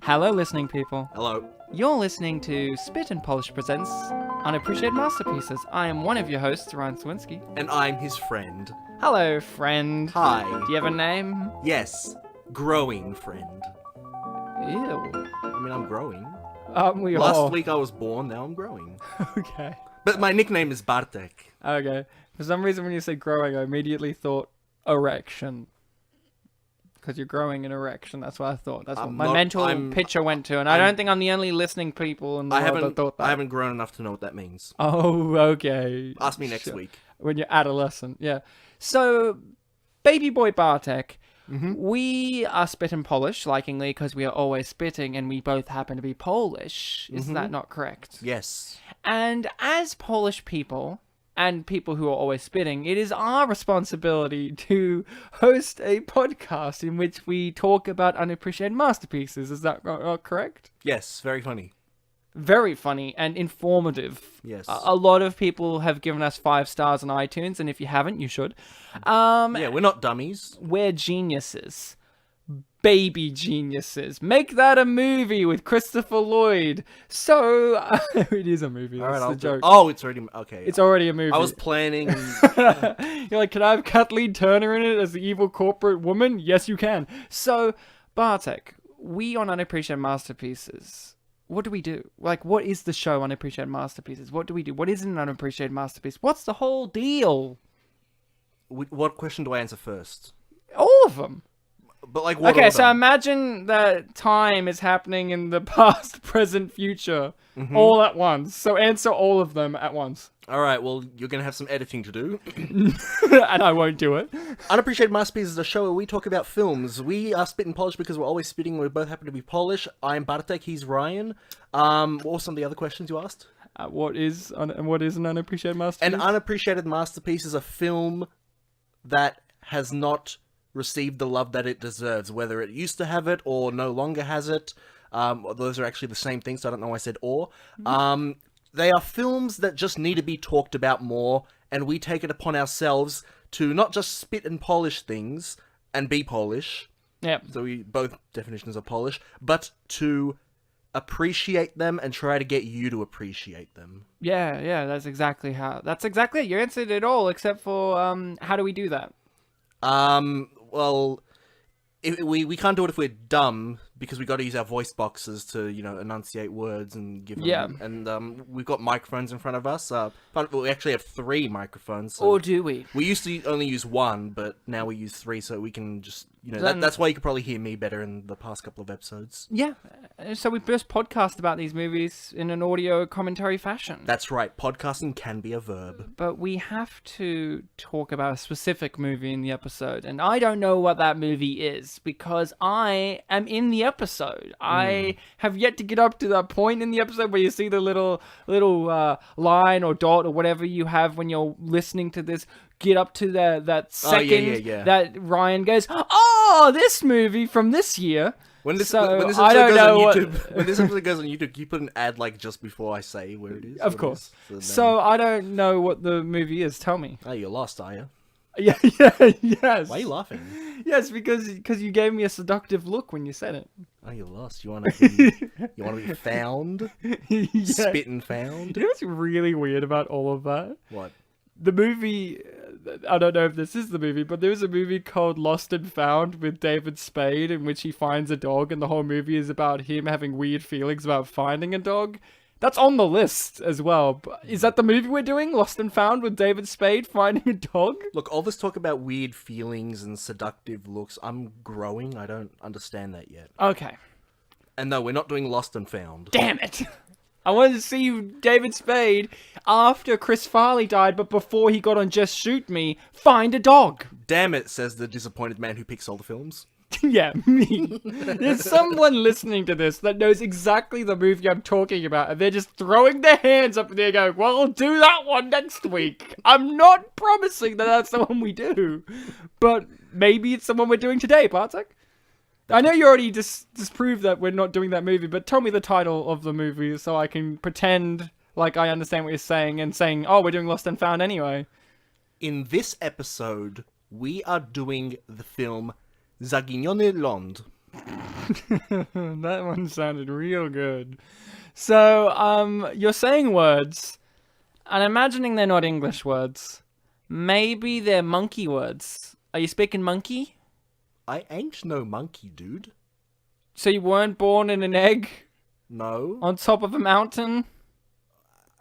Hello, listening people. Hello. You're listening to Spit and Polish Presents Unappreciated Masterpieces. I am one of your hosts, Ryan Sliwinski. And I'm his friend. Hello, friend. Hi. Do you have a name? Yes. Growing friend. Ew. I mean, I'm growing. We Last all... week I was born, now I'm growing. Okay. But my nickname is Bartek. Okay. For some reason, when you said growing, I immediately thought erection. Because you're growing an erection. That's what I thought. That's what my mental picture went to. And I don't think I'm the only listening people in the world that thought that. I haven't grown enough to know what that means. Oh, okay. Ask me next week. When you're adolescent, yeah. So, baby boy Bartek, we are spit and Polish, likingly, because we are always spitting, and we both happen to be Polish. Is that not correct? Yes. And as Polish people, and people who are always spitting, it is our responsibility to host a podcast in which we talk about unappreciated masterpieces. Is that correct? Yes, very funny. Very funny and informative. Yes. A lot of people have given us 5 stars on iTunes, and if you haven't, you should. Yeah, we're not dummies. We're geniuses. Baby geniuses. Make that a movie with Christopher Lloyd. So, it is a movie. That's the joke. Oh, it's already... Okay. It's already a movie. I was planning... You're like, can I have Kathleen Turner in it as the evil corporate woman? Yes, you can. So, Bartek, we on Unappreciated Masterpieces... What do we do? Like, what is the show Unappreciated Masterpieces? What do we do? What is an unappreciated masterpiece? What's the whole deal? What question do I answer first? All of them. But like, what Okay, order? so imagine that time is happening in the past, present, future, all at once. So answer all of them at once. Alright, well, you're gonna have some editing to do. And I won't do it. Unappreciated Masterpieces is a show where we talk about films. We are spitting Polish because we're always spitting. We both happen to be Polish. I'm Bartek, he's Ryan. What were some of the other questions you asked? What is an unappreciated masterpiece? An unappreciated masterpiece is a film that has not received the love that it deserves, whether it used to have it or no longer has it. Those are actually the same thing, so I don't know why I said or. They are films that just need to be talked about more, and we take it upon ourselves to not just spit and polish things and be Polish. Yeah. So we both definitions are Polish, but to appreciate them and try to get you to appreciate them. Yeah, that's exactly it. You answered it all, except for, how do we do that? Well, we can't do it if we're dumb, because we got to use our voice boxes to, enunciate words and give them... Yeah. And we've got microphones in front of us. But we actually have 3 microphones. So or do we? We used to only use 1, but now we use 3, so we can just... that's why you could probably hear me better in the past couple of episodes. Yeah. So we just podcast about these movies in an audio commentary fashion. That's right. Podcasting can be a verb. But we have to talk about a specific movie in the episode. And I don't know what that movie is, because I am in the episode. I have yet to get up to that point in the episode where you see the little line or dot or whatever you have when you're listening to this. Get up to that second that Ryan goes, oh, this movie from this year. When this I episode don't goes know on YouTube, when this episode goes on YouTube, you put an ad like just before I say where it is. Of course. So I don't know what the movie is. Tell me. Oh, you're lost, are you? Yeah, yes. Why are you laughing? Yes, because you gave me a seductive look when you said it. Oh, you're lost. You want to be found? Yeah. Spit and found? You know what's really weird about all of that? What? The movie, I don't know if this is the movie, but there was a movie called Lost and Found with David Spade in which he finds a dog, and the whole movie is about him having weird feelings about finding a dog. That's on the list as well. Is that the movie we're doing? Lost and Found with David Spade finding a dog? Look, all this talk about weird feelings and seductive looks, I'm growing. I don't understand that yet. Okay. And no, we're not doing Lost and Found. Damn it! I wanted to see David Spade after Chris Farley died, but before he got on Just Shoot Me, find a dog. Damn it, says the disappointed man who picks all the films. Yeah, me. There's someone listening to this that knows exactly the movie I'm talking about, and they're just throwing their hands up in the air going, well, I'll do that one next week. I'm not promising that that's the one we do, but maybe it's the one we're doing today, Bartek. I know you already disproved that we're not doing that movie, but tell me the title of the movie so I can pretend like I understand what you're saying and saying, oh, we're doing Lost and Found anyway. In this episode, we are doing the film Zaginiony Ląd. That one sounded real good. So, you're saying words, and imagining they're not English words. Maybe they're monkey words. Are you speaking monkey? I ain't no monkey, dude. So you weren't born in an egg No. on top of a mountain?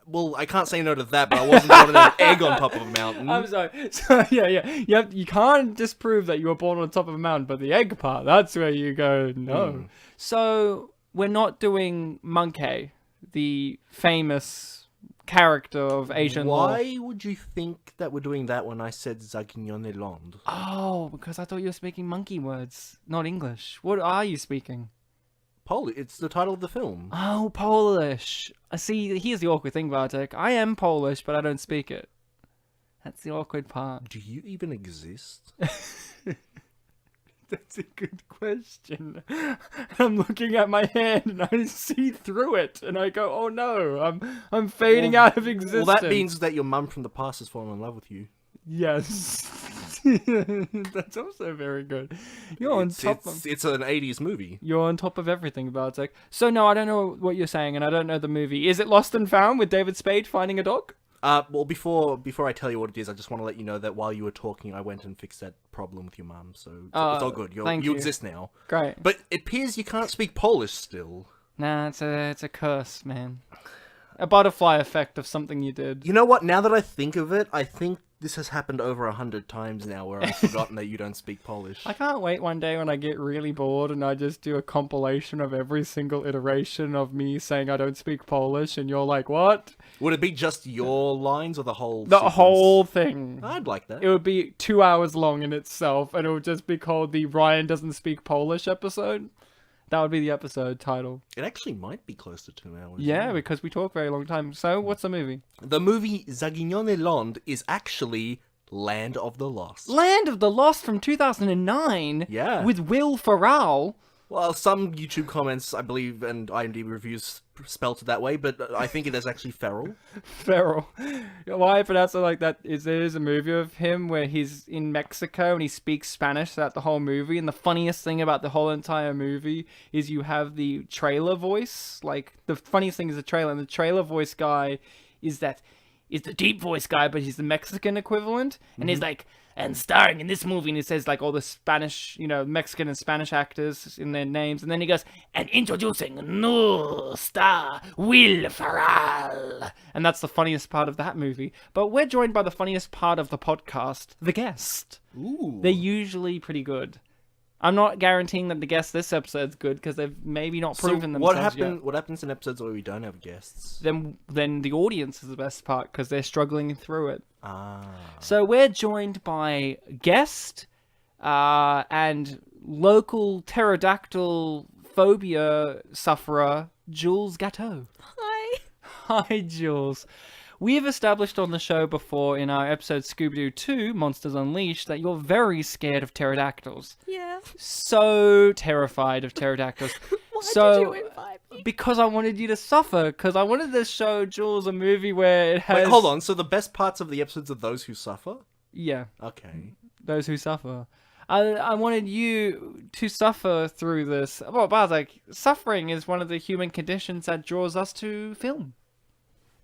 Well, I can't say no to that, but I wasn't born in an egg on top of a mountain. I'm sorry. So, yeah. You can't disprove that you were born on top of a mountain, but the egg part, that's where you go, no. So, we're not doing Monkey, the famous character of Asian law. Why would you think that we're doing that when I said Zaguignone Land? Oh, because I thought you were speaking monkey words, not English. What are you speaking? Polish. It's the title of the film. Oh, Polish. I see. Here's the awkward thing, Bartek. I am Polish, but I don't speak it. That's the awkward part. Do you even exist? That's a good question. I'm looking at my hand and I see through it, and I go, "Oh no, I'm fading out of existence." Well, that means that your mum from the past has fallen in love with you. Yes. That's also very good. You're on top of... It's an 80s movie. You're on top of everything, Bartek. So no, I don't know what you're saying, and I don't know the movie. Is it Lost and Found with David Spade finding a dog? Well, before I tell you what it is, I just want to let you know that while you were talking, I went and fixed that problem with your mum, so it's all good. You exist now. Great. But it appears you can't speak Polish still. Nah, it's a curse, man. A butterfly effect of something you did. You know what? Now that I think of it, I think this has happened over 100 times now where I've forgotten that you don't speak Polish. I can't wait one day when I get really bored and I just do a compilation of every single iteration of me saying I don't speak Polish, and you're like, what? Would it be just your lines or the whole The sequence? whole thing. I'd like that. It would be 2 hours long in itself, and it would just be called the Ryan Doesn't Speak Polish episode. That would be the episode title. It actually might be close to 2 hours. Yeah, because we talk very long time. So, what's the movie? The movie Zaguignone Land is actually Land of the Lost. Land of the Lost from 2009? Yeah. With Will Ferrell? Well, some YouTube comments, I believe, and IMDb reviews spelt it that way, but I think it is actually Ferrell. Ferrell. Why I pronounce it like that is there is a movie of him where he's in Mexico and he speaks Spanish throughout the whole movie, and the funniest thing about the whole entire movie is you have the trailer voice. Like, the funniest thing is the trailer, and the trailer voice guy is the deep voice guy, but he's the Mexican equivalent, and he's like, and starring in this movie, and he says like all the Spanish, Mexican and Spanish actors in their names, and then he goes, and introducing new star Will Ferrell, and that's the funniest part of that movie. But we're joined by the funniest part of the podcast, the guest. Ooh. They're usually pretty good. I'm not guaranteeing that the guest this episode's good because they've maybe not proven themselves yet. What happens in episodes where we don't have guests? Then the audience is the best part because they're struggling through it. Ah. So we're joined by guest and local pterodactyl phobia sufferer, Jules Gatteau. Hi. Hi, Jules. We've established on the show before in our episode Scooby-Doo 2, Monsters Unleashed, that you're very scared of pterodactyls. Yeah. So terrified of pterodactyls. Why did you invite me? Because I wanted you to suffer, because I wanted to show Jules a movie where it has... Wait, hold on. So the best parts of the episodes are those who suffer? Yeah. Okay. Those who suffer. I wanted you to suffer through this. Well, Bartek, suffering is one of the human conditions that draws us to film.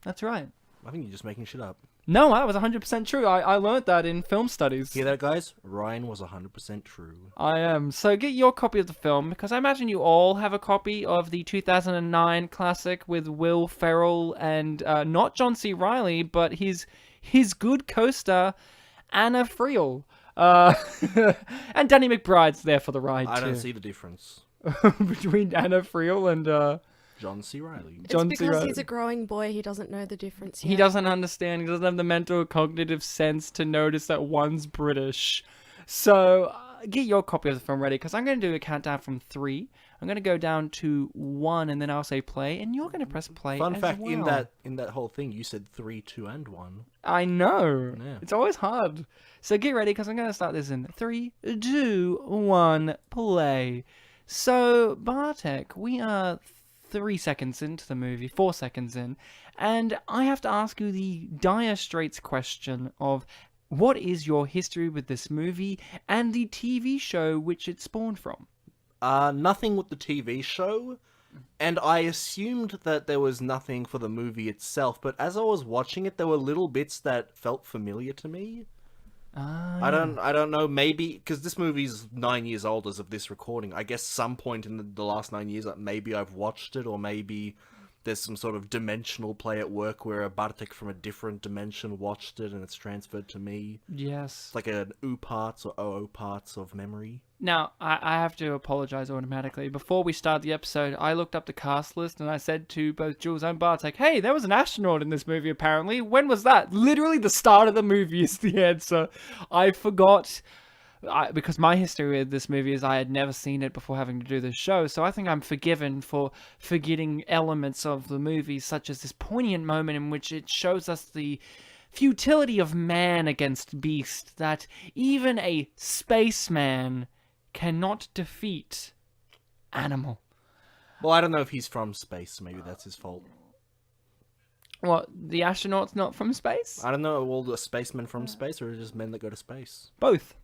That's right. I think you're just making shit up. No, that was 100% true. I learned that in film studies. Hear that, guys? Ryan was 100% true. I am. So get your copy of the film, because I imagine you all have a copy of the 2009 classic with Will Ferrell and not John C. Reilly, but his good co-star, Anna Friel. And Danny McBride's there for the ride, too. I don't see the difference. Between Anna Friel and... John C. Reilly. It's because he's a growing boy, he doesn't know the difference yet. He doesn't understand. He doesn't have the mental cognitive sense to notice that one's British. So, get your copy of the film ready, because I'm going to do a countdown from 3. I'm going to go down to 1, and then I'll say play, and you're going to press play Fun as fact, well. in that whole thing, you said 3, 2, and 1. I know. Yeah. It's always hard. So get ready, because I'm going to start this in 3, 2, 1, play. So, Bartek, we are 3 seconds into the movie, 4 seconds in, and I have to ask you the dire straits question of what is your history with this movie and the TV show which it spawned from? Nothing with the TV show, and I assumed that there was nothing for the movie itself, but as I was watching it, there were little bits that felt familiar to me. I don't know, maybe, because this movie's 9 years old as of this recording. I guess some point in the last 9 years, maybe I've watched it, or maybe there's some sort of dimensional play at work where a Bartek from a different dimension watched it and it's transferred to me. Yes. It's like an OO parts or OO parts of memory. Now, I have to apologize automatically. Before we start the episode, I looked up the cast list and I said to both Jules and Bartek, hey, there was an astronaut in this movie apparently. When was that? Literally the start of the movie is the answer. I forgot... because my history with this movie is I had never seen it before having to do this show, so I think I'm forgiven for forgetting elements of the movie, such as this poignant moment in which it shows us the futility of man against beast, that even a spaceman cannot defeat animal. Well, I don't know if he's from space, so maybe that's his fault. What, the astronaut's not from space? I don't know, all the spacemen from space, or just men that go to space? Both.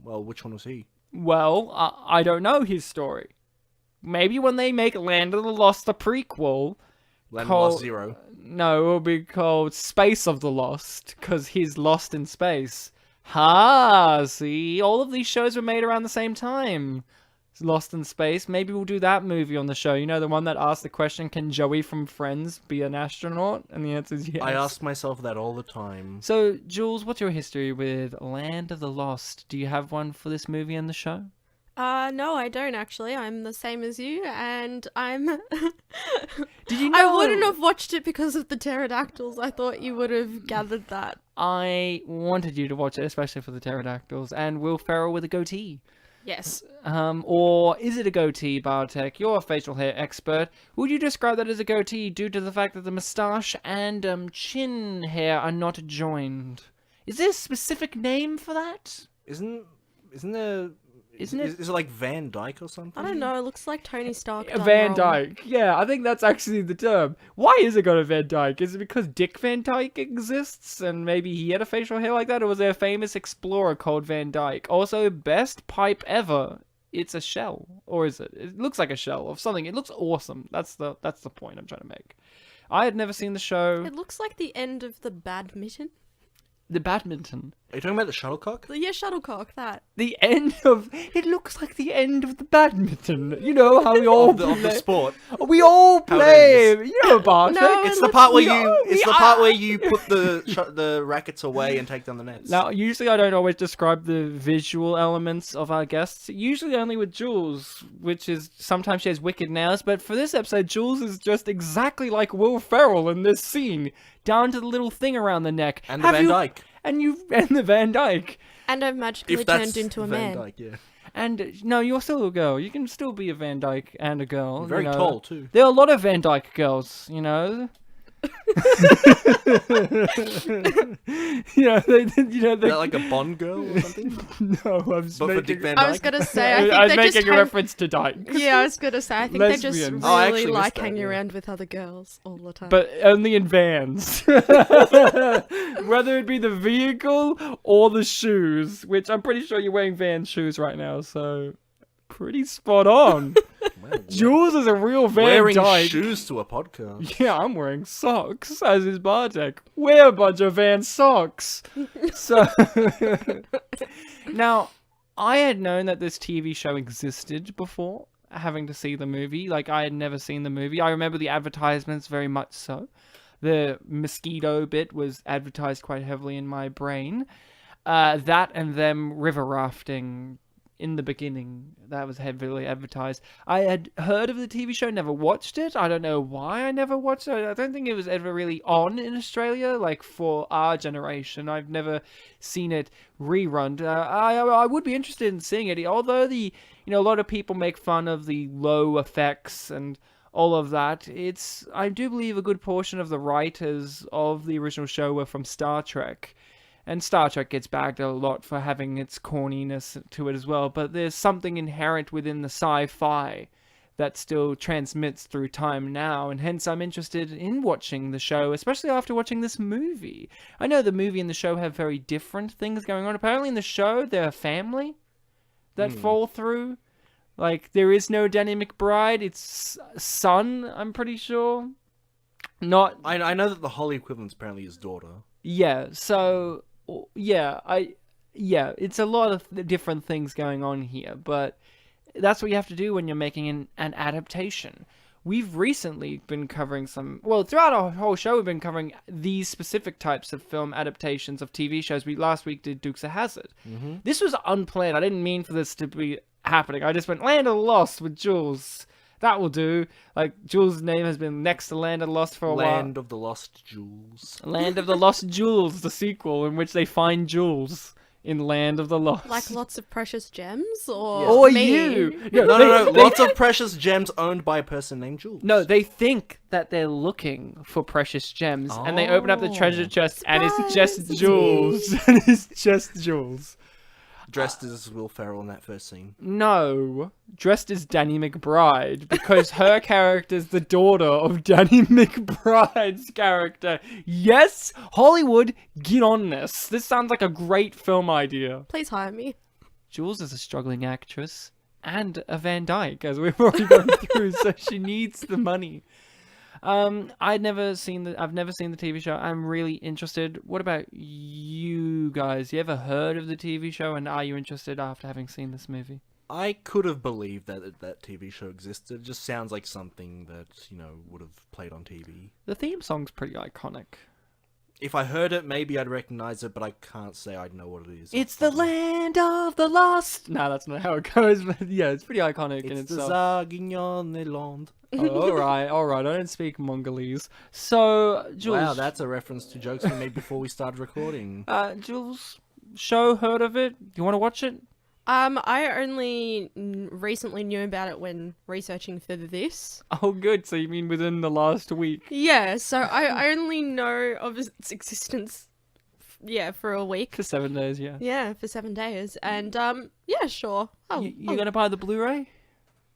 Well, which one was he? Well, I don't know his story. Maybe when they make Land of the Lost a prequel... Land of the Lost Zero. No, it will be called Space of the Lost, because he's lost in space. Ha! See? All of these shows were made around the same time. Lost in Space. Maybe we'll do that movie on the show. You know, the one that asked the question, can Joey from Friends be an astronaut? And the answer is yes. I ask myself that all the time. So, Jules, what's your history with Land of the Lost? Do you have one for this movie and the show? No, I don't actually. I'm the same as you, and I'm... Did you know... I wouldn't have watched it because of the pterodactyls. I thought you would have gathered that. I wanted you to watch it, especially for the pterodactyls, and Will Ferrell with a goatee. Yes. Or is it a goatee, Bartek? You're a facial hair expert. Would you describe that as a goatee due to the fact that the moustache and chin hair are not joined? Is there a specific name for that? Isn't there... Is it like Van Dyke or something? I don't know. It looks like Tony Stark done Van wrong. Dyke. Yeah, I think that's actually the term. Why is it got a Van Dyke? Is it because Dick Van Dyke exists and maybe he had a facial hair like that? Or was there a famous explorer called Van Dyke? Also, best pipe ever. It's a shell. Or is it? It looks like a shell of something. It looks awesome. That's the point I'm trying to make. I had never seen the show. It looks like the end of the badminton. The badminton. Are you talking about the shuttlecock? Yeah, shuttlecock, that. The end of... It looks like the end of the badminton. You know how we all of the sport. We all play. How You know, Bartek. No, It's the part where we you put the rackets away and take down the nets. Now, usually I don't always describe the visual elements of our guests. Usually only with Jules, which is sometimes she has wicked nails. But for this episode, Jules is just exactly like Will Ferrell in this scene, down to the little thing around the neck. And the Van Dyke. And the Van Dyke. And I've magically If that's turned into a Van man. Dyke, yeah. And no, you're still a girl. You can still be a Van Dyke and a girl. Very you know. tall too. There are a lot of Van Dyke girls, you know. They're Is that like a Bond girl or something? No, I'm But for Dick Van Dyke? I was gonna say, I think I was they making just a reference to Dyke. Yeah, I was gonna say, I think they just Lesbians. really Oh, I actually missed like that, hanging yeah. around with other girls all the time. But only in vans. Whether it be the vehicle or the shoes, which I'm pretty sure you're wearing Vans shoes right now, so pretty spot on. Well, Jules is a real Van wearing Dyke. shoes to a podcast. Yeah, I'm wearing socks, as is Bartek. We're a bunch of Van socks. So, now, I had known that this TV show existed before having to see the movie. Like, I had never seen the movie. I remember the advertisements very much so. The mosquito bit was advertised quite heavily in my brain. That and them river rafting in the beginning, that was heavily advertised. I had heard of the TV show, never watched it. I don't know why I never watched it. I don't think it was ever really on in Australia, like for our generation. I've never seen it rerun. I would be interested in seeing it, although a lot of people make fun of the low effects and all of that. I do believe a good portion of the writers of the original show were from Star Trek. And Star Trek gets bagged a lot for having its corniness to it as well, but there's something inherent within the sci-fi that still transmits through time now, and hence I'm interested in watching the show, especially after watching this movie. I know the movie and the show have very different things going on. Apparently in the show, they're a family that fall through. Like, there is no Danny McBride. It's son, I'm pretty sure. Not... I know that the Holly equivalent's apparently his daughter. Yeah, so... Yeah, it's a lot of different things going on here, but that's what you have to do when you're making an adaptation. We've recently been covering throughout our whole show, we've been covering these specific types of film adaptations of TV shows. Last week did Dukes of Hazzard. Mm-hmm. This was unplanned. I didn't mean for this to be happening. I just went Land of the Lost with Jules. That will do. Like, Jules' name has been next to Land of the Lost for a while. Land of the Lost Jules. Land of the Lost Jules, the sequel in which they find Jules in Land of the Lost. Like lots of precious gems, or Or me? you. No. Lots of precious gems owned by a person named Jules. No, they think that they're looking for precious gems, and they open up the treasure chest, and it's just Jules. And it's just Jules. Dressed as Will Ferrell in that first scene. No, dressed as Danny McBride, because her character's the daughter of Danny McBride's character. Yes, Hollywood, get on this. This sounds like a great film idea. Please hire me. Jules is a struggling actress and a Van Dyke, as we've already gone through, so she needs the money. I've never seen the TV show. I'm really interested. What about you guys? You ever heard of the TV show, and are you interested after having seen this movie? I could have believed that TV show existed. It just sounds like something that, would have played on TV. The theme song's pretty iconic. If I heard it, maybe I'd recognize it, but I can't say I'd know what it is. It's the Land of the Lost. No, that's not how it goes, but yeah, it's pretty iconic in itself. It's the Land. All right. I don't speak Mongolese. So, Jules... Wow, that's a reference to jokes we made before we started recording. Jules, show, heard of it? You want to watch it? I only recently knew about it when researching for this. Oh, good. So you mean within the last week? Yeah, so I only know of its existence, for a week. For 7 days, yeah. Yeah, for 7 days. And, yeah, sure. You're going to buy the Blu-ray?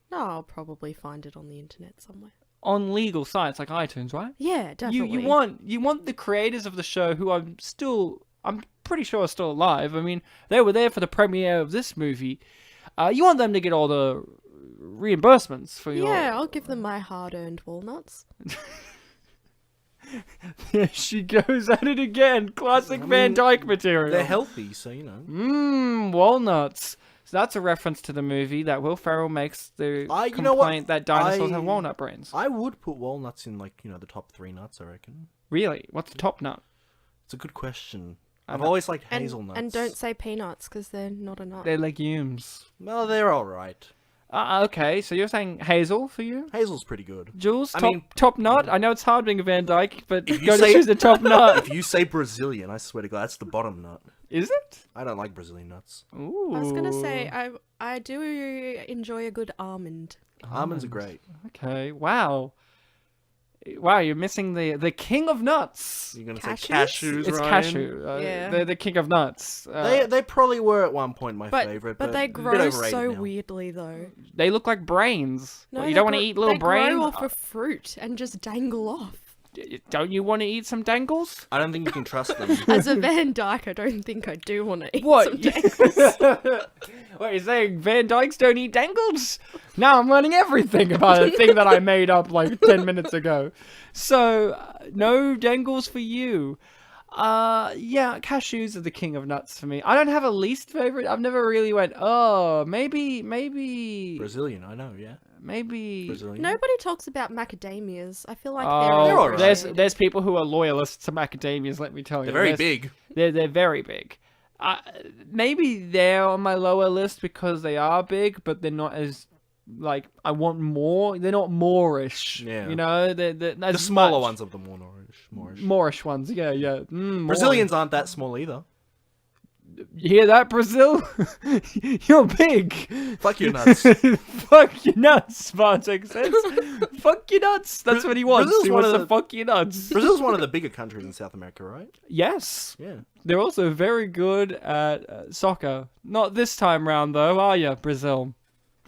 No, I'll probably find it on the internet somewhere. On legal sites like iTunes, right? Yeah, definitely. You want the creators of the show, who I'm pretty sure are still alive. I mean, they were there for the premiere of this movie. You want them to get all the reimbursements for your... Yeah, I'll give them my hard-earned walnuts. There she goes at it again. Classic Van Dyke material. They're healthy, so walnuts. So that's a reference to the movie that Will Ferrell makes the complaint that dinosaurs have walnut brains. I would put walnuts in, the top 3 nuts, I reckon. Really? What's the top nut? It's a good question. I've always liked hazelnuts. And don't say peanuts, because they're not a nut. They're legumes. Well, they're alright. Okay, so you're saying hazel for you? Hazel's pretty good. Jules, top nut? I know it's hard being a Van Dyke, but choose the top nut. nut. If you say Brazilian, I swear to God, that's the bottom nut. Is it? I don't like Brazilian nuts. Ooh. I was going to say, I do enjoy a good almond. Almonds are great. Okay, wow. Wow, you're missing the king of nuts. You're going to say cashews, It's Ryan? cashew. Yeah. They're the king of nuts. They probably were at one point my favorite, but they grow so weirdly, though. They look like brains. No, you don't want to eat little brains? They grow off a fruit and just dangle off. Don't you want to eat some dangles? I don't think you can trust them. As a Van Dyke, I don't think I do want to eat some dangles. What, you're saying Van Dykes don't eat dangles? Now I'm learning everything about a thing that I made up 10 minutes ago. So, no dangles for you. Yeah, cashews are the king of nuts for me. I don't have a least favorite. I've never really went, maybe... Brazilian, I know, yeah. Maybe... Brazilian. Nobody talks about macadamias. I feel like they're all right. There's people who are loyalists to macadamias, let me tell you. They're very big. They're very big. Maybe they're on my lower list because they are big, but they're not as... I want more. They're not Moorish. Yeah. They're the smaller ones of the Moorish. Moorish ones, yeah. Brazilians aren't that small either. You hear that, Brazil? You're big. Fuck your nuts. Fuck your nuts, Bartek says. Fuck your nuts. That's what he wants. He wants to fuck your nuts. Brazil's one of the bigger countries in South America, right? Yes. Yeah. They're also very good at soccer. Not this time round, though, are ya, Brazil?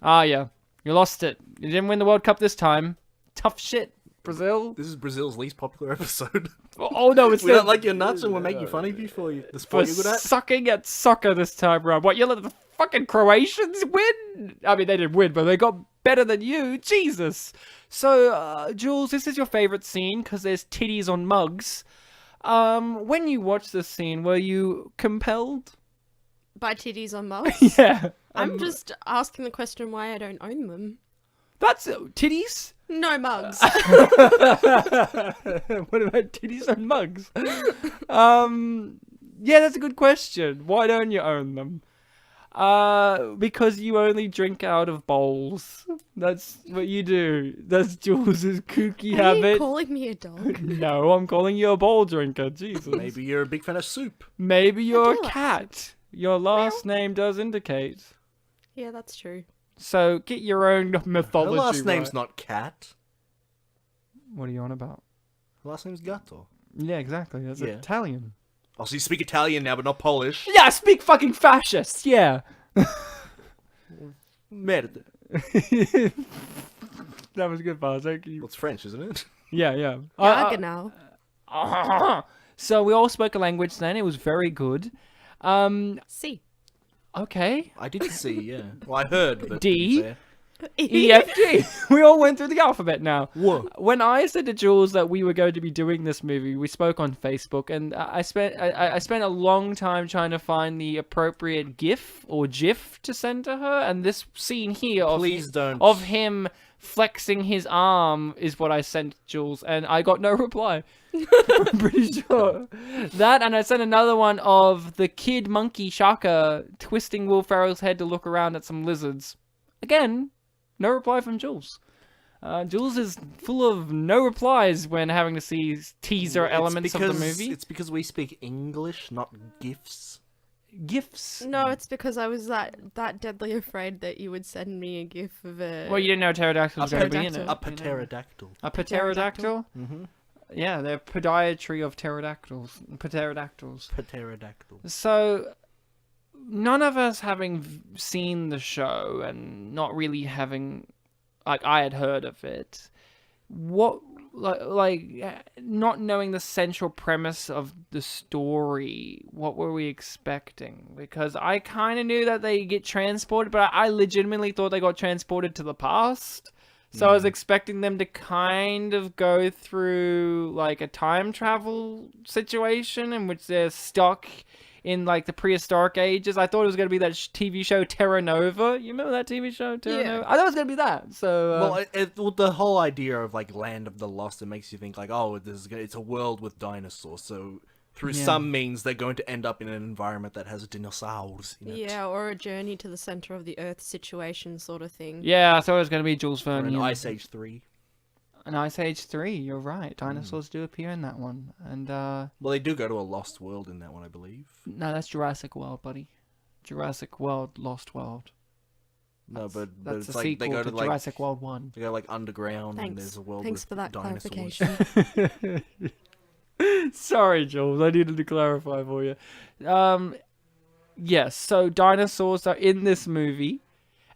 Are ya? You lost it. You didn't win the World Cup this time. Tough shit. Brazil. This is Brazil's least popular episode. Oh no, it's We don't like your nuts and we're making fun of you for the for sport you're good at. sucking at soccer this time around. What, you let the fucking Croatians win? I mean, they didn't win, but they got better than you. Jesus. So, Jules, this is your favorite scene because there's titties on mugs. When you watched this scene, were you compelled? By titties on mugs? Yeah. I'm just asking the question why I don't own them. That's titties? No mugs. What about titties on mugs? Yeah, that's a good question. Why don't you own them? Because you only drink out of bowls. That's what you do. That's Jules's kooky Are you habit. calling me a dog? No, I'm calling you a bowl drinker. Jesus. Maybe you're a big fan of soup. Maybe you're do a like cat. Your last name does indicate. Yeah, that's true. So get your own Her mythology. last name's right. not Cat. What are you on about? Her last name's Gatto. Yeah, exactly. That's Yeah. Italian. Oh, so you speak Italian now, but not Polish. Yeah, I speak fucking fascist. Yeah. Merde. That was good, Bartek. Well, it's French, isn't it? Yeah, yeah. Yeah, genau. So we all spoke a language then. It was very good. See. Okay. I did see, yeah. Well, I heard, but... D? There. E, F, G. We all went through the alphabet now. Whoa. When I said to Jules that we were going to be doing this movie, we spoke on Facebook, and I spent a long time trying to find the appropriate GIF or GIF to send to her, and this scene here Please don't. of him flexing his arm is what I sent Jules, and I got no reply. I'm pretty sure. That, and I sent another one of the kid monkey Shaka twisting Will Ferrell's head to look around at some lizards. Again, no reply from Jules. Jules is full of no replies when having to see teaser elements of the movie. It's because we speak English, not GIFs. GIFs. No, it's because I was that deadly afraid that you would send me a gif of a... Well, you didn't know pterodactyl was going to be in it. A pterodactyl. A pterodactyl? Mm-hmm. Yeah, they're podiatry of pterodactyls. Pterodactyls. Pterodactyl. So, none of us having seen the show and not really having, like, I had heard of it. What, not knowing the central premise of the story, what were we expecting? Because I kind of knew that they get transported, but I legitimately thought they got transported to the past. So I was expecting them to kind of go through, like, a time travel situation in which they're stuck in, like, the prehistoric ages. I thought it was going to be that TV show Terra Nova. You remember that TV show, Terra Yeah. Nova? I thought it was going to be that. So, Well, the whole idea of, like, Land of the Lost, it makes you think, like, oh, it's a world with dinosaurs, so through some means they're going to end up in an environment that has dinosaurs in it. Yeah, or a journey to the center of the earth situation sort of thing. yeah, I thought it was going to be Jules Or Verne. an Ice Age 3. An Ice Age 3, you're right. Dinosaurs do appear in that one. And, Well, they do go to a lost world in that one, I believe. no, that's Jurassic World, buddy. Jurassic World, Lost World. No, but That's it's a like sequel they go to to like Jurassic World 1. they go like underground and Thanks. there's a world Thanks with for that dinosaurs. clarification. Sorry, Jules. I needed to clarify for you. Yes, so dinosaurs are in this movie,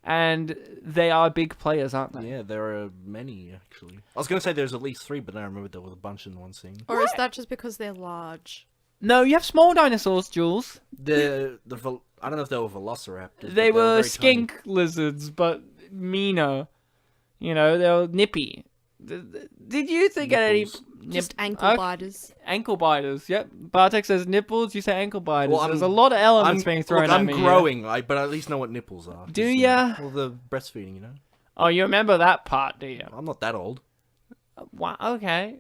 and they are big players, aren't they? Yeah, there are many actually. I was gonna say there's at least 3, but then I remembered there was a bunch in one scene. Or is that just because they're large? No, you have small dinosaurs, Jules. I don't know if they were velociraptors. but They were very skink lizards, but meaner. You know, they were nippy. Did you think at any... Nipples. Just ankle biters. Ankle biters, yep. Bartek says nipples, you say ankle biters. Well, There's a lot of elements tiny. being thrown Look, at I'm me here. growing, but I at least know what nipples are. Do 'cause, ya? Well, the breastfeeding, you know. Oh, you remember that part, do you? I'm not that old. Wow, okay.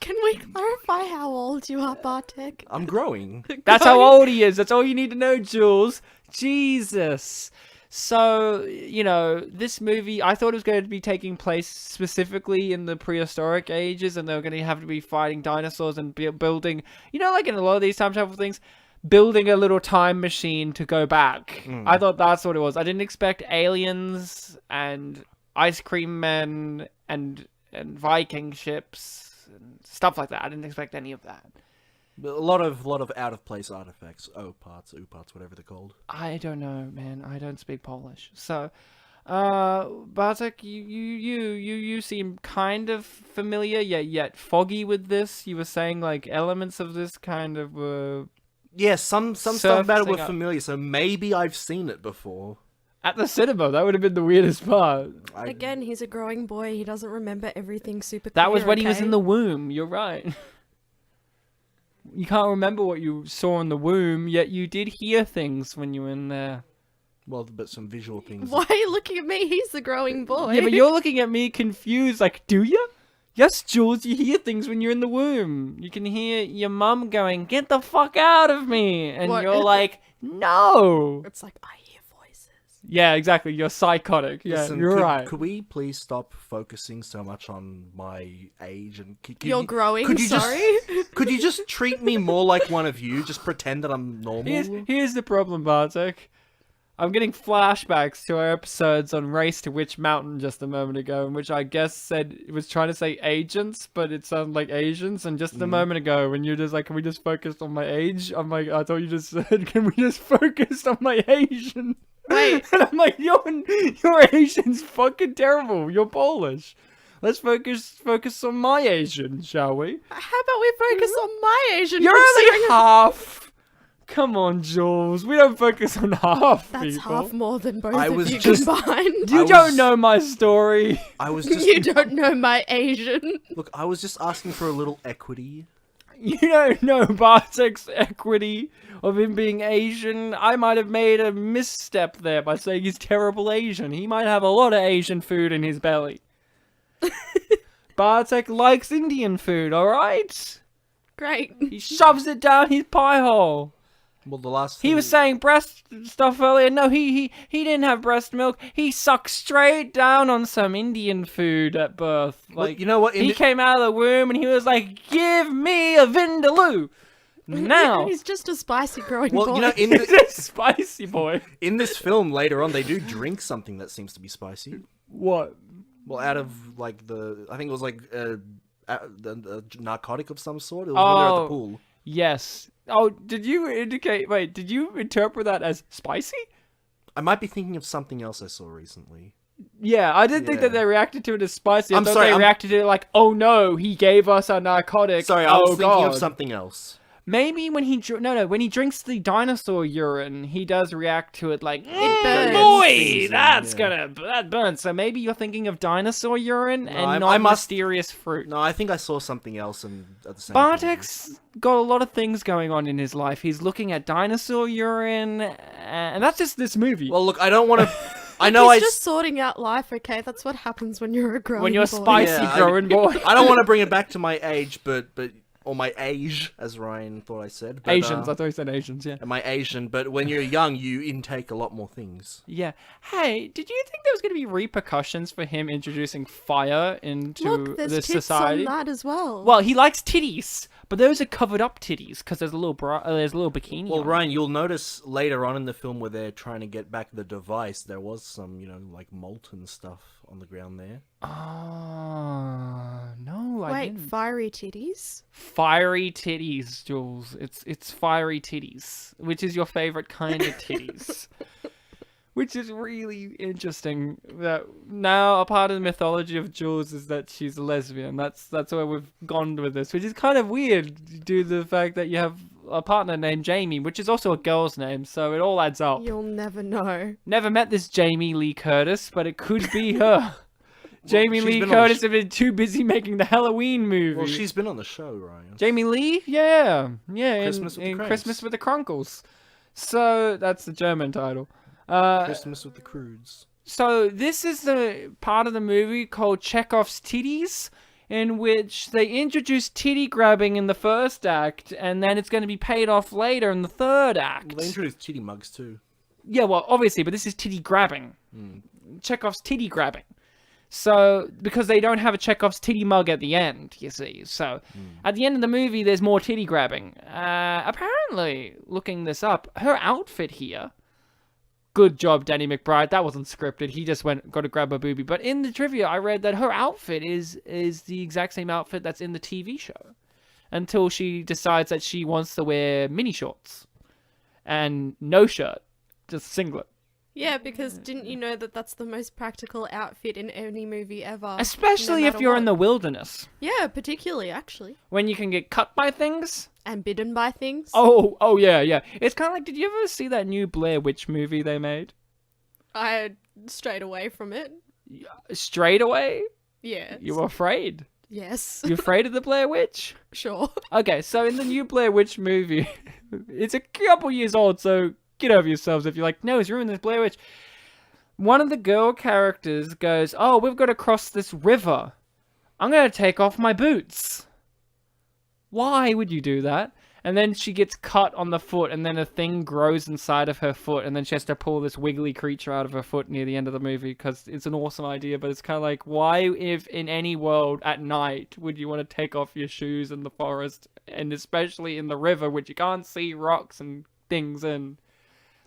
Can we clarify how old you are, Bartek? I'm growing. That's how old he is. That's all you need to know, Jules. Jesus. So, you know, this movie, I thought it was going to be taking place specifically in the prehistoric ages, and they were going to have to be fighting dinosaurs and building, you know, like in a lot of these time travel things, building a little time machine to go back. I thought that's what it was. I didn't expect aliens and ice cream men and Viking ships and stuff like that. I didn't expect any of that. But a lot of out of place artifacts. Oh, parts, ooh parts, whatever they're called. I don't know, man. I don't speak Polish. So, Bartek, you seem kind of familiar, yet foggy with this. You were saying like elements of this kind of Yeah, some stuff about it were surfacing up. familiar, so maybe I've seen it before. At the cinema. That would have been the weirdest part. Again, he's a growing boy. He doesn't remember everything super That clear, was when he was okay? in the womb. You're right. You can't remember what you saw in the womb, yet you did hear things when you were in there. Well, but some visual things. Why are you looking at me? He's the growing boy. Yeah, but you're looking at me confused, like, do you? Yes, Jules, you hear things when you're in the womb. You can hear your mum going, "Get the fuck out of me!" And What? you're like, "No!" It's like, I hear voices. Yeah, exactly. You're psychotic. Yeah, Listen, you're right. Could we please stop focusing so much on my age and You're growing, could you sorry? Could you just treat me more like one of you? Just pretend that I'm normal. Here's the problem, Bartek. I'm getting flashbacks to our episodes on Race to Witch Mountain just a moment ago, in which I guess said it was trying to say agents, but it sounded like Asians. And just a moment ago, when you're just like, "Can we just focus on my age?" I'm like, I thought you just said, "Can we just focus on my Asian?" Wait. And I'm like, your Asian's fucking terrible. You're Polish. Let's focus on my Asian, shall we? How about we focus on my Asian? You're only considering half. Come on, Jules. We don't focus on half That's people. half more than both I of was you just- combined. You I don't was- know my story. I was just You don't know my Asian. look. I was just asking for a little equity. You don't know Bartek's equity of him being Asian. I might have made a misstep there by saying he's terrible Asian. He might have a lot of Asian food in his belly. Bartek likes Indian food, alright? Great. He shoves it down his pie hole. Well, the last He thing- was saying breast stuff earlier. No, he didn't have breast milk. He sucked straight down on some Indian food at birth. Well, Like, you know what? he came out of the womb and he was like, "Give me a vindaloo." Now, He's just a spicy growing Well, boy. you know, in he's the, a spicy boy. in this film later on, they do drink something that seems to be spicy. What? Well, out of like I think it was like the narcotic of some sort. It was when they're at the Oh. pool. Yes. Oh, did you indicate? Wait, did you interpret that as spicy? I might be thinking of something else I saw recently. Yeah, I didn't think that Yeah. they reacted to it as spicy. I I'm thought sorry, they I'm- reacted to it like, "Oh no, he gave us a narcotic." Sorry, I was oh, thinking God. of something else. Maybe when he when he drinks the dinosaur urine, he does react to it like, burns. boy, Season, that's yeah. that burns. So maybe you're thinking of dinosaur urine and I not must- mysterious fruit. No, I think I saw something else at the same time. Bartek's got a lot of things going on in his life. He's looking at dinosaur urine, and that's just this movie. Well, look, I don't want to. I know He's I. just sorting out life, okay? That's what happens when you're a growing when you're a boy. spicy Yeah, growing boy. I don't want to bring it back to my age, but or my age, as Ryan thought I said. But, Asians, I thought you said Asians, yeah. my Asian, but when you're young, you intake a lot more things. Yeah. Hey, did you think there was going to be repercussions for him introducing fire into Look, there's this tits society? on that as well. Well, he likes titties, but those are covered up titties because there's a little there's a little bikini. Well, on. Ryan, you'll notice later on in the film where they're trying to get back the device, there was some, like molten stuff on the ground there. No, I Wait, didn't. fiery titties? Fiery titties, Jules. It's fiery titties, which is your favorite kind of titties. Which is really interesting. That now a part of the mythology of Jules is that she's a lesbian. That's where we've gone with this, which is kind of weird due to the fact that you have a partner named Jamie, which is also a girl's name, so it all adds up. You'll never know. Never met this Jamie Lee Curtis, but it could be her. Jamie she's Lee been on the Curtis has been too busy making the Halloween movie. Well, she's been on the show, Ryan. Jamie Lee? Yeah. Christmas with the in Cranks. Christmas with the Crunkles. So, that's the German title. Uh, Christmas with the Crudes. so, this is the part of the movie called Chekhov's Titties, in which they introduce titty grabbing in the first act, and then it's going to be paid off later in the third act. Well, they introduced titty mugs too. Yeah, well, obviously, but this is titty grabbing. Chekhov's titty grabbing. So, because they don't have a Chekhov's titty mug at the end, you see. So, at the end of the movie, there's more titty grabbing. Apparently, looking this up, her outfit here. Good job, Danny McBride. That wasn't scripted. He just got to grab a boobie. But in the trivia, I read that her outfit is the exact same outfit that's in the TV show. Until she decides that she wants to wear mini shorts. And no shirt. Just singlet. Yeah, because didn't you know that that's the most practical outfit in any movie ever? Especially no if matter you're in what. the wilderness. Yeah, particularly, actually. When you can get cut by things. And bidden by things. Oh yeah, yeah. It's kind of like, did you ever see that new Blair Witch movie they made? I strayed away from it. Straight away? Yeah. You were afraid? Yes. You afraid of the Blair Witch? Sure. Okay, so in the new Blair Witch movie, it's a couple years old, so get over yourselves if you're like, no, he's ruined this Blair Witch. One of the girl characters goes, oh, we've got to cross this river. I'm going to take off my boots. Why would you do that? And then she gets cut on the foot, and then a thing grows inside of her foot, and then she has to pull this wiggly creature out of her foot near the end of the movie, because it's an awesome idea, but it's kind of like, why, if in any world at night, would you want to take off your shoes in the forest, and especially in the river, which you can't see rocks and things in?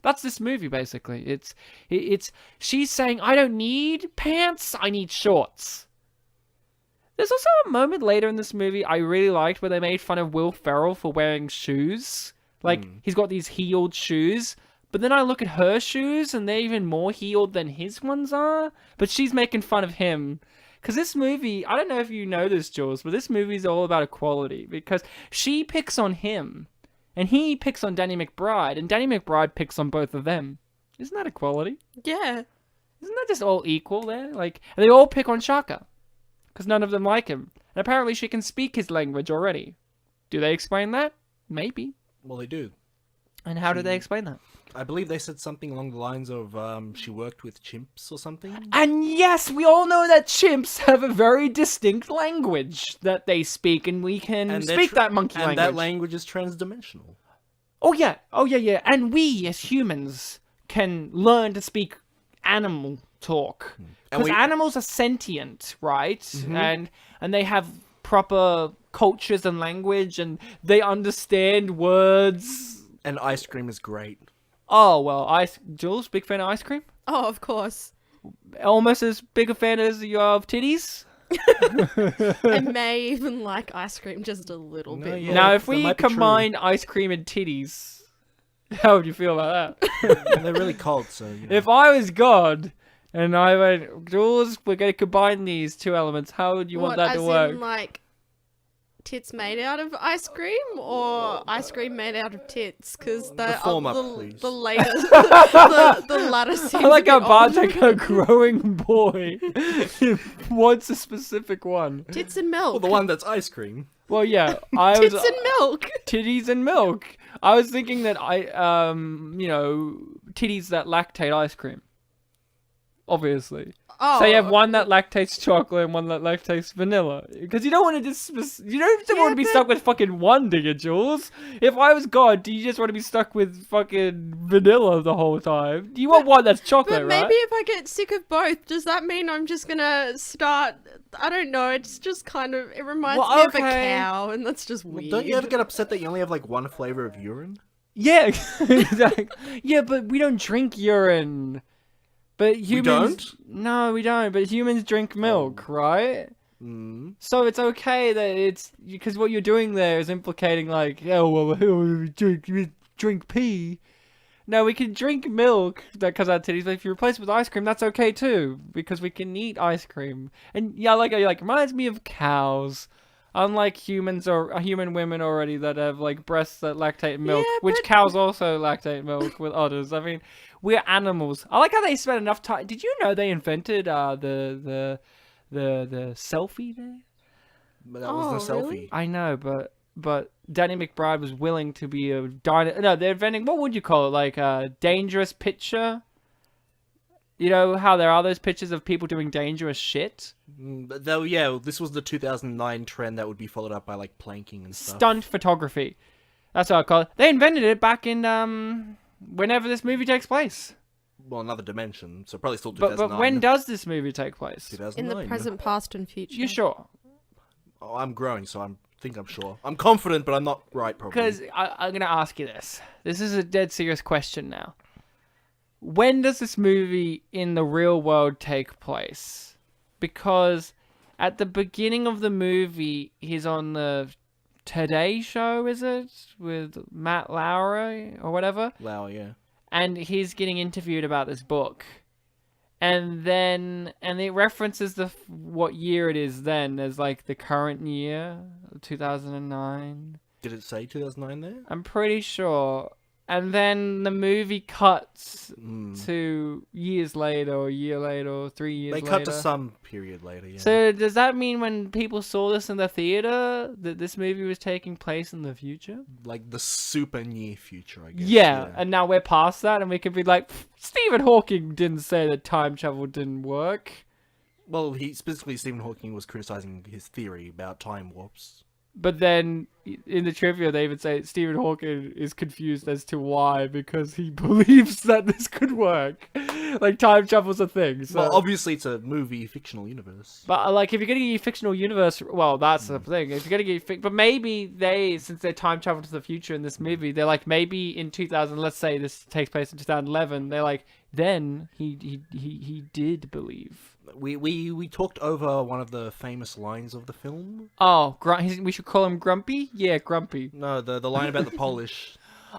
That's this movie, basically. It's she's saying, I don't need pants, I need shorts. There's also a moment later in this movie I really liked where they made fun of Will Ferrell for wearing shoes. Like, he's got these heeled shoes, but then I look at her shoes and they're even more heeled than his ones are, but she's making fun of him. Because this movie, I don't know if you know this, Jules, but this movie is all about equality, because she picks on him, and he picks on Danny McBride, and Danny McBride picks on both of them. Isn't that equality? Yeah. Isn't that just all equal there? Like, and they all pick on Shaka. Because none of them like him. And apparently she can speak his language already. Do they explain that? Maybe. Well, they do. And how do they explain that? I believe they said something along the lines of she worked with chimps or something. And yes, we all know that chimps have a very distinct language that they speak, and we can speak that monkey language. And that language is transdimensional. Oh yeah, yeah. And we, as humans, can learn to speak animal talk. Because animals are sentient, right? Mm-hmm. And they have proper cultures and language, and they understand words. And ice cream is great. Oh, well, Jules, big fan of ice cream? Oh, of course. Almost as big a fan as you are of titties? I may even like ice cream just a little bit more. Now, if we combined ice cream and titties, how would you feel about that? They're really cold, so... You know. If I was God... And I went, Jules, we're going to combine these two elements. How would you want that to work? As in, like, tits made out of ice cream, or ice cream made out of tits? Because the former, please. The later, the latter seems I like how odd. Bartek, a growing boy, wants a specific one. Tits and milk. Well, the one that's ice cream. Well, yeah, tits and milk. Titties and milk. I was thinking that titties that lactate ice cream. Obviously. Oh. So you have one that lactates chocolate and one that lactates vanilla. Because you don't want to want to be stuck with fucking one, do you, Jules? If I was God, do you just want to be stuck with fucking vanilla the whole time? Do you want one that's chocolate, but right? maybe if I get sick of both, does that mean I'm just gonna start... I don't know, it's just kind of... It reminds me of a cow, and that's just weird. Don't you ever get upset that you only have, like, one flavor of urine? Yeah, exactly. Yeah, but we don't drink urine. But humans... We don't? No, we don't. But humans drink milk, right? Mm. So it's okay that it's... Because what you're doing there is implicating, like, oh, well, we drink pee. No, we can drink milk that comes out of titties, but if you replace it with ice cream, that's okay too. Because we can eat ice cream. And yeah, like reminds me of cows. Unlike humans or human women already that have, like, breasts that lactate milk. Yeah, which cows also lactate milk with others. I mean... We're animals. I like how they spent enough time. Did you know they invented the selfie there? But that was the selfie. Really? I know, but Danny McBride was willing to be a no, they're inventing, what would you call it? Like a dangerous picture? You know how there are those pictures of people doing dangerous shit? Though, yeah, this was the 2009 trend that would be followed up by, like, planking and stuff. Stunt photography. That's what I call it. They invented it back in whenever this movie takes place. Well, another dimension, so probably still 2009. But when does this movie take place? 2009. In the present, past, and future. You sure? Oh, I'm growing, so I'm sure. I'm confident, but I'm not right, probably. Because I'm going to ask you this. This is a dead serious question now. When does this movie in the real world take place? Because at the beginning of the movie, he's on the Today Show, is it? With Matt Lauer or whatever? Lauer, yeah. and he's getting interviewed about this book. And it references what year it is then as like the current year, 2009. Did it say 2009 there? I'm pretty sure. And then the movie cuts to years later, or a year later, or 3 years later. They cut to some period later, yeah. So does that mean when people saw this in the theater that this movie was taking place in the future? Like the super near future, I guess. Yeah, and now we're past that, and we could be like, Stephen Hawking didn't say that time travel didn't work. Well, specifically Stephen Hawking was criticizing his theory about time warps. But then in the trivia, they even say Stephen Hawking is confused as to why, because he believes that this could work. Like, time travel's a thing. So. Well, obviously it's a movie fictional universe. But, like, if you're going to get a fictional universe, well, that's the thing. If you're going to get... But maybe since they time travel to the future in this movie, they're like, maybe in 2000, let's say this takes place in 2011, they're like, then he did believe. We talked over one of the famous lines of the film. Oh, we should call him Grumpy? Yeah, Grumpy. No, the line about the Polish.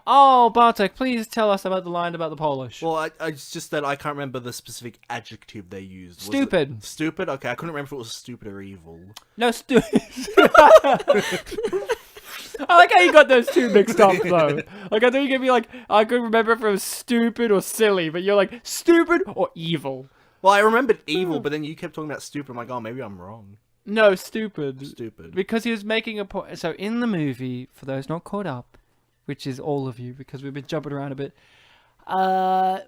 Oh, Bartek, please tell us about the line about the Polish. Well, it's just that I can't remember the specific adjective they used. Stupid. Stupid? Okay, I couldn't remember if it was stupid or evil. No, stupid. I like how you got those two mixed up, though. Like, I thought you could be like, I could remember if it was stupid or silly, but you're like, stupid or evil. Well, I remembered evil, but then you kept talking about stupid. I'm like, oh, maybe I'm wrong. No, stupid. Stupid. Because he was making a point. So in the movie, for those not caught up, which is all of you, because we've been jumping around a bit,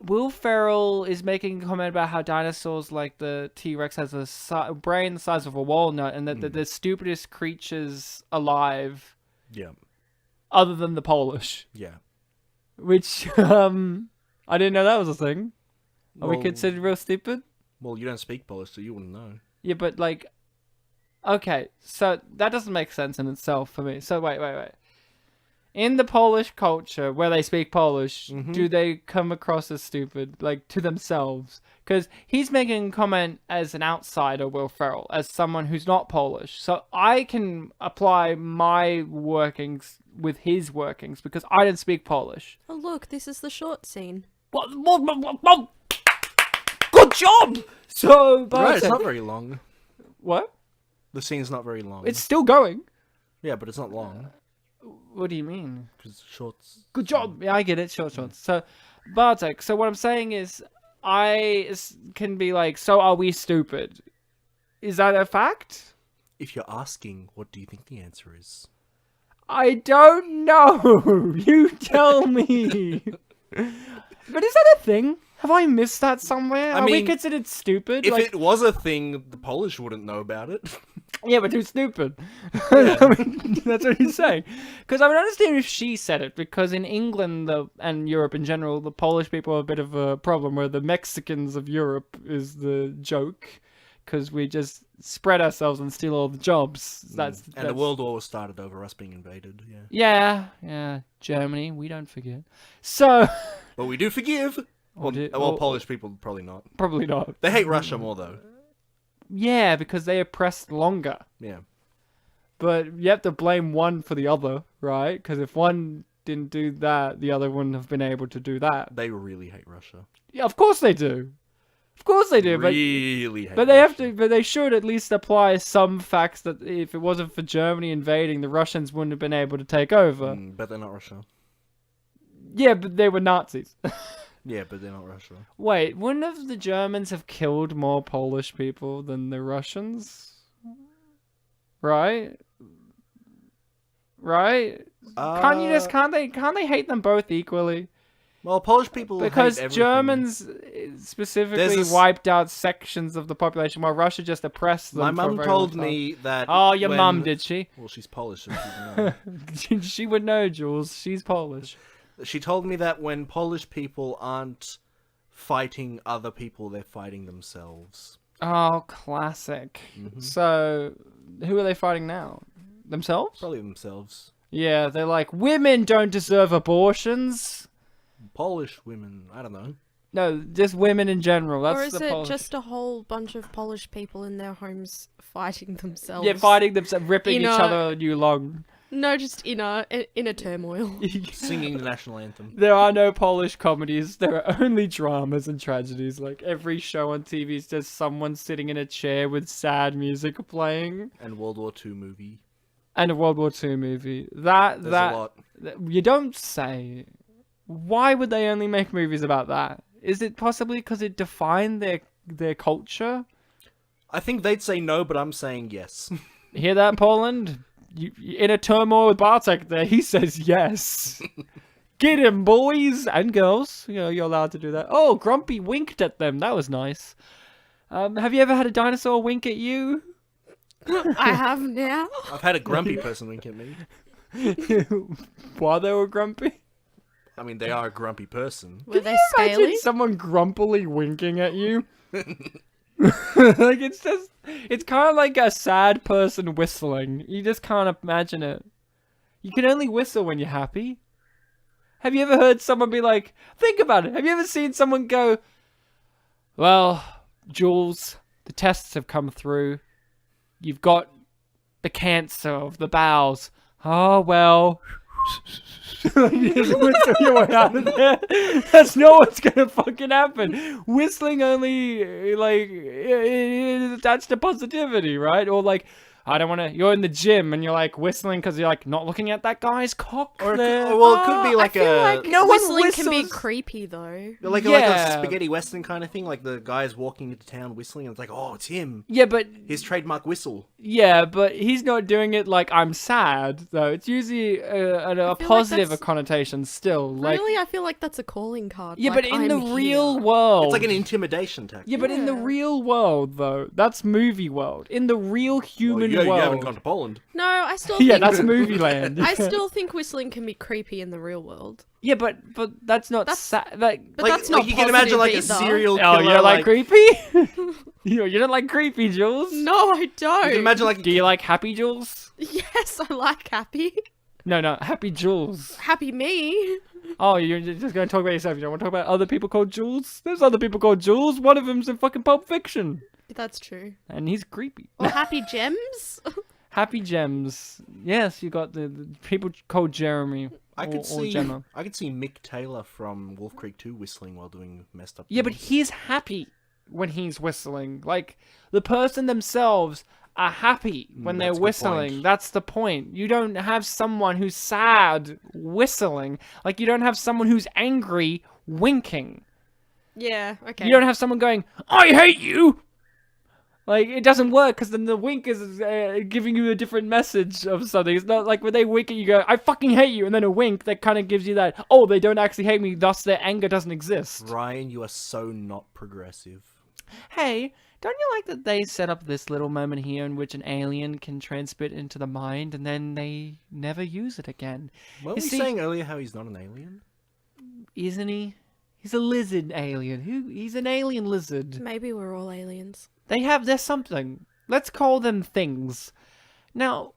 Will Ferrell is making a comment about how dinosaurs, like the T-Rex, has a brain the size of a walnut, and that the stupidest creatures alive. Yeah. Other than the Polish. Yeah. Which, I didn't know that was a thing. Are we considered real stupid? Well, you don't speak Polish, so you wouldn't know. Yeah, but like... Okay, so that doesn't make sense in itself for me. So wait. In the Polish culture, where they speak Polish, do they come across as stupid, like, to themselves? Because he's making a comment as an outsider, Will Ferrell, as someone who's not Polish. So I can apply my workings with his workings, because I don't speak Polish. Oh, look, this is the short scene. What? Good job! So, Right, it's not very long. What? The scene's not very long. It's still going. Yeah, but it's not long. What do you mean? Because shorts. Good job. Yeah, I get it. Short. So, Bartek, so what I'm saying is, I can be like, so are we stupid? Is that a fact? If you're asking, what do you think the answer is? I don't know. You tell me. But is that a thing? Have I missed that somewhere? Are we considered stupid? If it was a thing, the Polish wouldn't know about it. Yeah, but who's stupid? Yeah. I mean, that's what he's saying. Because I would understand if she said it, because in England and Europe in general, the Polish people are a bit of a problem, where the Mexicans of Europe is the joke, because we just spread ourselves and steal all the jobs. That's the World War was started over us being invaded, yeah. Yeah. Germany, we don't forget. So... But we do forgive. Well, Polish people, probably not. Probably not. They hate Russia more, though. Yeah, because they oppressed longer. Yeah. But you have to blame one for the other, right? Because if one didn't do that, the other wouldn't have been able to do that. They really hate Russia. Yeah, of course they do. Of course they do. Really hate but they Russia. have to. But they should at least apply some facts that if it wasn't for Germany invading, the Russians wouldn't have been able to take over. But they're not Russia. Yeah, but they were Nazis. Yeah, but they're not Russia. Wait, wouldn't the Germans have killed more Polish people than the Russians? Right? Can't they hate them both equally? Well, Polish people because hate everything. Germans specifically wiped out sections of the population while Russia just oppressed them. My mum told me that. Oh, your mum, did she? Well, she's Polish. So she'd know. She would know, Jules. She's Polish. She told me that when Polish people aren't fighting other people, they're fighting themselves. Oh, classic. So, who are they fighting now? Themselves? Probably themselves. Yeah, they're like, women don't deserve abortions. Polish women, I don't know. No, just women in general. That's or is the it Polish... just a whole bunch of Polish people in their homes fighting themselves? Yeah, fighting themselves, ripping each other a new lung. No, just inner turmoil. Singing the national anthem. There are no Polish comedies. There are only dramas and tragedies. Like every show on TV is just someone sitting in a chair with sad music playing. And World War II movie. And a World War II movie. There's a lot. You don't say. Why would they only make movies about that? Is it possibly because it defined their culture? I think they'd say no, but I'm saying yes. Hear that, Poland? You in a turmoil with Bartek there. He says yes. Get him, boys and girls. You know, you're allowed to do that. Oh, Grumpy winked at them. That was nice. Have you ever had a dinosaur wink at you? I have now. I've had a grumpy person wink at me. While they were grumpy? I mean, they are a grumpy person. Were they Imagine scaly? someone grumpily winking at you. Like it's kind of like a sad person whistling. You just can't imagine it. You can only whistle when you're happy. Have you ever heard someone be like, think about it. Have you ever seen someone go, well, Jules, the tests have come through. You've got the cancer of the bowels. Oh, well. Like, you just whistle your way out of there. That's not what's gonna fucking happen. Whistling only, like, that's the positivity, right? Or like, I don't want to. You're in the gym and you're like whistling because you're like not looking at that guy's cock. Or there. well, it could be like I feel like No one whistling can be whistles. creepy though. like Yeah. a spaghetti western kind of thing. Like the guy's walking into town whistling, and it's like, oh, it's him. Yeah, but His trademark whistle. he's not doing it like I'm sad though. It's usually a like positive that's- connotation still. Like Really, I feel like that's a calling card. yeah, like, but in the I'm real here. world, It's like an intimidation tactic. yeah, but in the Yeah. real world though, that's movie world. In the real human You world, haven't gone to Poland. No, I still yeah, think that's movie land. I still think whistling can be creepy in the real world. yeah, but that's not That's- sad. Like, But that's not you can imagine like a positive either. serial oh, killer. you don't like creepy? you don't like creepy, Jules? No, I don't. You can imagine like Do you like happy Jules? Yes, I like happy. No, happy Jules. Happy me. Oh, you're just going to talk about yourself. You don't want to talk about other people called Jules? There's other people called Jules. One of them's in fucking Pulp Fiction. That's true. And he's creepy. Or happy gems. Happy Gems. Yes, you got the people called Jeremy. I could or see Gemma. I could see Mick Taylor from Wolf Creek 2 whistling while doing messed up. Yeah, but things. he's happy when he's whistling. Like, the person themselves are happy when they're that's a good whistling. point. That's the point. You don't have someone who's sad whistling. Like, you don't have someone who's angry winking. Yeah, okay. You don't have someone going, I hate you! Like, it doesn't work, because then the wink is giving you a different message of something. It's not like when they wink at you, go, I fucking hate you, and then a wink that kind of gives you that, oh, they don't actually hate me, thus their anger doesn't exist. Ryan, you are so not progressive. Hey, don't you like that they set up this little moment here in which an alien can transmit into the mind, and then they never use it again? Weren't You we see- saying earlier how he's not an alien? Isn't he? He's a lizard alien. He's an alien lizard. Maybe we're all aliens. There's something. Let's call them things. Now,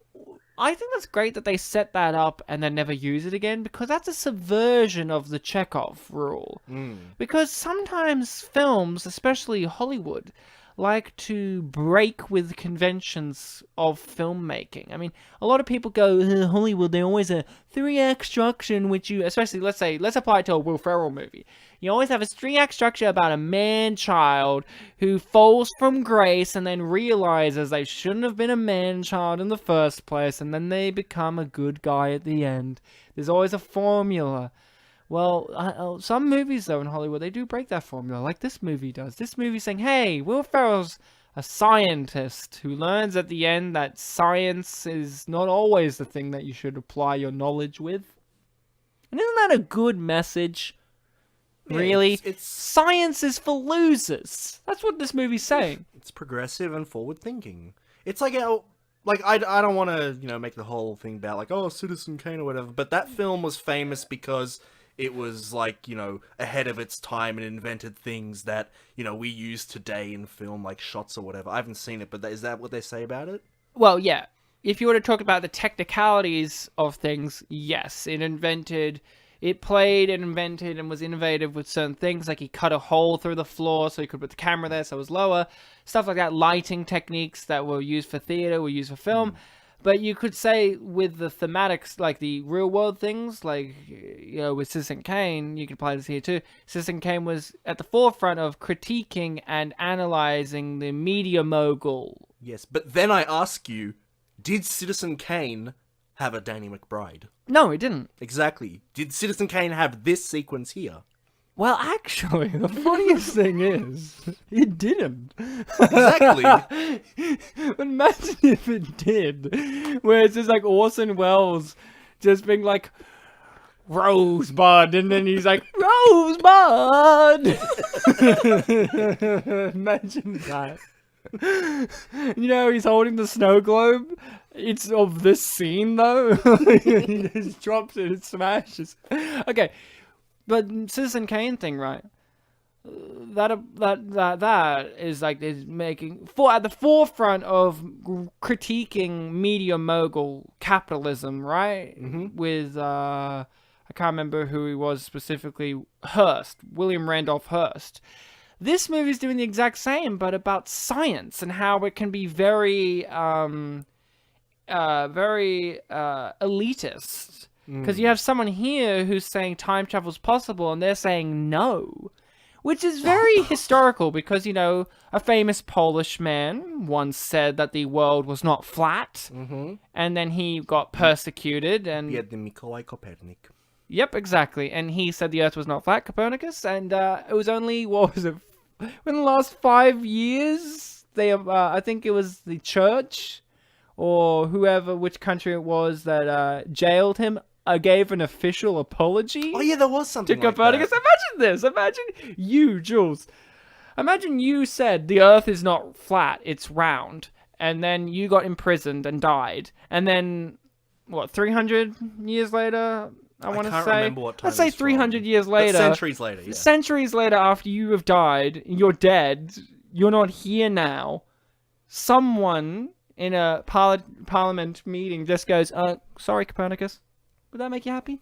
I think that's great that they set that up and then never use it again, because that's a subversion of the Chekhov rule. Because sometimes films, especially Hollywood, like to break with conventions of filmmaking. I mean, a lot of people go, Hollywood, they always a 3-act structure in which you, especially, let's apply it to a Will Ferrell movie. You always have a 3-act structure about a man-child who falls from grace and then realizes they shouldn't have been a man-child in the first place, and then they become a good guy at the end. There's always a formula. Well, some movies, though, in Hollywood, they do break that formula, like this movie does. This movie's saying, hey, Will Ferrell's a scientist who learns at the end that science is not always the thing that you should apply your knowledge with. And isn't that a good message? Yeah, Really? it's Science is for losers. That's what this movie's saying. it's progressive and forward thinking. It's like I don't want to make the whole thing about like, oh, Citizen Kane or whatever, but that film was famous because it was like, ahead of its time and invented things that, we use today in film, like shots or whatever. I haven't seen it, but is that what they say about it? Well, yeah. If you were to talk about the technicalities of things, yes. It played and invented and was innovative with certain things, like he cut a hole through the floor so he could put the camera there so it was lower. Stuff like that. Lighting techniques that were used for theater were used for film. But you could say with the thematics, like the real world things, like, you know, with Citizen Kane, you could apply this here too. Citizen Kane was at the forefront of critiquing and analyzing the media mogul. Yes, but then I ask you, did Citizen Kane have a Danny McBride? No, it didn't. Exactly. Did Citizen Kane have this sequence here? Well, actually, the funniest thing is, it didn't. Exactly. But imagine if it did. Where it's just like Orson Welles just being like, Rosebud, and then he's like, Rosebud! Imagine that. You know, he's holding the snow globe. It's of this scene, though. He just drops it and smashes. Okay. But Citizen Kane thing, right? That is like is making at the forefront of critiquing media mogul capitalism, right? Mm-hmm. With I can't remember who he was specifically. William Randolph Hearst. This movie is doing the exact same, but about science and how it can be very elitist. Because you have someone here who's saying time travel is possible, and they're saying no. Which is very historical, because, you know, a famous Polish man once said that the world was not flat, and then he got persecuted, and... Yeah, the Mikołaj Kopernik. Yep, exactly. And he said the Earth was not flat, Copernicus, and it was only, what was it, in the last 5 years, they I think it was the church, or whoever, which country it was, that jailed him, gave an official apology. Oh yeah, there was something to Copernicus. like that. Imagine this. Imagine you, Jules. Imagine you said the Earth is not flat, it's round, and then you got imprisoned and died, and then what? 300 years later, I want to say. Remember what time let's say 300 years later. But centuries later. Yeah. Centuries later, after you have died, you're dead. You're not here now. Someone in a parliament meeting just goes, "Sorry, Copernicus." Would that make you happy?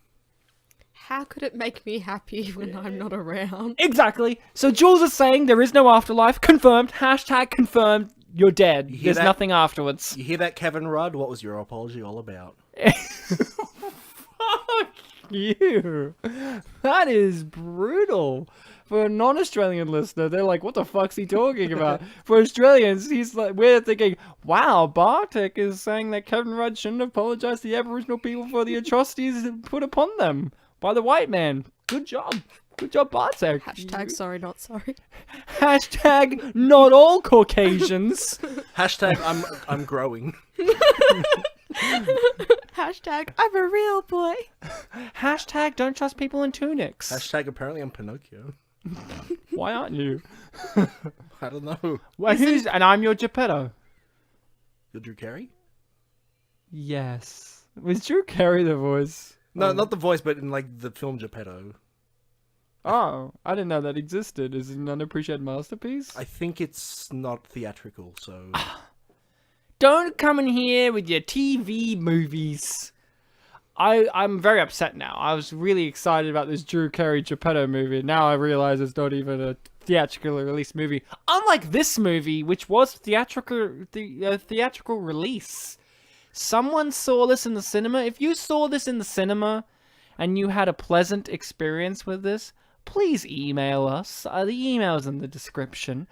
How could it make me happy when I'm not around? Exactly. So Jules is saying there is no afterlife. Confirmed. Hashtag confirmed. You're dead. There's nothing afterwards. You hear that, Kevin Rudd? What was your apology all about? Fuck you. That is brutal. For a non-Australian listener, they're like, what the fuck's he talking about? For Australians, he's like, we're thinking, wow, Bartek is saying that Kevin Rudd shouldn't apologize to the Aboriginal people for the atrocities put upon them by the white man. Good job. Good job, Bartek. Hashtag sorry, not sorry. Hashtag not all Caucasians. Hashtag I'm growing. Hashtag I'm a real boy. Hashtag don't trust people in tunics. Hashtag apparently I'm Pinocchio. Why aren't you? I don't know. Well, and I'm your Geppetto. You're Drew Carey? Yes. Was Drew Carey the voice? No, not the voice, but in like the film Geppetto. Oh, I didn't know that existed. Is it an unappreciated masterpiece? I think it's not theatrical, so... Don't come in here with your TV movies. I'm very upset now. I was really excited about this Drew Carey Geppetto movie. Now I realize it's not even a theatrically released movie. Unlike this movie, which was theatrical release. Someone saw this in the cinema. If you saw this in the cinema and you had a pleasant experience with this, please email us. The email's in the description.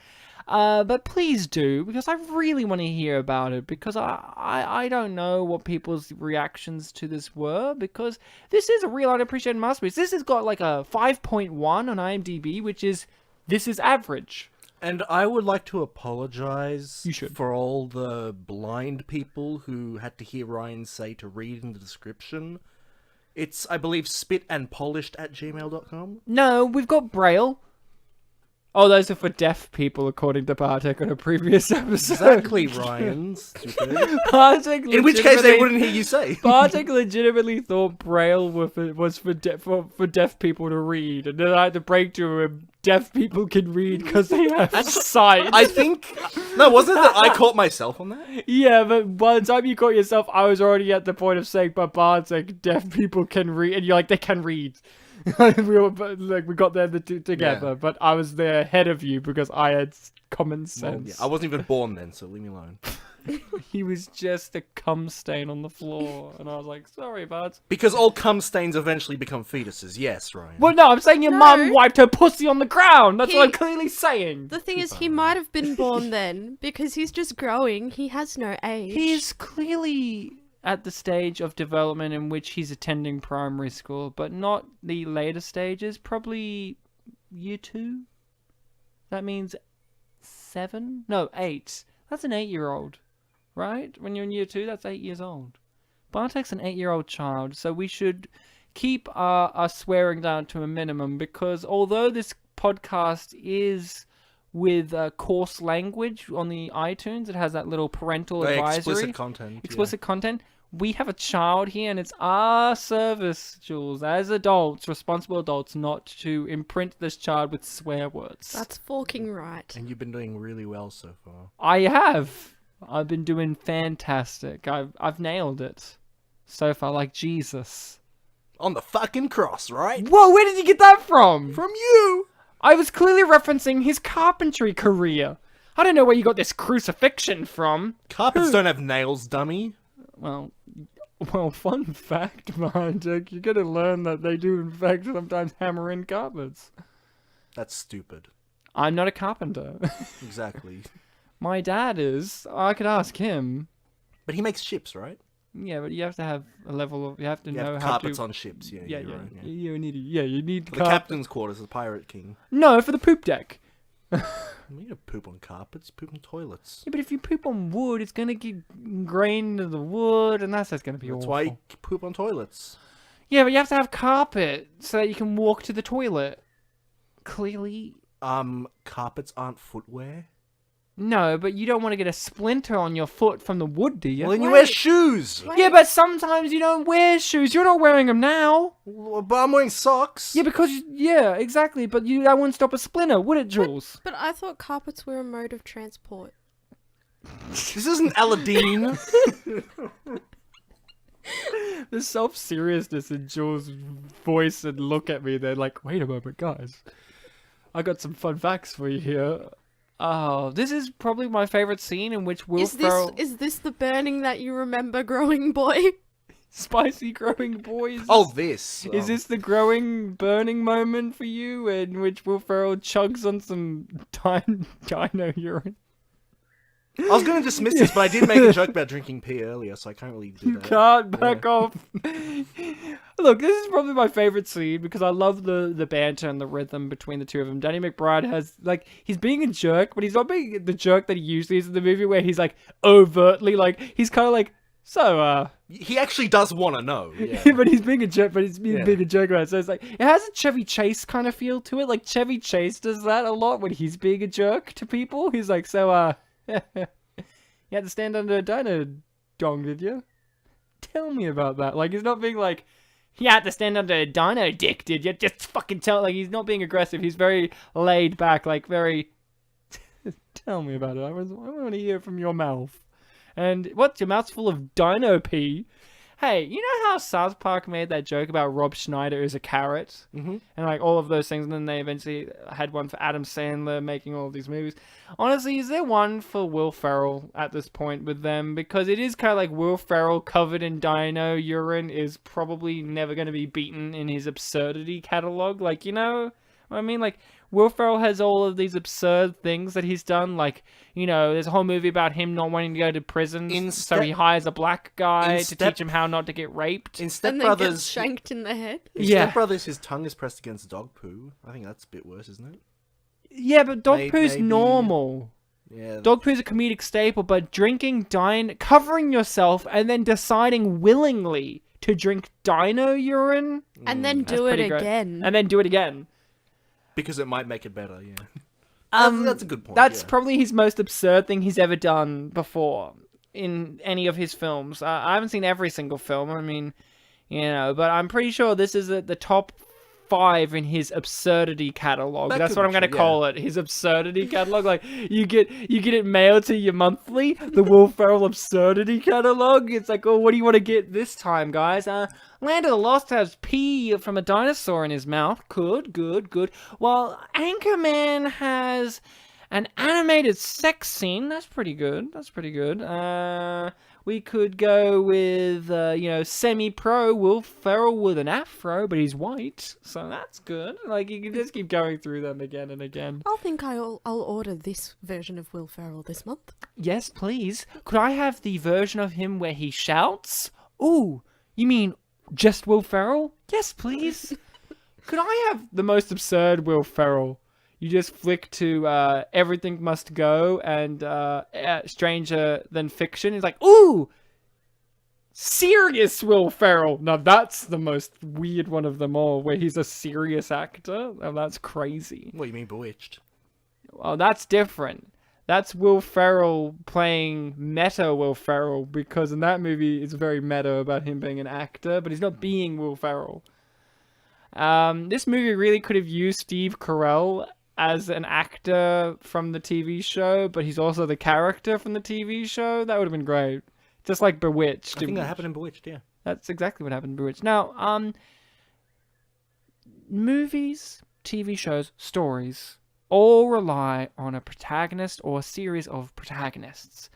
But please do, because I really want to hear about it, because I don't know what people's reactions to this were, because this is a real unappreciated masterpiece. This has got like a 5.1 on IMDb, which is, this is average. And I would like to apologize You should. for all the blind people who had to hear Ryan say to read in the description. It's, I believe, spitandpolished@gmail.com. No, we've got Braille. Oh, those are for deaf people, according to Bartek on a previous episode. Exactly, Ryan. Stupid. Bartek In which case they wouldn't hear you say. Bartek legitimately thought Braille was for deaf people to read, and then I had to break to him, deaf people can read because they have sight. I think... No, wasn't it that I caught myself on that? Yeah, but by the time you caught yourself, I was already at the point of saying, but Bartek, deaf people can read, and you're like, they can read. we got there together, Yeah. but I was there ahead of you because I had common sense. Well, yeah, I wasn't even born then, so leave me alone. He was just a cum stain on the floor. And I was like, sorry, bud. Because all cum stains eventually become fetuses. Yes, Ryan. Well, no, I'm saying your No. mum wiped her pussy on the ground. That's what I'm He- clearly saying. The thing is, he might have been born then because he's just growing. He has no age. He's clearly at the stage of development in which he's attending primary school, but not the later stages. Probably year 2. That means 7? No, 8. That's an 8-year-old, right? When you're in year 2, that's 8 years old. Bartek's an 8-year-old child, so we should keep our swearing down to a minimum, because although this podcast is with coarse language on the iTunes, it has that little parental advisory. Explicit content. Explicit content. We have a child here, and it's our service, Jules, as adults, responsible adults, not to imprint this child with swear words. That's fucking right. And you've been doing really well so far. I have. I've been doing fantastic. I've nailed it so far, like Jesus. On the fucking cross, right? Whoa, where did you get that from? From you! I was clearly referencing his carpentry career. I don't know where you got this crucifixion from. Carpets don't have nails, dummy. Well, fun fact, Bartek, you're gonna learn that they do in fact sometimes hammer in carpets. That's stupid. I'm not a carpenter. Exactly. My dad is. I could ask him. But he makes ships, right? Yeah, but you have to have a level of... You have to You know have how carpets to... on ships, yeah. Yeah, you're yeah. right, yeah. You need... Yeah, you need... The captain's quarters, the pirate king. No, for the poop deck. You don't poop on carpets, poop on toilets. Yeah, but if you poop on wood, it's gonna get ingrained into the wood, and that's gonna be That's awful. why you poop on toilets. Yeah, but you have to have carpet so that you can walk to the toilet. Clearly... Carpets aren't footwear. No, but you don't want to get a splinter on your foot from the wood, do you? Well, then you wear shoes. Yeah, but sometimes you don't wear shoes. You're not wearing them now. Well, but I'm wearing socks. Yeah, because... Yeah, exactly. But that wouldn't stop a splinter, would it, Jules? But I thought carpets were a mode of transport. This isn't Aladdin. The self-seriousness in Jules' voice and look at me, they're like, wait a moment, guys. I got some fun facts for you here. Oh, this is probably my favorite scene in which Will Ferrell... Is this the burning that you remember, growing boy? Spicy growing boys. Oh, this. Is this the growing, burning moment for you in which Will Ferrell chugs on some dino urine? I was going to dismiss this, but I did make a joke about drinking pee earlier, so I can't really do You that. can't back off. Look, this is probably my favorite scene because I love the banter and the rhythm between the two of them. Danny McBride has, like, he's being a jerk, but he's not being the jerk that he usually is in the movie where he's, like, overtly, like, he's kind of like, so, He actually does want to know. Yeah. but he's being a jerk, but he's being a jerk about it. So it's like, it has a Chevy Chase kind of feel to it. Like, Chevy Chase does that a lot when he's being a jerk to people. He's like, so, you had to stand under a dino dong, did you? Tell me about that. Like, he's not being like, you had to stand under a dino dick, did you? Just fucking tell. Like, he's not being aggressive. He's very laid back, like, very... Tell me about it. I want to hear from your mouth. And what? Your mouth's full of dino pee? Hey, you know how South Park made that joke about Rob Schneider is a carrot? Mm-hmm. And like all of those things, and then they eventually had one for Adam Sandler making all of these movies. Honestly, is there one for Will Ferrell at this point with them? Because it is kind of like Will Ferrell covered in dino urine is probably never going to be beaten in his absurdity catalog. Like, you know what I mean? Like, Will Ferrell has all of these absurd things that he's done. Like, you know, there's a whole movie about him not wanting to go to prison, so he hires a black guy to teach him how not to get raped. In Step And then Brothers, gets shanked in the head. in Yeah. Step Brothers, his tongue is pressed against dog poo. I think that's a bit worse, isn't it? Yeah, but dog Maybe- poo's normal. Yeah. Dog poo's a comedic staple, but covering yourself and then deciding willingly to drink dino urine And then do it pretty great. again. and then do it again. Because it might make it better, yeah. That's a good point. That's yeah. probably his most absurd thing he's ever done before in any of his films. I haven't seen every single film. I mean, you know, but I'm pretty sure this is at the top 5 in his absurdity catalog. That That's could what be I'm going to true, call it. His absurdity catalog. Like you get it mailed to your monthly, the Will Ferrell absurdity catalog. It's like, oh, what do you want to get this time, guys? Land of the Lost has pee from a dinosaur in his mouth. Good. Well, Anchorman has An animated sex scene. That's pretty good. We could go with, semi-pro Will Ferrell with an afro, but he's white, so that's good. Like, you can just keep going through them again and again. I think I'll order this version of Will Ferrell this month. Yes, please. Could I have the version of him where he shouts? Ooh, you mean just Will Ferrell? Yes, please. Could I have the most absurd Will Ferrell? You just flick to Everything Must Go and Stranger Than Fiction. He's like, ooh, serious Will Ferrell. Now that's the most weird one of them all, where he's a serious actor. Now that's crazy. What, you mean Bewitched? Well, that's different. That's Will Ferrell playing meta Will Ferrell, because in that movie it's very meta about him being an actor, but he's not being Will Ferrell. This movie really could have used Steve Carell as an actor from the TV show, but he's also the character from the TV show. That would have been great. Just like Bewitched. I think that happened in Bewitched, yeah. That's exactly what happened in Bewitched. Now, movies, TV shows, stories all rely on a protagonist or a series of protagonists.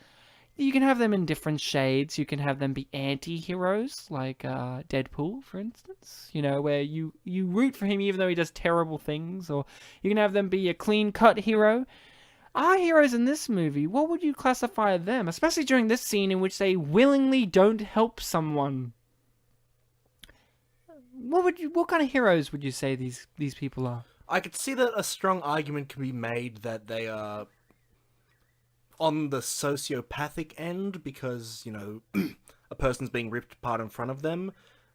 You can have them in different shades. You can have them be anti-heroes, like Deadpool, for instance. You know, where you root for him even though he does terrible things. Or you can have them be a clean-cut hero. Our heroes in this movie, what would you classify them? Especially during this scene in which they willingly don't help someone. What kind of heroes would you say these people are? I could see that a strong argument can be made that they are on the sociopathic end because, a person's being ripped apart in front of them.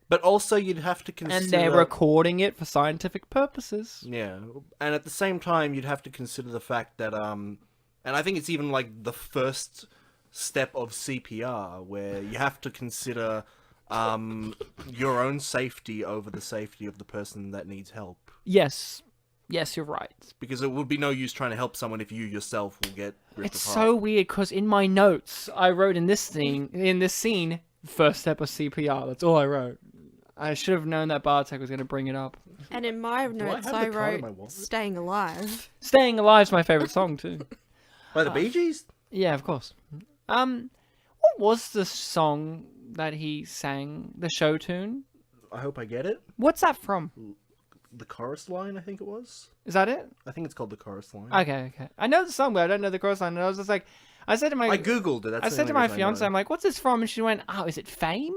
But also you'd have to consider... And they're recording it for scientific purposes. Yeah. And at the same time, you'd have to consider the fact that, and I think it's even like the first step of CPR, where you have to consider your own safety over the safety of the person that needs help. Yes. Yes, you're right. Because it would be no use trying to help someone if you yourself will get ripped It's apart. so weird, because in my notes, I wrote in this scene, first step of CPR. That's all I wrote. I should have known that Bartek was going to bring it up. And in my notes, I wrote Staying Alive. Staying Alive is my favourite song, too. By the Bee Gees? Yeah, of course. What was the song that he sang, the show tune? I hope I get it. What's that from? The chorus line, I think it was. Is that it? I think it's called the chorus line. Okay. I know the song, but I don't know the chorus line. And I was just like, I googled it. I said to my fiance, I'm like, what's this from? And she went, oh, is it Fame?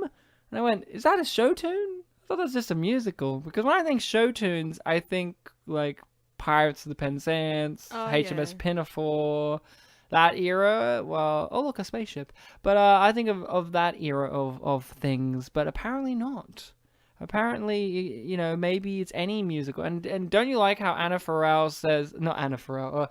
And I went, is that a show tune? I thought that was just a musical. Because when I think show tunes, I think like Pirates of the Penzance, HMS Pinafore, that era. Well, oh look, a spaceship. But I think of that era of things, but apparently not. Apparently, maybe it's any musical. And don't you like how Anna Farrell says, not Anna Farrell,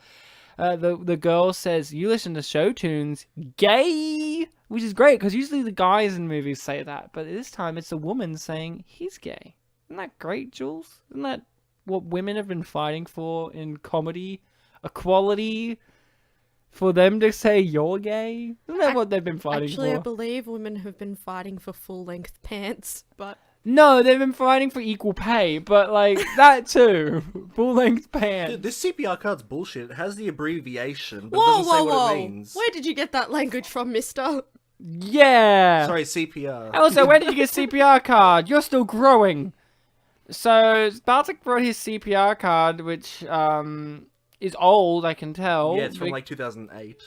the girl says, you listen to show tunes, gay, which is great, because usually the guys in movies say that, but this time it's a woman saying he's gay. Isn't that great, Jules? Isn't that what women have been fighting for in comedy? Equality? For them to say you're gay? Isn't that what they've been fighting for? Actually, I believe women have been fighting for full-length pants, but... No, they've been fighting for equal pay, but, like, that too. Full-length pants. Dude, this CPR card's bullshit. It has the abbreviation, but it doesn't say what it means. Where did you get that language from, mister? Yeah. Sorry, CPR. Also, where did you get CPR card? You're still growing. So, Bartek brought his CPR card, which, is old, I can tell. Yeah, it's from, 2008.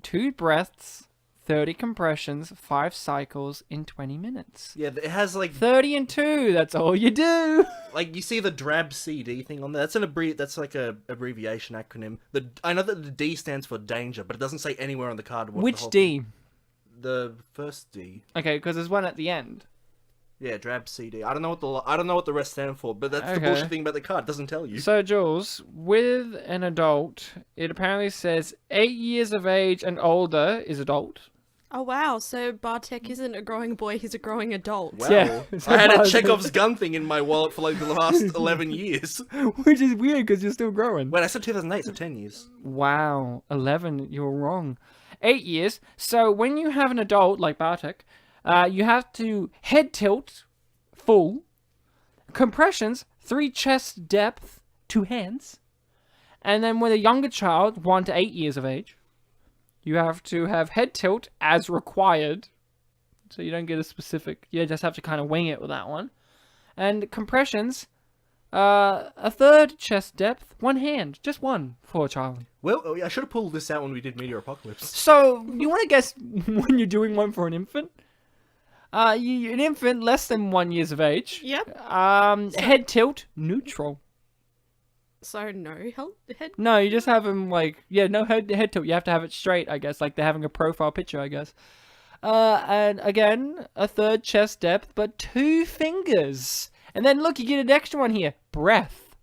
2 breaths, 30 compressions, 5 cycles in 20 minutes. Yeah, it has 30 and 2. That's all you do. You see the DRAB CD thing on there. That's like a abbreviation acronym. I know that the D stands for danger, but it doesn't say anywhere on the card what Which D? The first D. Okay, because there's one at the end. Yeah, DRAB CD. I don't know what the rest stand for, but that's the bullshit thing about the card. It doesn't tell you. So, Jules, with an adult, it apparently says 8 years of age and older is adult. Oh, wow. So Bartek isn't a growing boy, he's a growing adult. Wow. Yeah. I had a Chekhov's gun thing in my wallet for the last 11 years. Which is weird because you're still growing. Wait, I said 2008, so 10 years. Wow. 11. You're wrong. 8 years. So when you have an adult like Bartek, you have to head tilt, full, compressions, 3 chest depth, 2 hands, And then with a younger child, 1 to 8 years of age, you have to have head tilt as required. So you don't get a specific... You just have to kind of wing it with that one. And compressions, a third chest depth, 1 hand. Just 1 for Charlie. Well, I should have pulled this out when we did Meteor Apocalypse. So, you want to guess when you're doing one for an infant? An infant less than 1 years of age. Yep. Head tilt, neutral. So no head? No, you just have them no head tilt. You have to have it straight, I guess, like they're having a profile picture, I guess. And again, a third chest depth, but 2 fingers. And then look, you get an extra one here. Breath.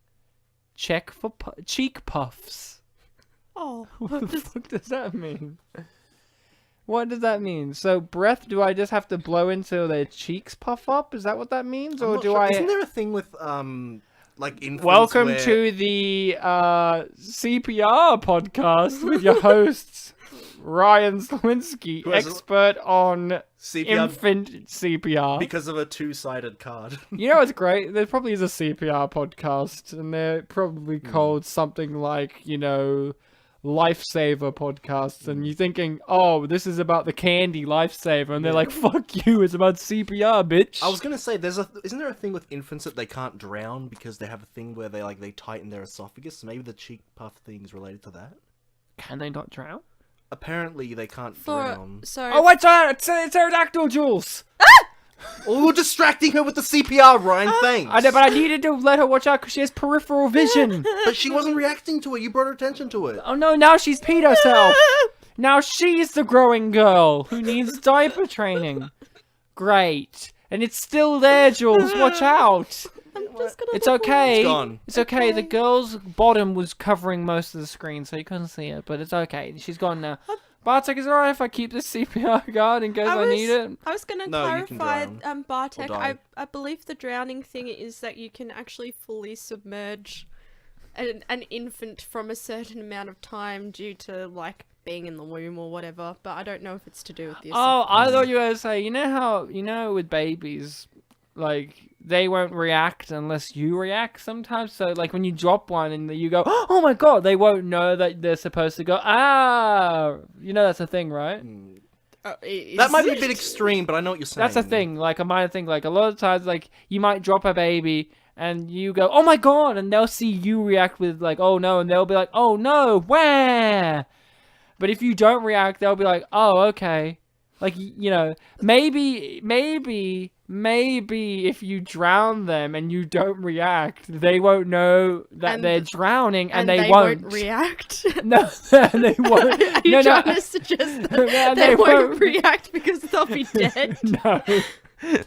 Check for cheek puffs. Oh. What the fuck does that mean? What does that mean? So breath, do I just have to blow until their cheeks puff up? Is that what that means? Or do I... Isn't there a thing with, like infants Welcome where... to the CPR podcast with your hosts, Ryan Sliwinski, expert on infant CPR. Because of a 2-sided card. You know what's great? There probably is a CPR podcast, and they're probably called something like, Lifesaver podcasts, and you're thinking, oh, this is about the candy Lifesaver, and they're like, fuck you, it's about CPR, bitch. I was gonna say, isn't there a thing with infants that they can't drown because they have a thing where they tighten their esophagus? So maybe the cheek puff thing's related to that. Can they not drown? Apparently, they can't drown. Oh, wait, it's pterodactyl, Jules! Oh, we're distracting her with the CPR, Ryan, thanks! I know, but I needed to let her watch out because she has peripheral vision. But she wasn't reacting to it, you brought her attention to it. Oh no, now she's peed herself. Now she's the growing girl who needs diaper training. Great. And it's still there, Jules, watch out. It's okay. It's gone. It's okay. The girl's bottom was covering most of the screen, so you couldn't see it, but it's okay. She's gone now. Bartek, is it alright if I keep this CPR guard in case I need it? I was going to clarify, Bartek, I believe the drowning thing is that you can actually fully submerge an infant from a certain amount of time due to, being in the womb or whatever, but I don't know if it's to do with this. Oh, I thought you were going to say, you know how, with babies, they won't react unless you react sometimes. So, when you drop one and you go, oh my god, they won't know that they're supposed to go, that's a thing, right? That might be a bit extreme, but I know what you're saying. That's a thing, a minor thing. A lot of times, you might drop a baby and you go, oh my god, and they'll see you react with, oh no, and they'll be like, oh no, where? But if you don't react, they'll be like, oh, okay. Maybe if you drown them and you don't react, they won't know that they're drowning, and they won't react. No, they won't. Are you trying to suggest that they won't react because they'll be dead? No,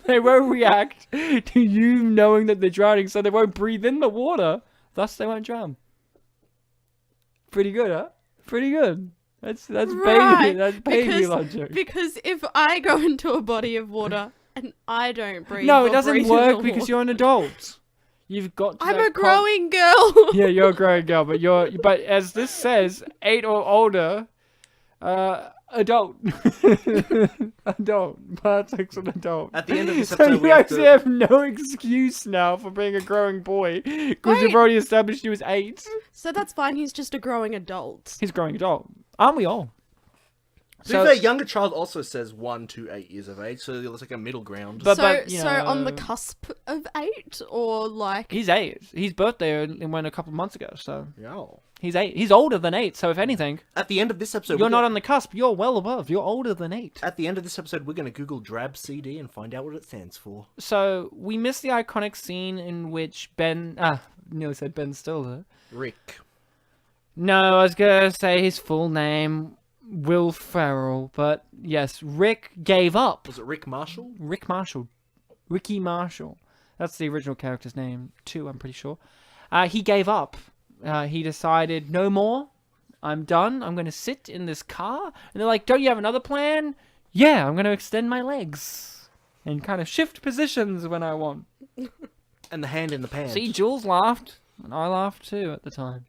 they won't react to you knowing that they're drowning, so they won't breathe in the water. Thus, they won't drown. Pretty good, huh? Pretty good. That's right. baby logic. Because if I go into a body of water and I don't breathe, no, it doesn't work because you're an adult. You've got. I'm a growing girl. Yeah, you're a growing girl, but as this says, 8 or older, adult. Adult. Bartek's an adult. At the end of this so episode, you actually have no excuse now for being a growing boy because you've already established he was 8. So that's fine. He's just a growing adult. He's a growing adult. Aren't we all? To be fair, younger child also says 1 to 8 years of age, so it's like a middle ground. So on the cusp of 8, or he's 8. His birthday went a couple of months ago, so yeah, he's 8. He's older than 8. So if anything, at the end of this episode, you're not on the cusp. You're well above. You're older than 8. At the end of this episode, we're going to Google Drab CD and find out what it stands for. So we missed the iconic scene in which nearly said Ben Stiller. Rick. No, I was gonna say his full name. Will Ferrell, but yes, Rick gave up. Was it Rick Marshall? Rick Marshall. Ricky Marshall. That's the original character's name, too, I'm pretty sure. He gave up. He decided, no more. I'm done. I'm going to sit in this car. And they're like, don't you have another plan? Yeah, I'm going to extend my legs. And kind of shift positions when I want. And the hand in the pants. See, Jules laughed. And I laughed, too, at the time.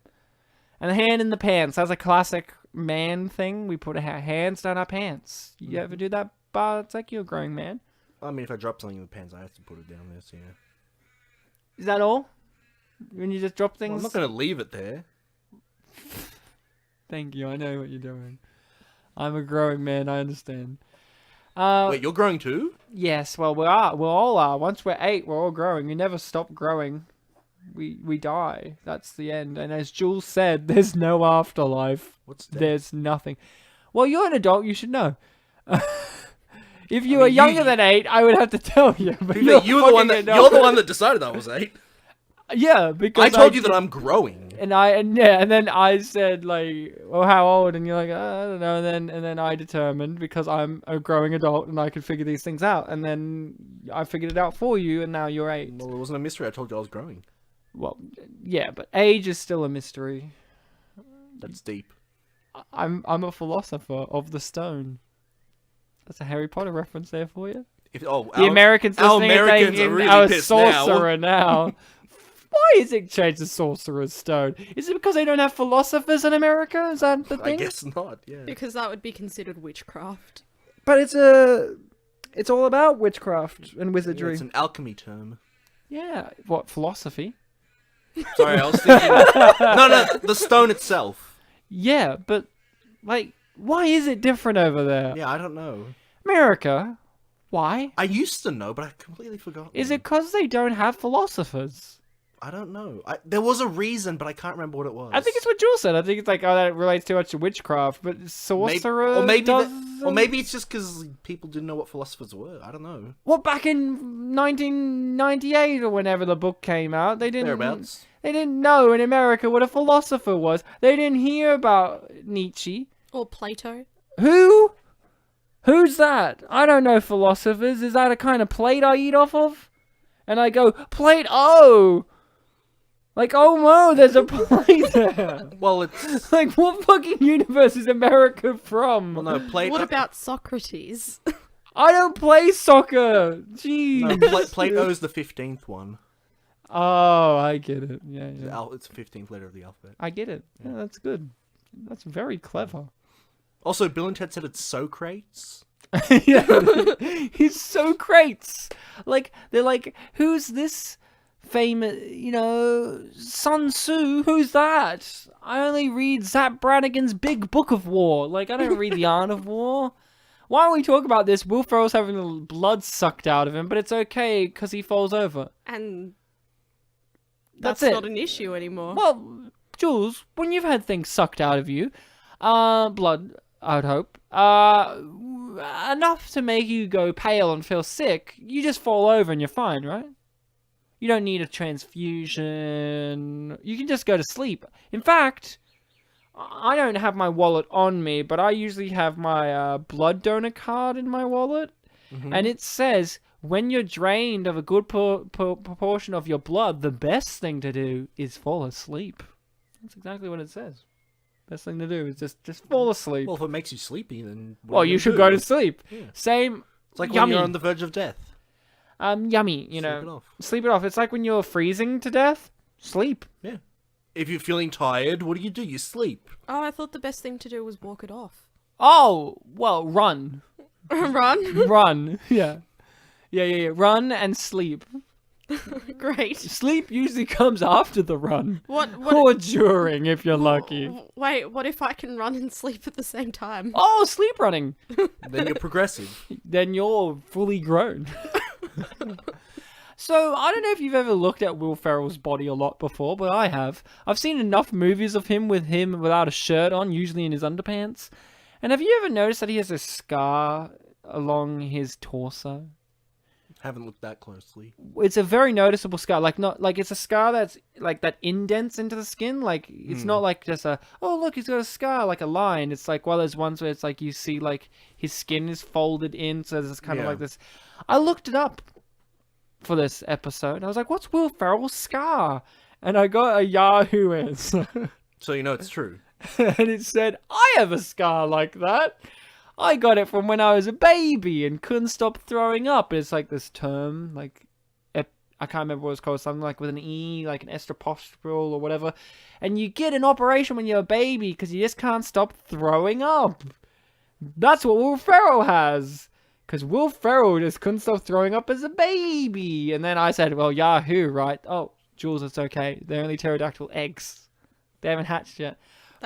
And the hand in the pants. That's a classic man thing. We put our hands down our pants. You ever do that, Bart? It's like you're a growing man. I mean, if I drop something in the pants, I have to put it down there, so yeah. Is that all? When you just drop things? Well, I'm not going to leave it there. Thank you. I know what you're doing. I'm a growing man. I understand. Wait, you're growing too? Yes. Well, we are. We all are. Once we're 8, we're all growing. You never stop growing. We die. That's the end. And as Jules said, there's no afterlife. What's death? There's nothing. Well, you're an adult. You should know. If you were younger than 8, I would have to tell you. But you're the one that decided I was 8. Yeah, because I told you that I'm growing. And then I said like, well, how old? And you're like, I don't know. And then I determined, because I'm a growing adult and I could figure these things out. And then I figured it out for you, and now you're 8. Well, it wasn't a mystery. I told you I was growing. Well, yeah, but age is still a mystery. That's deep. I'm a philosopher of the stone. That's a Harry Potter reference there for you. The Americans listening are really our pissed sorcerer now. Why is it changed to Sorcerer's Stone? Is it because they don't have philosophers in America? Is that the thing? I guess not, yeah. Because that would be considered witchcraft. But it's all about witchcraft and wizardry. Yeah, it's an alchemy term. Yeah. What, philosophy? Sorry, I was thinking... No, the stone itself. Yeah, but, like, why is it different over there? Yeah, I don't know. America? Why? I used to know, but I completely forgot. Is it because they don't have philosophers? I don't know. There was a reason, but I can't remember what it was. I think it's what Jules said. I think it's like, oh, that relates too much to witchcraft, but sorcerer or maybe it's just because people didn't know what philosophers were. I don't know. Well, back in 1998 or whenever the book came out, they didn't. Thereabouts. They didn't know in America what a philosopher was. They didn't hear about Nietzsche or Plato. Who? Who's that? I don't know philosophers. Is that a kind of plate I eat off of? And I go, plate, oh! Like, oh no, there's a plate there. Well, it's... Like, what fucking universe is America from? Well, no, plate... What about Socrates? I don't play soccer! Jeez. No, Plato's the 15th one. Oh, I get it. Yeah. It's the 15th letter of the alphabet. I get it. Yeah, that's good. That's very clever. Also, Bill and Ted said it's Socrates. Yeah, he's Socrates. Like, they're like, who's this famous, Sun Tzu? Who's that? I only read Zap Brannigan's Big Book of War. Like, I don't read The Art of War. Why don't we talk about this? Will Ferrell's having the blood sucked out of him, but it's okay because he falls over. And that's not an issue anymore. Well, Jules, when you've had things sucked out of you, blood, I would hope, enough to make you go pale and feel sick, you just fall over and you're fine, right? You don't need a transfusion. You can just go to sleep. In fact, I don't have my wallet on me, but I usually have my blood donor card in my wallet. Mm-hmm. And it says, when you're drained of a good proportion of your blood, the best thing to do is fall asleep. That's exactly what it says. Best thing to do is just fall asleep. Well, if it makes you sleepy, then... Well, you should go to sleep. Yeah. Same. It's like when you're on the verge of death. Yummy, Sleep it off. Sleep it off. It's like when you're freezing to death. Sleep. Yeah. If you're feeling tired, what do? You sleep. Oh, I thought the best thing to do was walk it off. Oh, well, run. Run? Run, yeah. Yeah. Run and sleep. Great. Sleep usually comes after the run. What? Or during, if you're lucky. Wait, what if I can run and sleep at the same time? Oh, sleep running. Then you're progressive. Then you're fully grown. So, I don't know if you've ever looked at Will Ferrell's body a lot before, but I have. I've seen enough movies of him without a shirt on, usually in his underpants. And have you ever noticed that he has a scar along his torso? Haven't looked that closely. It's a very noticeable scar. It's a scar that's like that indents into the skin. Like it's not like just look, he's got a scar, like a line. It's like there's ones where it's like you see like his skin is folded in, so there's kind of like this. I looked it up for this episode. I was like, what's Will Ferrell's scar? And I got a Yahoo answer. So you know it's true. And it said, I have a scar like that. I got it from when I was a baby and couldn't stop throwing up. It's like this term, like, I can't remember what it's called, something like with an E, like an estropostrol or whatever. And you get an operation when you're a baby because you just can't stop throwing up. That's what Will Ferrell has. Because Will Ferrell just couldn't stop throwing up as a baby. And then I said, well, Yahoo, right? Oh, Jules, it's okay. They're only pterodactyl eggs. They haven't hatched yet.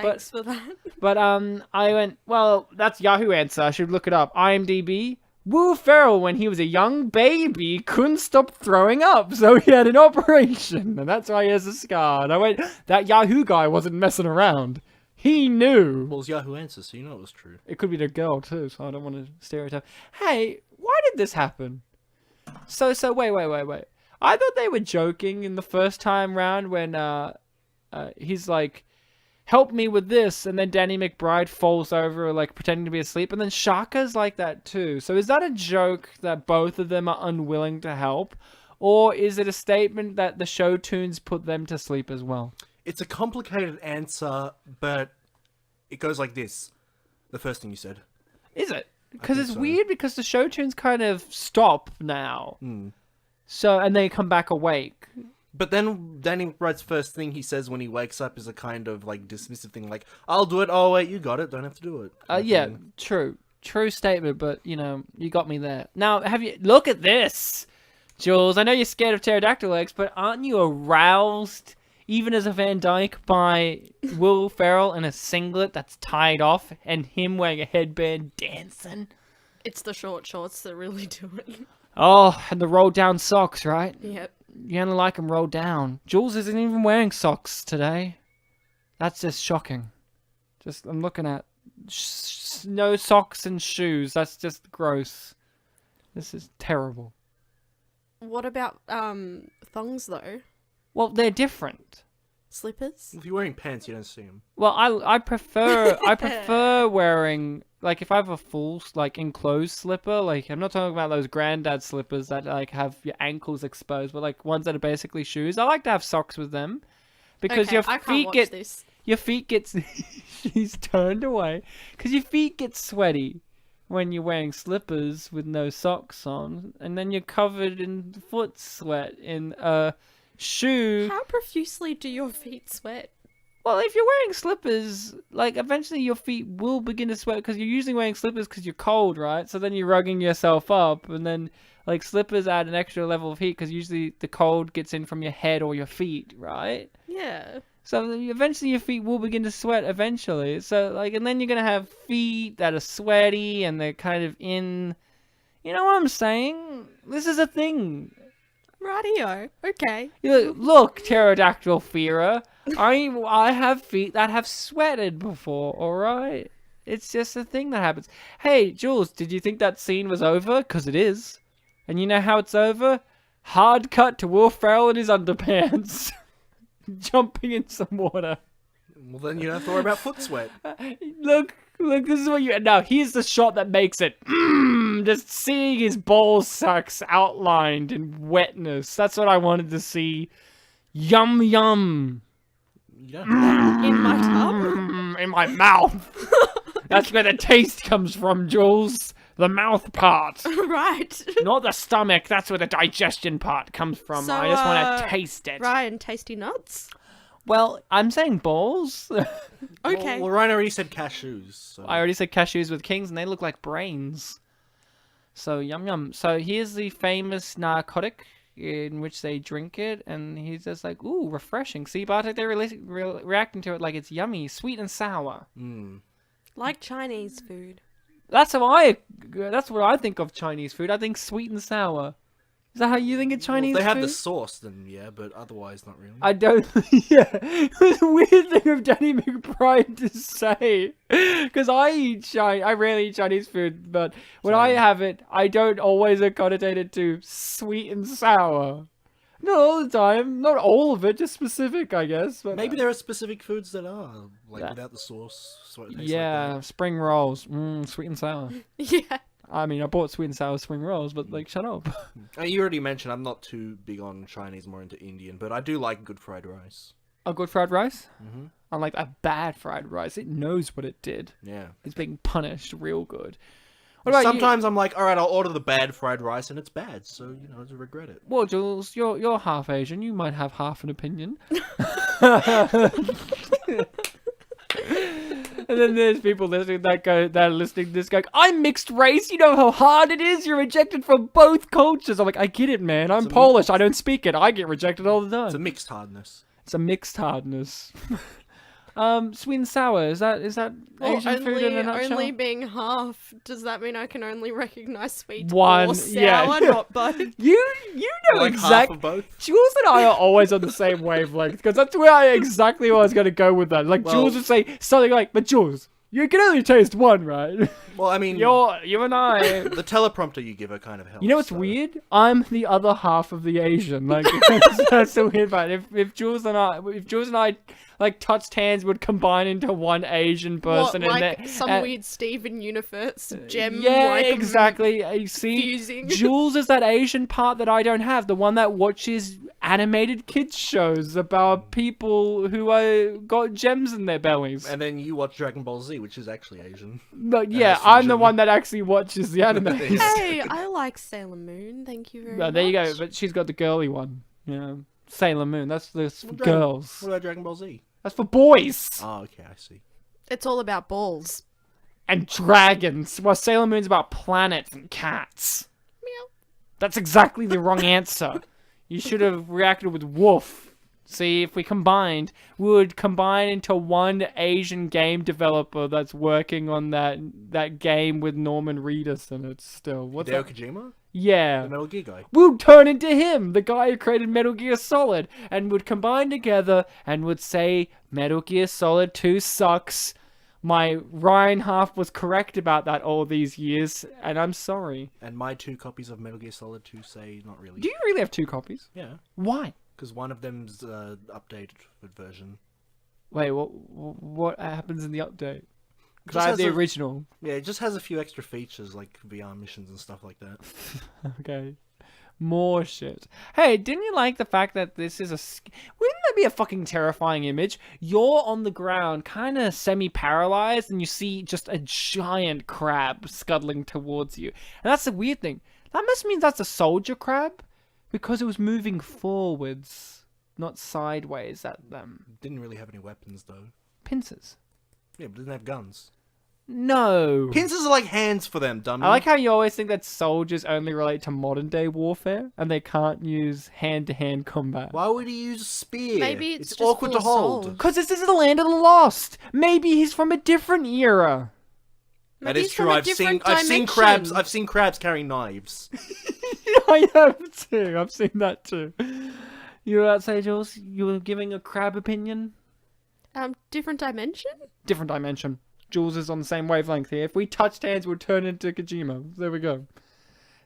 Thanks for that. But I went, well, that's Yahoo answer. I should look it up. IMDb. Will Ferrell, when he was a young baby, couldn't stop throwing up, so he had an operation, and that's why he has a scar. And I went, that Yahoo guy wasn't messing around. He knew. Well, it's Yahoo Answers, so you know it was true. It could be the girl, too, so I don't want to stereotype. Hey, why did this happen? So, wait. I thought they were joking in the first time round when he's like, help me with this, and then Danny McBride falls over, like, pretending to be asleep, and then Shaka's like that, too. So is that a joke that both of them are unwilling to help? Or is it a statement that the show tunes put them to sleep as well? It's a complicated answer, but it goes like this. The first thing you said. Is it? Because it's weird because the show tunes kind of stop now. So, and they come back awake. But then Danny McBride's first thing he says when he wakes up is a kind of like dismissive thing, like, I'll do it, oh wait, you got it, don't have to do it. Yeah, true statement, but you know, you got me there. Now, look at this, Jules, I know you're scared of pterodactyl eggs, but aren't you aroused, even as a Van Dyke, by Will Ferrell in a singlet that's tied off, and him wearing a headband dancing? It's the short shorts that really do it. Oh, and the rolled down socks, right? Yep. You only like them rolled down. Jules isn't even wearing socks today. That's just shocking. I'm looking at no socks and shoes. That's just gross. This is terrible. What about thongs though? Well, they're different. Slippers? If you're wearing pants, you don't see them. Well, I prefer wearing, like, if I have a full, like, enclosed slipper, like, I'm not talking about those granddad slippers that, like, have your ankles exposed, but, like, ones that are basically shoes. I like to have socks with them because your feet get she's turned away because your feet get sweaty when you're wearing slippers with no socks on, and then you're covered in foot sweat in a shoe. How profusely do your feet sweat? Well, if you're wearing slippers, like, eventually your feet will begin to sweat because you're usually wearing slippers because you're cold, right? So then you're rugging yourself up, and then, like, slippers add an extra level of heat because usually the cold gets in from your head or your feet, right? Yeah. So eventually your feet will begin to sweat eventually. So, like, and then you're going to have feet that are sweaty and they're kind of in... You know what I'm saying? This is a thing. Radio. Okay. Look, pterodactyl fearer. I have feet that have sweated before, alright? It's just a thing that happens. Hey, Jules, did you think that scene was over? Because it is. And you know how it's over? Hard cut to Will Ferrell in his underpants. Jumping in some water. Well, then you don't have to worry about foot sweat. Look, this is what you... Now, here's the shot that makes it... just seeing his ball sacks outlined in wetness. That's what I wanted to see. Yum, yum. Yeah. In my tub? In my mouth. That's where the taste comes from, Jules. The mouth part. Right. Not the stomach. That's where the digestion part comes from. So, I just want to taste it. Ryan, tasty nuts? Well, I'm saying balls. Okay. Well, Ryan already said cashews. So. I already said cashews with kings, and they look like brains. So, yum yum. So, here's the famous narcotic in which they drink it, and he's just like, ooh, refreshing. See, Bartek, they're reacting to it like it's yummy, sweet and sour. Like Chinese food. That's what I think of Chinese food. I think sweet and sour. Is that how you think of Chinese food? They have food? the sauce, then yeah, but otherwise not really. I don't... Yeah. It was a weird thing of Danny McBride to say. Because I rarely eat Chinese food, but when I have it, I don't always connotate it to sweet and sour. Not all the time. Not all of it, just specific, I guess. But maybe there are specific foods that are, like, without the sauce. So it tastes yeah, like spring rolls. Sweet and sour. Yeah. I mean, I bought sweet and sour spring rolls, but, like, shut up. You already mentioned I'm not too big on Chinese, more into Indian, but I do like good fried rice. A good fried rice? Mm-hmm. Unlike a bad fried rice. It knows what it did. Yeah. It's being punished real good. Sometimes I'm like, all right, I'll order the bad fried rice, and it's bad, so, you know, I regret it. Well, Jules, you're half Asian. You might have half an opinion. And then there's people listening that are listening to this going, I'm mixed race. You know how hard it is. You're rejected from both cultures. I'm like, I get it, man. I'm Polish. I don't speak it. I get rejected all the time. It's a mixed hardness. It's a mixed hardness. Sweet and sour. Is that Asian food in a nutshell? Only being half. Does that mean I can only recognize sweet One, or sour, yeah. not both? You know Like exactly. half of both. Jules and I are always on the same wavelength because that's where exactly where I was going to go with that. Like, Well- Jules would say something like, "But Jules, you can only taste one, right?" Well, I mean, You and I. the teleprompter you give her kind of helps. You know what's so. weird? I'm the other half of the Asian. Like, that's the weird part. If Jules and I like touched hands, would combine into one Asian person, What, and like then, some weird Steven Universe gem? yeah, like, exactly. You see, fusing. Jules is that Asian part that I don't have, the one that watches animated kids shows about people who got gems in their bellies. And then you watch Dragon Ball Z, which is actually Asian. No, yeah, that's I'm the fusion. one that actually watches the anime. Hey, I like Sailor Moon. Thank you very much. There you go. But she's got the girly one. Yeah, Sailor Moon. That's for What girls. What about Dragon Ball Z? That's for boys Oh, okay, I see. It's all about balls. and dragons. While Sailor Moon's about planets and cats. Meow. That's exactly the wrong answer. You should have reacted with wolf. See, if we would combine into one Asian game developer that's working on that game with Norman Reedus in it still. What's Hideo that? Kojima? Yeah. The Metal Gear guy. We'll turn into him, the guy who created Metal Gear Solid, and would combine together and would say Metal Gear Solid 2 sucks. My Ryan half was correct about that all these years, and I'm sorry. And my 2 copies of Metal Gear Solid 2 say not really. Do you really have 2 copies? Yeah, Why? because one of them's updated version. Wait, what happens in the update? Because Just I have has the a- original. Yeah, it just has a few extra features like VR missions and stuff like that. Okay. More shit. Hey, didn't you like the fact that this is wouldn't that be a fucking terrifying image? You're on the ground, kind of semi-paralyzed, and you see just a giant crab scuttling towards you. And that's the weird thing. That must mean that's a soldier crab, because it was moving forwards, not sideways at them. Didn't really have any weapons though. Pincers. Yeah, but didn't have guns. No. Pincers are like hands for them, dummy. I like how you always think that soldiers only relate to modern day warfare and they can't use hand-to-hand combat. Why would he use a spear? Maybe it's just awkward full to of hold. soul. Because this is the land of the lost. Maybe he's from a different era. That Maybe is it's true. from a I've different seen crabs. I've seen crabs carry knives. I have too. I've seen that too. You were about to say, Jules, you were giving a crab opinion? Different dimension? Different dimension. Jules is on the same wavelength here. If we touched hands, we'd turn into Kojima. There we go.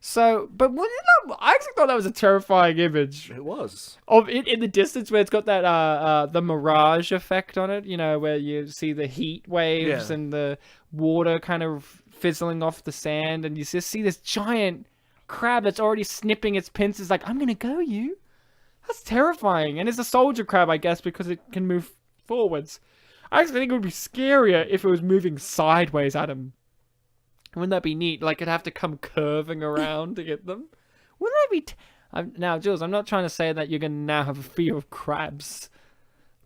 So, but I actually thought that was a terrifying image It was. of it in the distance where it's got that the mirage effect on it. You know, where you see the heat waves Yeah. and the water kind of fizzling off the sand, and you just see this giant crab that's already snipping its pincers. Like, I'm gonna go you. That's terrifying, and it's a soldier crab, I guess, because it can move forwards. I actually think it would be scarier if it was moving sideways at him. Wouldn't that be neat? Like, it'd have to come curving around to get them. Wouldn't that be... Now, Jules, I'm not trying to say that you're going to now have a fear of crabs.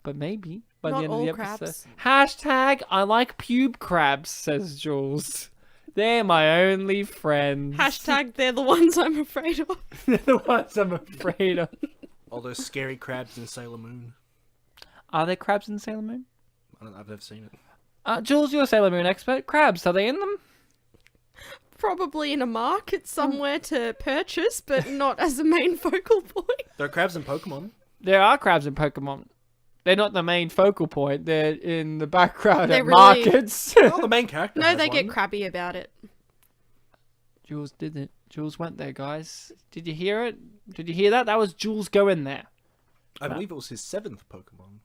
But maybe by Not the end of all the episode. crabs. Hashtag, I like pube crabs, says Jules. They're my only friends. Hashtag they're the ones I'm afraid of. They're the ones I'm afraid of. All those scary crabs in Sailor Moon. Are there crabs in Sailor Moon? I've never seen it. Jules, you're a Sailor Moon expert. Crabs, are they in them? Probably in a market somewhere to purchase, but not as a main focal point. There are crabs in Pokemon. There are crabs in Pokemon. They're not the main focal point. They're in the background They're at really- markets. Oh, the main character. No, has they one. get crabby about it. Jules did it. Jules went there, guys. Did you hear it? Did you hear that? That was Jules going there. I believe it was his 7th Pokemon.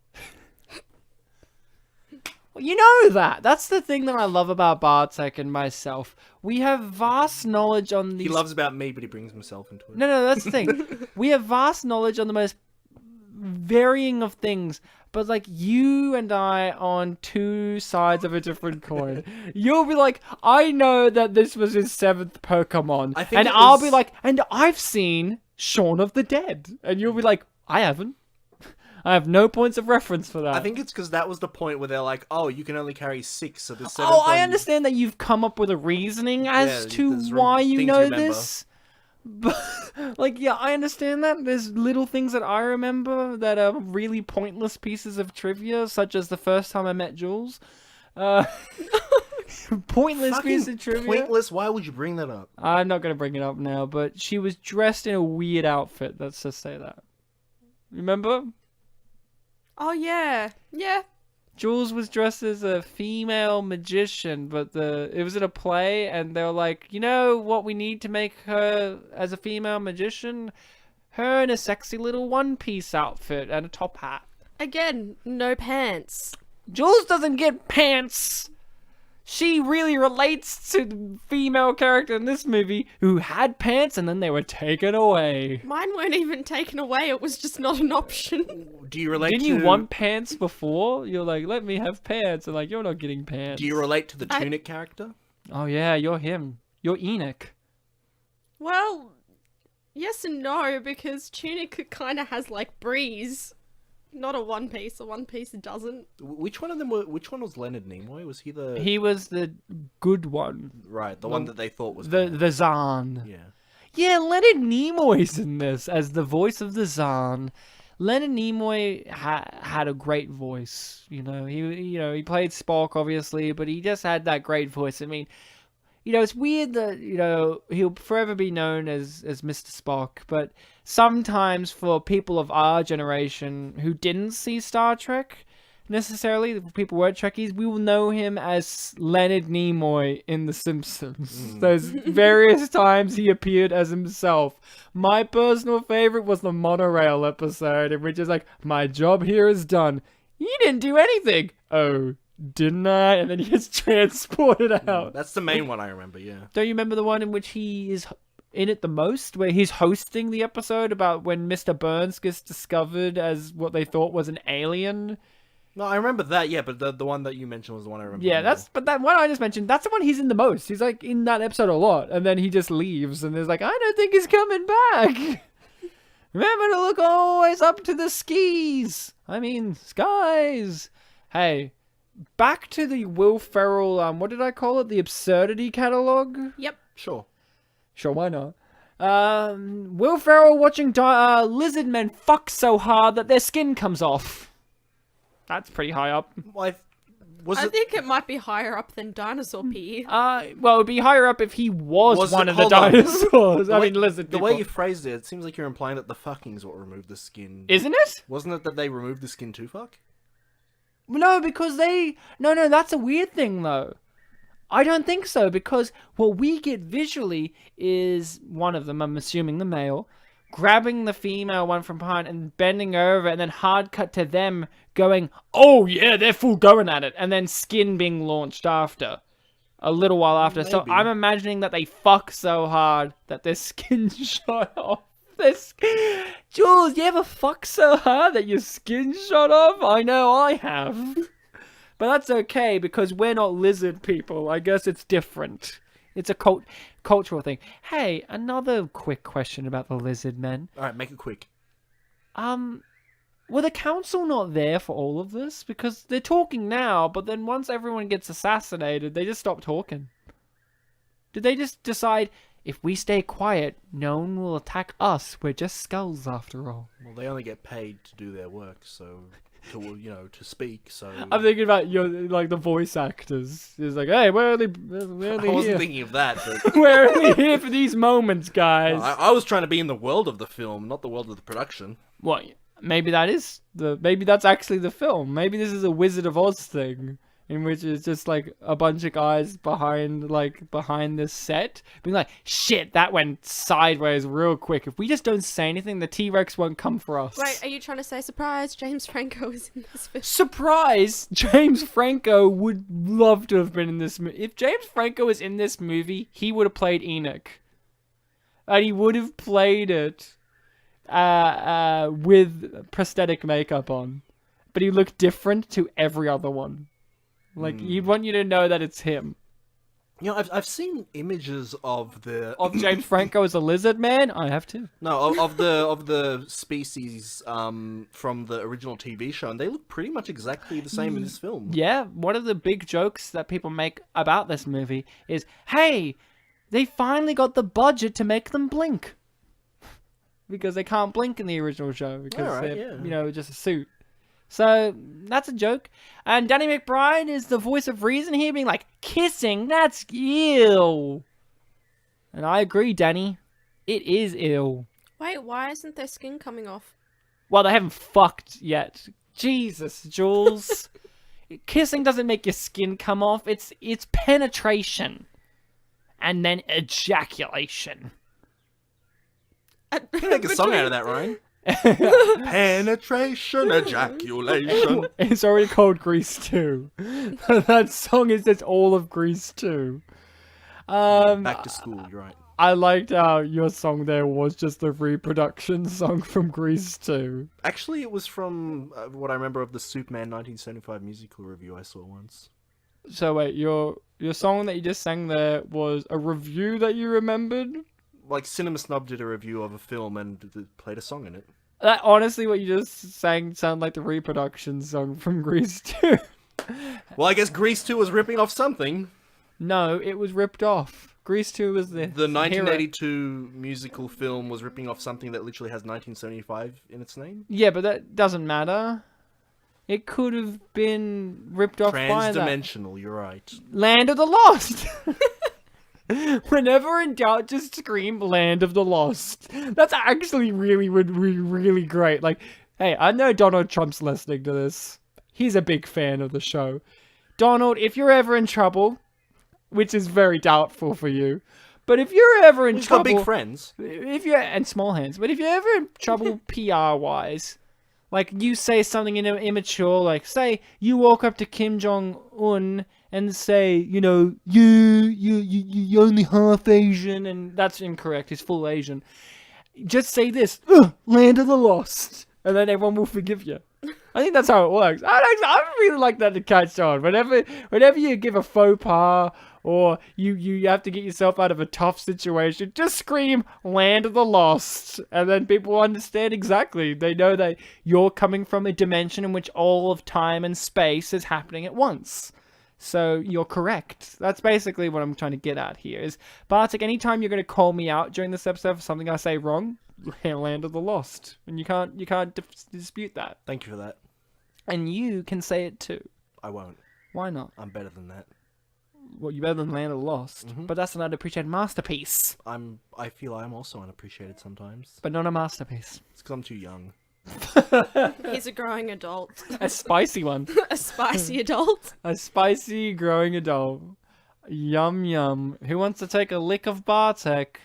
Well, you know that. That's the thing that I love about Bartek and myself. We have vast knowledge on these... He loves about me, but he brings himself into it. No, that's the thing. We have vast knowledge on the most varying of things, but like you and I on two sides of a different coin. You'll be like, I know that this was his 7th Pokemon, I think and it I'll was- be like, and I've seen Shaun of the Dead, and you'll be like, I haven't. I have no points of reference for that. I think it's because that was the point where they're like, oh, you can only carry 6, so the 7th Oh, I one- understand that you've come up with a reasoning as Yeah, to there's why you things know you remember. this. But, like, yeah, I understand that. There's little things that I remember that are really pointless pieces of trivia, such as the first time I met Jules. Pointless piece of trivia. Pointless? Why would you bring that up? I'm not going to bring it up now, but she was dressed in a weird outfit. Let's just say that. Remember? Oh, yeah. Yeah. Jules was dressed as a female magician, but it was in a play, and they were like, you know what we need to make her as a female magician? Her in a sexy little one-piece outfit and a top hat. Again, no pants. Jules doesn't get pants! She really relates to the female character in this movie who had pants and then they were taken away. Mine weren't even taken away, it was just not an option. Do you relate Didn't you want pants before? You're like, let me have pants. And like, you're not getting pants. Do you relate to the Tunic character? Oh yeah, you're him. You're Enoch. Well, yes and no, because Tunic kind of has like Breeze. Not a one piece. A one piece doesn't. Which one was Leonard Nimoy? Was he the? He was the good one. Right, the one that they thought was the Zahn. Yeah. Yeah, Leonard Nimoy's in this as the voice of the Zahn. Leonard Nimoy had a great voice. He played Spock obviously, but he just had that great voice. I mean, it's weird that, he'll forever be known as Mr. Spock, but sometimes for people of our generation who didn't see Star Trek necessarily, people who weren't Trekkies, we will know him as Leonard Nimoy in The Simpsons. Those various times he appeared as himself. My personal favorite was the monorail episode, in which it's like, my job here is done. You didn't do anything. Oh, didn't I? And then he gets transported out. That's the main one I remember, yeah. Don't you remember the one in which he is in it the most, where he's hosting the episode about when Mr. Burns gets discovered as what they thought was an alien? No, I remember that, yeah, but the one that you mentioned was the one I remember. Yeah, but that one I just mentioned, that's the one he's in the most. He's like in that episode a lot, and then he just leaves, and there's like, I don't think he's coming back. Remember to look always up to the skies. Hey, back to the Will Ferrell, what did I call it? The absurdity catalog? Yep. Sure, why not? Will Ferrell watching lizard men fuck so hard that their skin comes off. That's pretty high up. I think it might be higher up than dinosaur pee. Well, it would be higher up if he was one of the dinosaurs. Lizard people. The way you phrased it seems like you're implying that the fucking is what removed the skin. Isn't it? Wasn't it that they removed the skin to fuck? No, because No, that's a weird thing, though. I don't think so, because what we get visually is one of them, I'm assuming the male, grabbing the female one from behind and bending over, and then hard cut to them going, oh yeah, they're full going at it, and then skin being launched after. A little while after. Maybe. So I'm imagining that they fuck so hard that their skin shot off. Jules, you ever fuck so hard that your skin shot off? I know I have. But that's okay, because we're not lizard people. I guess it's different. It's a cultural thing. Hey, another quick question about the lizard men. Alright, make it quick. Were the council not there for all of this? Because they're talking now, but then once everyone gets assassinated, they just stop talking. Did they just decide, if we stay quiet, no one will attack us? We're just skulls after all. Well, they only get paid to do their work, so... to speak, so... I'm thinking about the voice actors. It's like, hey, we're only I wasn't thinking of that, but... We're only here for these moments, guys. I was trying to be in the world of the film, not the world of the production. What? Maybe that's actually the film. Maybe this is a Wizard of Oz thing, in which it's just like a bunch of guys behind this set being like, shit, that went sideways real quick. If we just don't say anything, the T-Rex won't come for us. Wait, are you trying to say, surprise, James Franco is in this film? Surprise! James Franco would love to have been in this movie. If James Franco was in this movie, he would have played Enoch. And he would have played it with prosthetic makeup on. But he looked different to every other one. Like, he'd want you to know that it's him. I've seen images of James Franco as a lizard man. I have too. No, of the species from the original TV show, and they look pretty much exactly the same in this film. Yeah, one of the big jokes that people make about this movie is, hey, they finally got the budget to make them blink. Because they can't blink in the original show because they're, just a suit. So, that's a joke. And Danny McBride is the voice of reason here, being like, kissing, that's ill. And I agree, Danny. It is ill. Wait, why isn't their skin coming off? Well, they haven't fucked yet. Jesus, Jules. Kissing doesn't make your skin come off. It's penetration. And then ejaculation. You make a song out of that, Ryan. Penetration, ejaculation. It's already called Grease 2. That song is just all of Grease 2. Back to school, you're right. I liked how your song there was just a reproduction song from Grease 2. Actually, it was from what I remember of the Superman 1975 musical review I saw once. So wait, your song that you just sang there was a review that you remembered? Like, Cinema Snob did a review of a film and played a song in it. That, honestly, what you just sang sounded like the reproduction song from Grease 2. Well, I guess Grease 2 was ripping off something. No, it was ripped off. Grease 2 was the 1982 musical film was ripping off something that literally has 1975 in its name? Yeah, but that doesn't matter. It could have been ripped off by that. Transdimensional, you're right. Land of the Lost! Whenever in doubt, just scream Land of the Lost. That's actually really great. Like, hey, I know Donald Trump's listening to this. He's a big fan of the show. Donald, if you're ever in trouble, which is very doubtful for you, but if you're ever in trouble... He's got big friends. And small hands. But if you're ever in trouble PR-wise, like you say something immature, like say you walk up to Kim Jong-un and say, you're only half Asian, and that's incorrect, he's full Asian. Just say this, Land of the Lost, and then everyone will forgive you. I think that's how it works. I really like that to catch on. Whenever you give a faux pas, or you have to get yourself out of a tough situation, just scream Land of the Lost, and then people understand exactly. They know that you're coming from a dimension in which all of time and space is happening at once. So you're correct. That's basically what I'm trying to get at here. Is Bartek, anytime you're going to call me out during this episode for something I say wrong, Land of the Lost, and you can't dispute that. Thank you for that. And you can say it too. I won't. Why not? I'm better than that. Well, you're better than Land of the Lost, but that's an unappreciated masterpiece. I feel I'm also unappreciated sometimes. But not a masterpiece. It's because I'm too young. He's a growing adult. A spicy one. A spicy adult. A spicy growing adult. Yum yum. Who wants to take a lick of Bartek?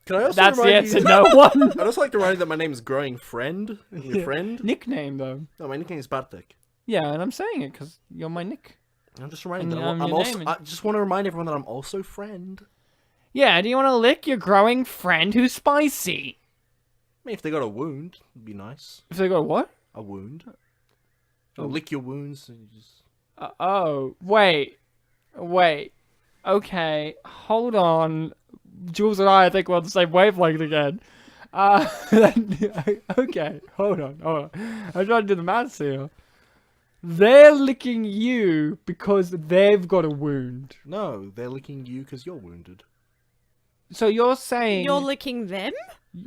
Can I also That's the remind answer, you... no one. I'd also like to remind you that my name is Growing Friend. Your friend? Nickname, though. No, my nickname is Bartek. Yeah, and I'm saying it because you're my Nick. I'm just reminding that And I'm your also... name I just want to remind everyone that I'm also friend. Yeah, do you want to lick your growing friend who's spicy? I mean, if they got a wound, it'd be nice. If they got what? A wound. I'll lick your wounds and just... Wait. Okay, hold on. Jules and I think we're on the same wavelength again. Okay, hold on. I'm trying to do the maths here. They're licking you because they've got a wound. No, they're licking you because you're wounded. So you're saying... You're licking them?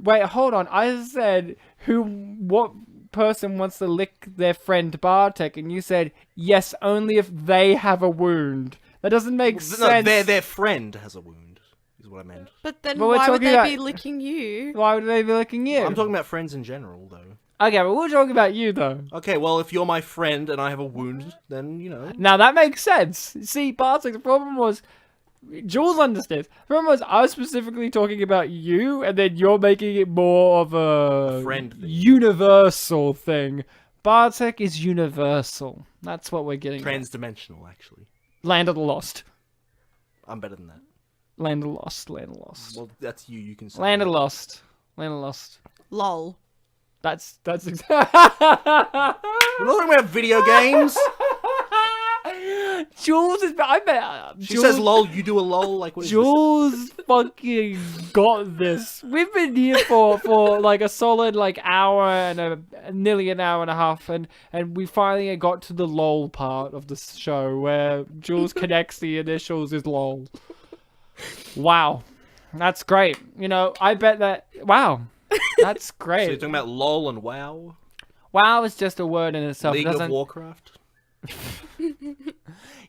Wait, hold on. I said, what person wants to lick their friend Bartek? And you said, yes, only if they have a wound. That doesn't make sense. No, their friend has a wound, is what I meant. But then But why would they be licking you? Why would they be licking you? I'm talking about friends in general, though. Okay, but we're talking about you, though. Okay, well, if you're my friend and I have a wound, then, Now, that makes sense. See, Bartek, the problem was... Jules understands. The problem was I was specifically talking about you, and then you're making it more of a friend thing. Universal thing. Bartek is universal. That's what we're getting at. Transdimensional, actually. Land of the Lost. I'm better than that. Land of the Lost. Land of the Lost. Well, that's you. You can say Land of that. the Lost. Land of the Lost. Lol. That's exactly. We're not talking about video games. Jules is. I bet. She says lol, you do a lol. Like, what is Jules fucking got this. We've been here for like a solid hour and nearly an hour and a half, and we finally got to the lol part of the show where Jules connects the initials as lol. Wow. That's great. You know, I bet that... Wow. That's great. So you're talking about LOL and WoW? WoW is just a word in itself. League of Warcraft?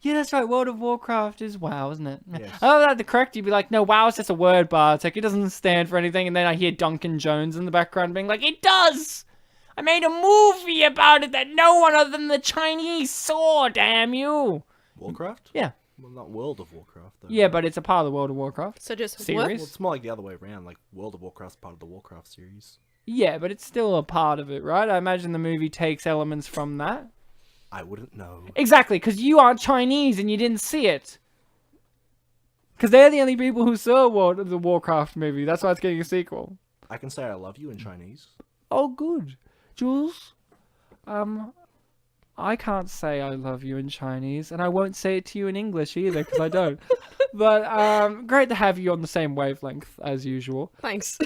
Yeah, that's right. World of Warcraft is WoW, isn't it? Yes. I would have to correct you. Be like, no, WoW is just a word, Bartek. It doesn't stand for anything. And then I hear Duncan Jones in the background being like, it does! I made a movie about it that no one other than the Chinese saw, damn you! Warcraft? Yeah. Well, not World of Warcraft, though. Yeah, but it's a part of the World of Warcraft. So just series. what? Well, it's more like the other way around. Like, World of Warcraft's part of the Warcraft series. Yeah, but it's still a part of it, right? I imagine the movie takes elements from that. I wouldn't know. Exactly, because you are Chinese and you didn't see it. Because they're the only people who saw the Warcraft movie. That's why it's getting a sequel. I can say I love you in Chinese. Oh, good. Jules, I can't say I love you in Chinese, and I won't say it to you in English either, because I don't. But, great to have you on the same wavelength, as usual. Thanks.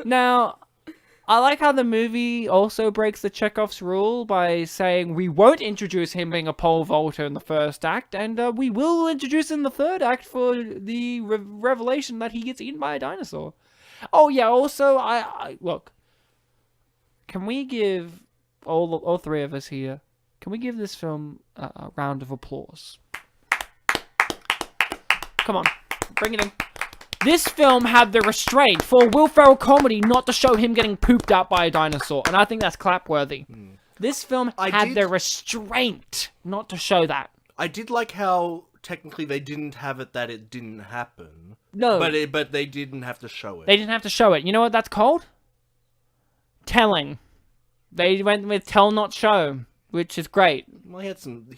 Now, I like how the movie also breaks the Chekhov's rule by saying we won't introduce him being a pole vaulter in the first act, and we will introduce in the third act for the revelation that he gets eaten by a dinosaur. Oh yeah, also, I look, can we give all three of us here, can we give this film a round of applause? Come on, bring it in. This film had the restraint for Will Ferrell comedy not to show him getting pooped out by a dinosaur, and I think that's clap-worthy. This film had the restraint not to show that. I did like how technically they didn't have it that it didn't happen. No. But they didn't have to show it. They didn't have to show it. You know what that's called? Telling. They went with tell not show, which is great. Well, he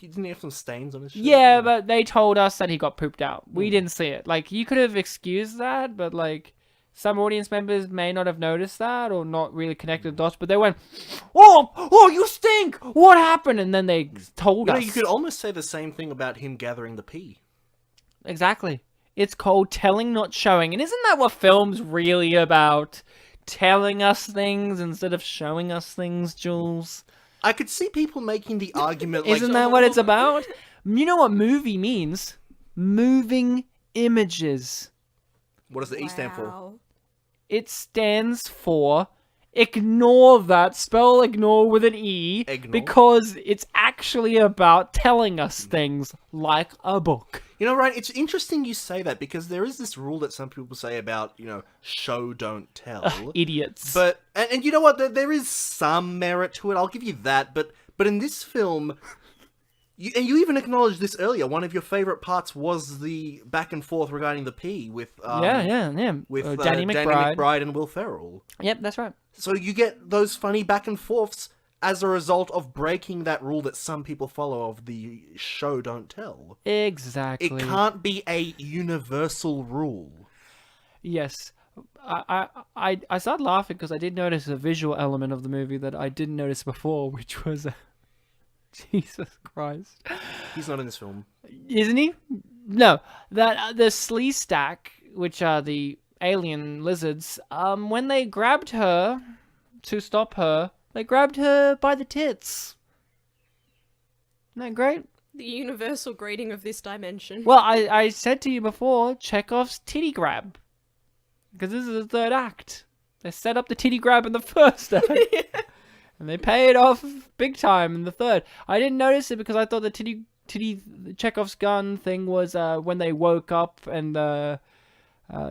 didn't have some stains on his shirt. Yeah, but they told us that he got pooped out. We didn't see it. Like, you could have excused that, but, like, some audience members may not have noticed that or not really connected the dots, but they went, oh, you stink! What happened? And then they told us. You could almost say the same thing about him gathering the pee. Exactly. It's called telling, not showing. And isn't that what film's really about? Telling us things instead of showing us things, Jules? I could see people making the argument Isn't that what it's about? You know what movie means? Moving images. What does the E stand for? It stands for ignore that. Spell ignore with an E. Ignore. Because it's actually about telling us things like a book. You know, Ryan, it's interesting you say that because there is this rule that some people say about, show, don't tell. Idiots. But, and you know what, there is some merit to it, I'll give you that, but in this film, you even acknowledged this earlier, one of your favourite parts was the back and forth regarding the pee with... With Danny McBride and Will Ferrell. Yep, that's right. So you get those funny back and forths as a result of breaking that rule that some people follow of the show, don't tell. Exactly. It can't be a universal rule. Yes. I started laughing because I did notice a visual element of the movie that I didn't notice before, which was... Jesus Christ. He's not in this film. Isn't he? No. That the Sleestack, which are the alien lizards, when they grabbed her to stop her, they grabbed her by the tits. Isn't that great? The universal greeting of this dimension. Well, I said to you before, Chekhov's titty grab. Because this is the third act. They set up the titty grab in the first act. Yeah. And they pay it off big time in the third. I didn't notice it because I thought the titty Chekhov's gun thing was when they woke up and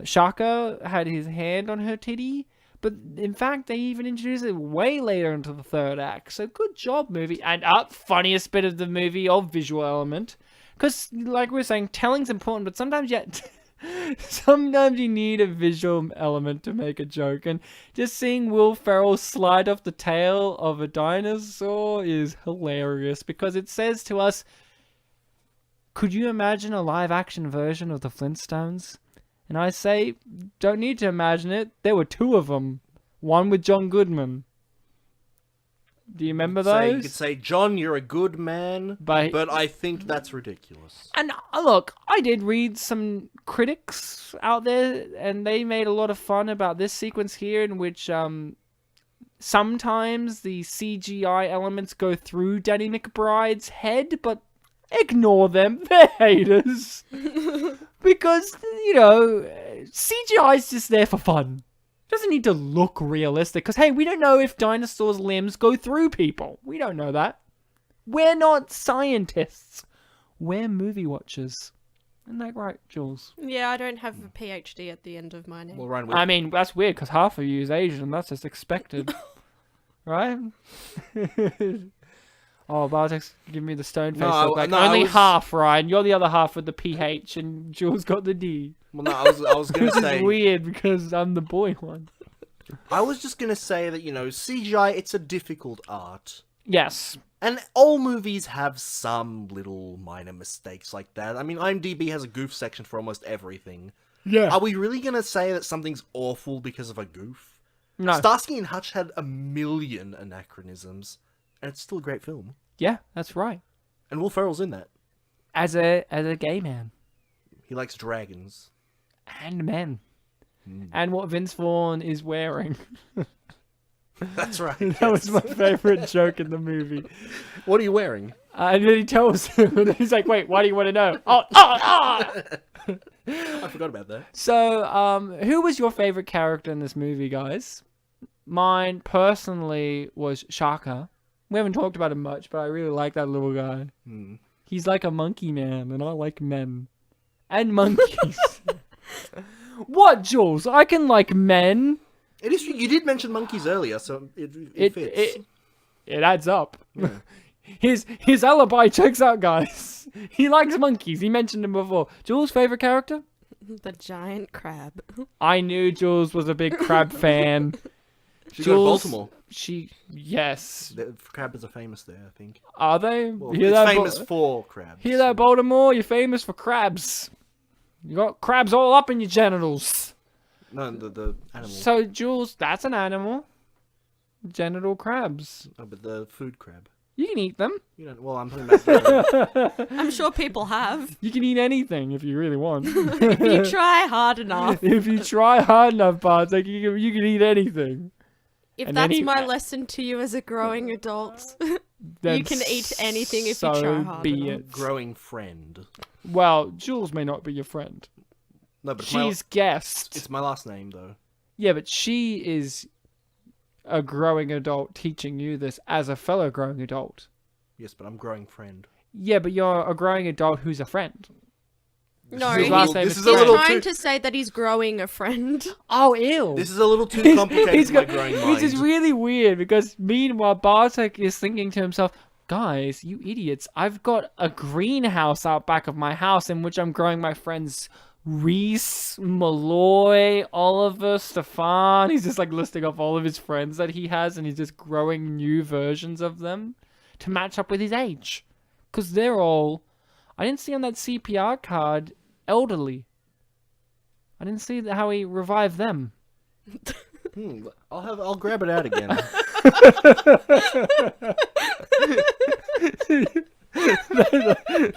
Shaka had his hand on her titty. But in fact, they even introduced it way later into the third act. So good job, movie. And funniest bit of the movie of visual element. Because, like we were saying, telling's important, but sometimes you need a visual element to make a joke. And just seeing Will Ferrell slide off the tail of a dinosaur is hilarious. Because it says to us, could you imagine a live-action version of the Flintstones? And I say, don't need to imagine it. There were two of them. One with John Goodman. Do you remember those? You could say, John, you're a good man, but I think that's ridiculous. And look, I did read some critics out there, and they made a lot of fun about this sequence here, in which sometimes the CGI elements go through Danny McBride's head, but Ignore them. They're haters. Because, CGI is just there for fun. Doesn't need to look realistic. Because, hey, we don't know if dinosaurs' limbs go through people. We don't know that. We're not scientists. We're movie watchers. Isn't that right, Jules? Yeah, I don't have a PhD at the end of my name. Well, Ryan, I mean, that's weird because half of you is Asian. That's just expected. Right? Oh, Bartek's giving me the stone face. Only half, Ryan. You're the other half with the PH, and Jules got the D. Well, no, I was going to say... Which is weird because I'm the boy one. I was just going to say that, CGI, it's a difficult art. Yes. And all movies have some little minor mistakes like that. I mean, IMDb has a goof section for almost everything. Yeah. Are we really going to say that something's awful because of a goof? No. Starsky and Hutch had 1 million anachronisms, and it's still a great film. Yeah, that's right. And Will Ferrell's in that. As a gay man. He likes dragons. And men. And what Vince Vaughn is wearing. That's right. That was my favourite joke in the movie. What are you wearing? And then he tells him, he's like, wait, why do you want to know? I forgot about that. So, who was your favourite character in this movie, guys? Mine, personally, was Shaka. We haven't talked about him much, but I really like that little guy. He's like a monkey man, and I like men. And monkeys. What, Jules? I can like men. It is. You did mention monkeys earlier, so it fits. It adds up. Yeah. His alibi checks out, guys. He likes monkeys. He mentioned him before. Jules' favorite character? The giant crab. I knew Jules was a big crab fan. She's from Baltimore. Yes. The crabs are famous there, I think. Are they? Well, it's famous for crabs. Hear that, Baltimore? You're famous for crabs. You got crabs all up in your genitals. No, the animal. So, Jules, that's an animal. Genital crabs. Oh, but the food crab. You can eat them. You don't. Well, I'm talking about. I'm sure people have. You can eat anything if you really want. If you try hard enough. If you try hard enough, Bartek, you can eat anything. If that's my lesson to you as a growing adult, you can eat anything if you try hard enough. Growing friend. Well, Jules may not be your friend. No, but she's guest. It's my last name, though. Yeah, but she is a growing adult teaching you this as a fellow growing adult. Yes, but I'm growing friend. Yeah, but you're a growing adult who's a friend. No, he's trying to say that he's growing a friend. Oh, ew. This is a little too complicated for my growing mind. Which is really weird, because meanwhile, Bartek is thinking to himself, guys, you idiots, I've got a greenhouse out back of my house in which I'm growing my friends Rhys, Malloy, Oliver, Stefan. He's just like listing off all of his friends that he has, and he's just growing new versions of them to match up with his age. Because they're all... I didn't see on that CPR card elderly. I didn't see how he revived them. I'll grab it out again.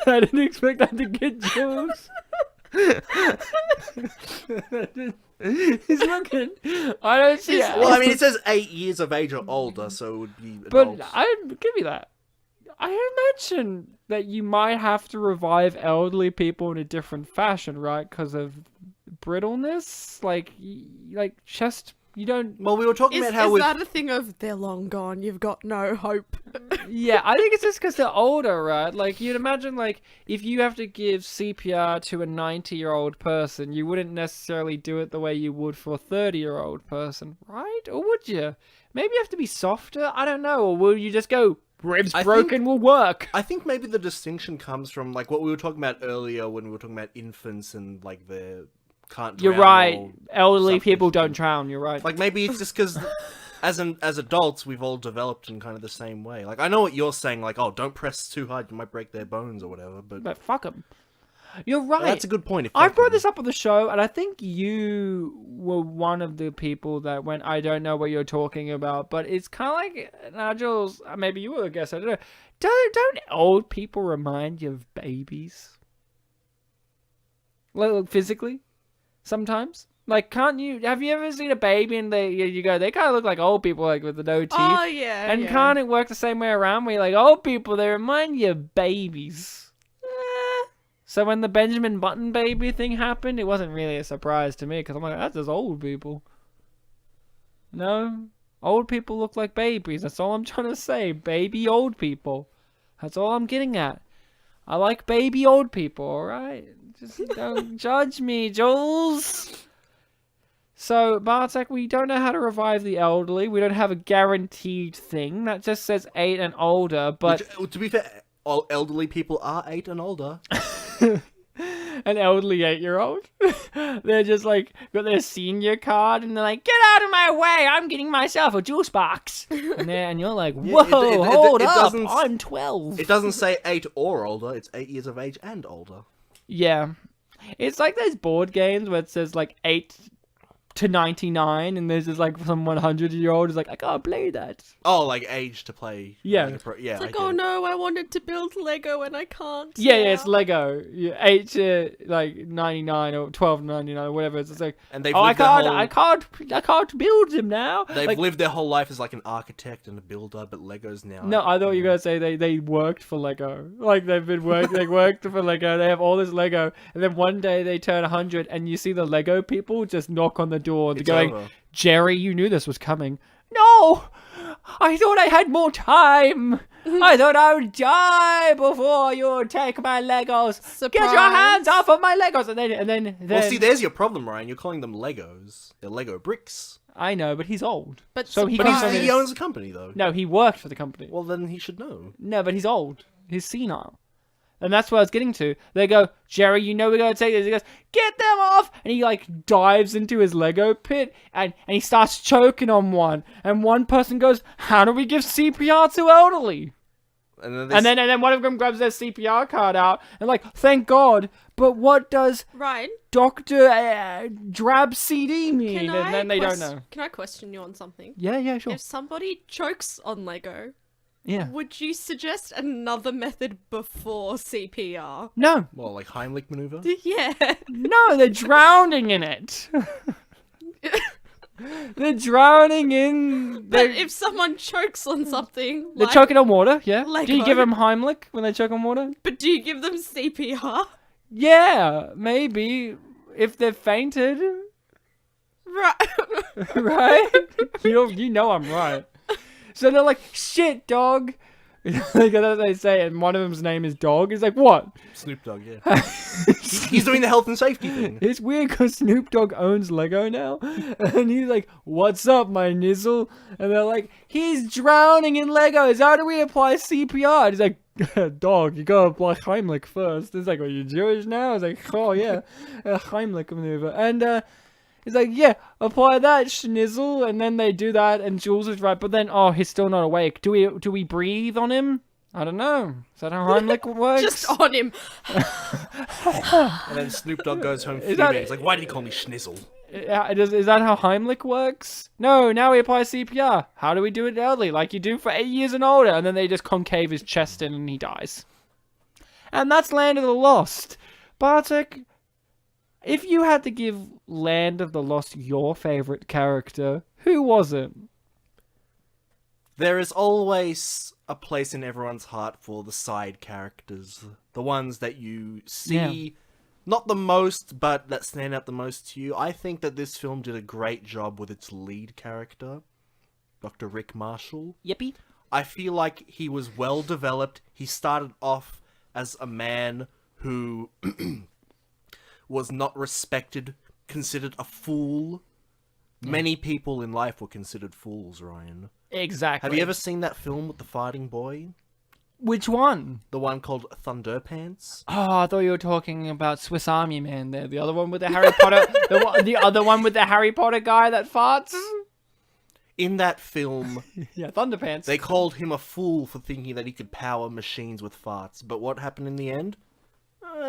I didn't expect that to get Jules. He's looking. I don't see it. Well, I mean, it says 8 years of age or older, so it would be adults. But give me that. I imagine that you might have to revive elderly people in a different fashion, right? Because of brittleness, like chest. You don't. Well, we were talking about how is that a thing of they're long gone? You've got no hope. Yeah, I think it's just because they're older, right? Like you'd imagine, like if you have to give CPR to a 90-year-old person, you wouldn't necessarily do it the way you would for a 30-year-old person, right? Or would you? Maybe you have to be softer. I don't know. Or will you just go? Ribs broken will work. I think maybe the distinction comes from like what we were talking about earlier when we were talking about infants and like their can't drown. You're right. Elderly people don't drown. You're right. Like maybe it's just because as adults we've all developed in kind of the same way. Like I know what you're saying. Like oh, don't press too hard, you might break their bones or whatever. But fuck them. You're right. That's a good point. I brought this up on the show, and I think you were one of the people that went, I don't know what you're talking about, but it's kind of like, now, Jules, maybe you will, I guess, I don't know. Don't old people remind you of babies? Like, physically? Sometimes? Like, have you ever seen a baby and they kind of look like old people, like with the no teeth? Oh, yeah. And can't it work the same way around where you're like, old people, they remind you of babies? So when the Benjamin Button baby thing happened, it wasn't really a surprise to me because I'm like, that's just old people. No, old people look like babies. That's all I'm trying to say. Baby old people. That's all I'm getting at. I like baby old people, alright? Just don't judge me, Jules. So, Bartek, we don't know how to revive the elderly. We don't have a guaranteed thing. That just says 8 and older, but... Which, to be fair, all elderly people are 8 and older. An elderly 8-year-old. They're just like, got their senior card, and they're like, get out of my way, I'm getting myself a juice box. And you're like, whoa, hold up, I'm 12. It doesn't say 8 or older, it's 8 years of age and older. Yeah. It's like those board games where it says like 8 to 99, and there's just like some 100-year-old who's like, I can't play that. Oh, like age to play. Yeah. Yeah. It's like, oh no, I wanted to build Lego and I can't. Yeah, it's Lego. 8 to like 99 or 12 to 99 or whatever. It's just like, and they've I can't build him now. They've like, lived their whole life as like an architect and a builder, but Legos now. No, I thought you were gonna say they worked for Lego. Like they worked for Lego. They have all this Lego, and then one day they turn 100, and you see the Lego people just knock on the door and they're going, over. Jerry, you knew this was coming. No! I thought I had more time. I thought I would die before you would take my Legos. Surprise. Get your hands off of my Legos. And then Well, see, there's your problem, Ryan. You're calling them Legos. They're Lego bricks. I know, but he's old. But so he he owns a company, though. No, he worked for the company. Well, then he should know. No, but he's old. He's senile. And that's what I was getting to. They go, Jerry, you know we're going to take this. He goes, get them off! And he, like, dives into his Lego pit, and he starts choking on one. And one person goes, how do we give CPR to elderly? And then one of them grabs their CPR card out, and like, thank God, but what does Ryan? Dr. Drab CD mean? And then they don't know. Can I question you on something? Yeah, sure. If somebody chokes on Lego... Yeah. Would you suggest another method before CPR? No. Well, like Heimlich maneuver? Yeah. No, they're drowning in it. They're drowning in... But if someone chokes on something... They're choking on water, yeah. Lego. Do you give them Heimlich when they choke on water? But do you give them CPR? Yeah, maybe. If they've fainted. Right. Right? You know I'm right. So they're like, shit, dog. Like, that's what they say, and one of them's name is Dog. He's like, what? Snoop Dogg, yeah. He's doing the health and safety thing. It's weird because Snoop Dogg owns Lego now. And he's like, what's up, my nizzle? And they're like, he's drowning in Legos. How do we apply CPR? And he's like, dog, you gotta apply Heimlich first. It's like, are you Jewish now? It's like, oh, yeah. Heimlich maneuver. And, he's like, yeah, apply that, schnizzle, and then they do that, and Jules is right, but then, oh, he's still not awake. Do we breathe on him? I don't know. Is that how Heimlich works? Just on him. And then Snoop Dogg goes home fuming. He's like, why did he call me schnizzle? Is that how Heimlich works? No, now we apply CPR. How do we do it early? Like you do for 8 years and older, and then they just concave his chest in and he dies. And that's Land of the Lost. Bartek... If you had to give Land of the Lost your favorite character, who was it? There is always a place in everyone's heart for the side characters. The ones that you see, not the most, but that stand out the most to you. I think that this film did a great job with its lead character, Dr. Rick Marshall. Yippee. I feel like he was well developed. He started off as a man who... was not respected, considered a fool. Yeah. Many people in life were considered fools, Ryan. Exactly. Have you ever seen that film with the fighting boy? Which one? The one called Thunderpants? Oh, I thought you were talking about Swiss Army Man there. The other one with the Harry Potter... the other one with the Harry Potter guy that farts? In that film... Yeah, Thunderpants. They called him a fool for thinking that he could power machines with farts. But what happened in the end?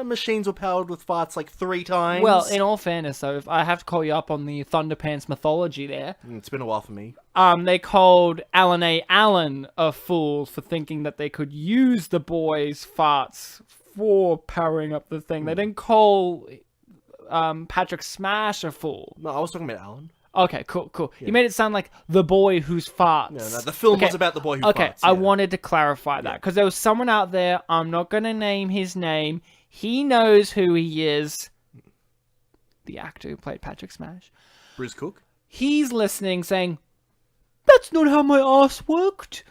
Machines were powered with farts like 3 times. Well, in all fairness, though, if I have to call you up on the Thunderpants mythology there... It's been a while for me. They called Alan A. Allen a fool for thinking that they could use the boys' farts for powering up the thing. They didn't call Patrick Smash a fool. No, I was talking about Alan. Okay, cool. Yeah. You made it sound like the boy whose farts. No, the film was about the boy who farts. Okay, I wanted to clarify that, because there was someone out there, I'm not going to name his name, He knows who he is. The actor who played Patrick Smash. Bruce Cook? He's listening, saying, "That's not how my ass worked."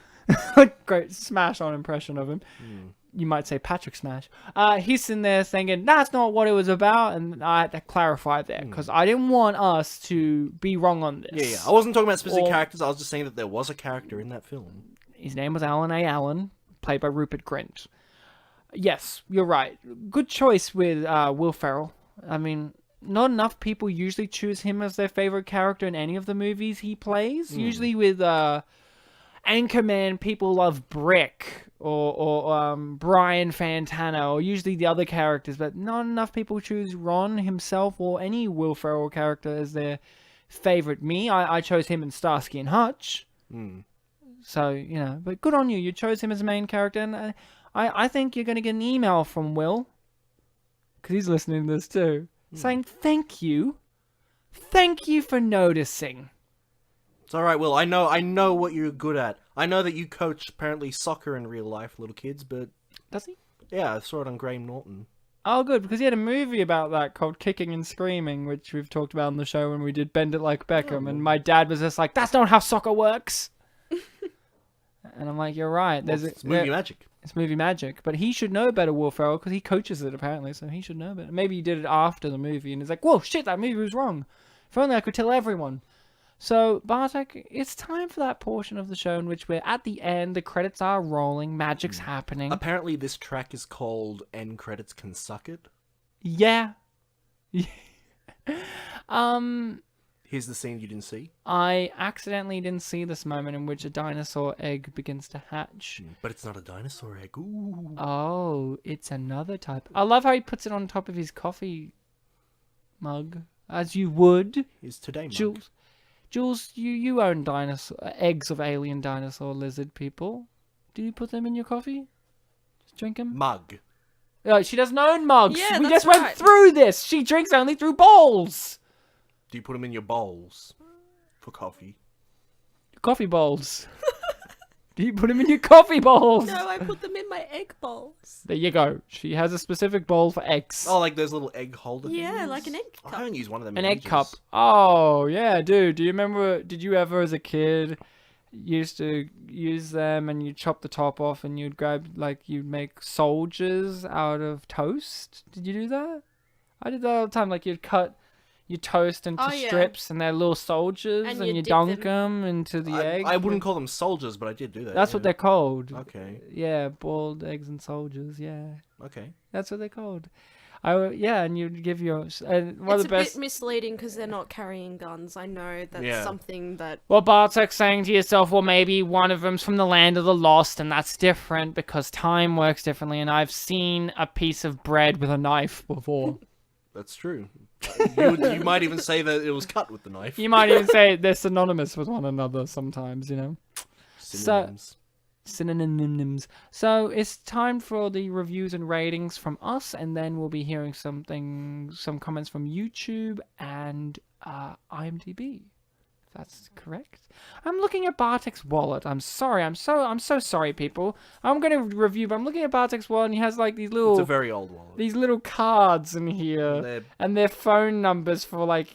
Great Smash on impression of him. You might say Patrick Smash. He's sitting there thinking, that's not what it was about, and I had to clarify there, because I didn't want us to be wrong on this. Yeah. I wasn't talking about specific characters, I was just saying that there was a character in that film. His name was Alan A. Allen, played by Rupert Grint. Yes, you're right. Good choice with Will Ferrell. I mean, not enough people usually choose him as their favorite character in any of the movies he plays. Usually with Anchorman, people love Brick or Brian Fantana, or usually the other characters, but not enough people choose Ron himself or any Will Ferrell character as their favorite. I chose him in Starsky and Hutch. So, you know, but good on you. You chose him as a main character, and I think you're going to get an email from Will, because he's listening to this too, saying thank you. Thank you for noticing. It's alright, Will. I know what you're good at. I know that you coach, apparently, soccer in real life, little kids, but... Does he? Yeah, I saw it on Graham Norton. Oh, good, because he had a movie about that called Kicking and Screaming, which we've talked about on the show when we did Bend It Like Beckham, and my dad was just like, that's not how soccer works! And I'm like, you're right. It's movie magic. It's movie magic, but he should know better, Will Ferrell, because he coaches it, apparently, so he should know better. Maybe he did it after the movie, and he's like, whoa, shit, that movie was wrong. If only I could tell everyone. So, Bartek, it's time for that portion of the show in which we're at the end, the credits are rolling, magic's happening. Apparently this track is called End Credits Can Suck It. Yeah. Here's the scene you didn't see. I accidentally didn't see this moment in which a dinosaur egg begins to hatch. But it's not a dinosaur egg. Ooh. Oh, it's another type. I love how he puts it on top of his coffee mug, as you would. Is today, mug. Jules, you own dinosaur eggs of alien dinosaur lizard people. Do you put them in your coffee? Just drink them? Mug. Oh, she doesn't own mugs. Yeah, we that's just went through this. She drinks only through bowls. Do you put them in your bowls for coffee? Coffee bowls. Do you put them in your coffee bowls? No, I put them in my egg bowls. There you go. She has a specific bowl for eggs. Oh, like those little egg holder Yeah, things? like an egg cup. I haven't used one of them An in egg ages. cup. Oh, yeah, dude. Do you remember, did you ever as a kid used to use them and you'd chop the top off and you'd grab, like, you'd make soldiers out of toast? Did you do that? I did that all the time. Like, you'd cut your toast into strips and they're little soldiers and you dunk them into the egg. I wouldn't call them soldiers, but I did do that. That's what they're called. Okay. Yeah, boiled eggs and soldiers, yeah. Okay. That's what they're called. And you'd give your... It's a bit misleading because they're not carrying guns. I know that's something that... Well, Bartek's saying to yourself, well, maybe one of them's from the land of the lost, and that's different because time works differently, and I've seen a piece of bread with a knife before. That's true. You might even say that it was cut with the knife. You might even say they're synonymous with one another sometimes, you know? Synonyms. Synonyms. So it's time for the reviews and ratings from us, and then we'll be hearing some comments from YouTube and IMDb. If that's correct. I'm looking at Bartek's wallet. I'm sorry. I'm so sorry, people. I'm going to review, but I'm looking at Bartek's wallet, and he has like these little... It's a very old wallet. These little cards in here, and their phone numbers for like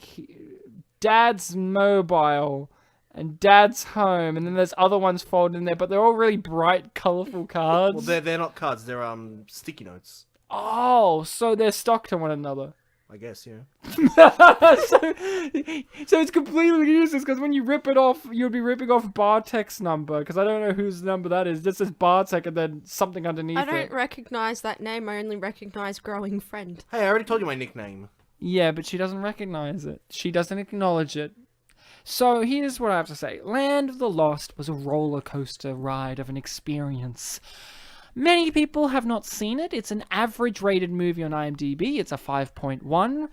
Dad's mobile and Dad's home, and then there's other ones folded in there, but they're all really bright, colorful cards. Well, they're not cards. They're sticky notes. Oh, so they're stuck to one another. I guess, yeah. so it's completely useless because when you rip it off, you'll be ripping off Bartek's number because I don't know whose number that is. It just says Bartek and then something underneath it. I don't recognize that name. I only recognize Growing Friend. Hey, I already told you my nickname. Yeah, but she doesn't recognize it. She doesn't acknowledge it. So here's what I have to say. Land of the Lost was a roller coaster ride of an experience. Many people have not seen it. It's an average rated movie on IMDb. It's a 5.1.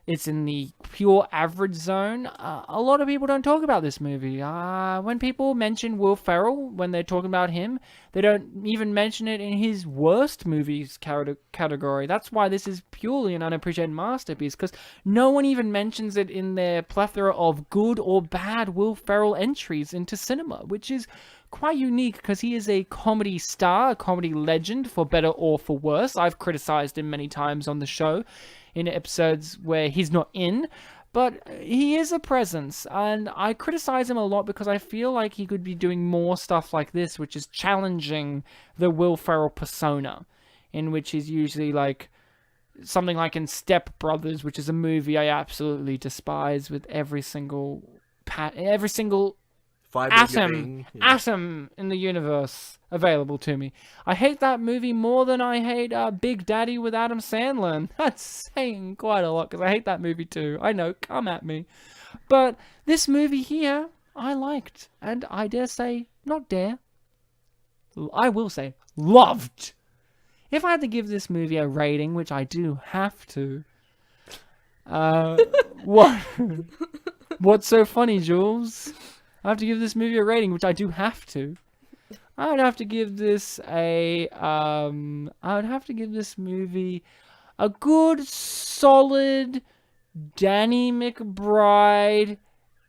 it's in the pure average zone. A lot of people don't talk about this movie. When people mention Will Ferrell, when they're talking about him, they don't even mention it in his worst movies category. That's why this is purely an unappreciated masterpiece, because no one even mentions it in their plethora of good or bad Will Ferrell entries into cinema, which is quite unique because he is a comedy star, a comedy legend, for better or for worse. I've criticized him many times on the show in episodes where he's not in, but he is a presence, and I criticize him a lot because I feel like he could be doing more stuff like this, which is challenging the Will Ferrell persona, in which he's usually like something like in Step Brothers, which is a movie I absolutely despise with every single atom in the universe available to me. I hate that movie more than I hate Big Daddy with Adam Sandler. And that's saying quite a lot, because I hate that movie too. I know, come at me. But this movie here, I liked. And I dare say, not dare, I will say, loved. If I had to give this movie a rating, which I do have to, what's so funny, Jules? I have to give this movie a rating, which I do have to. I would have to give this movie a good, solid Danny McBride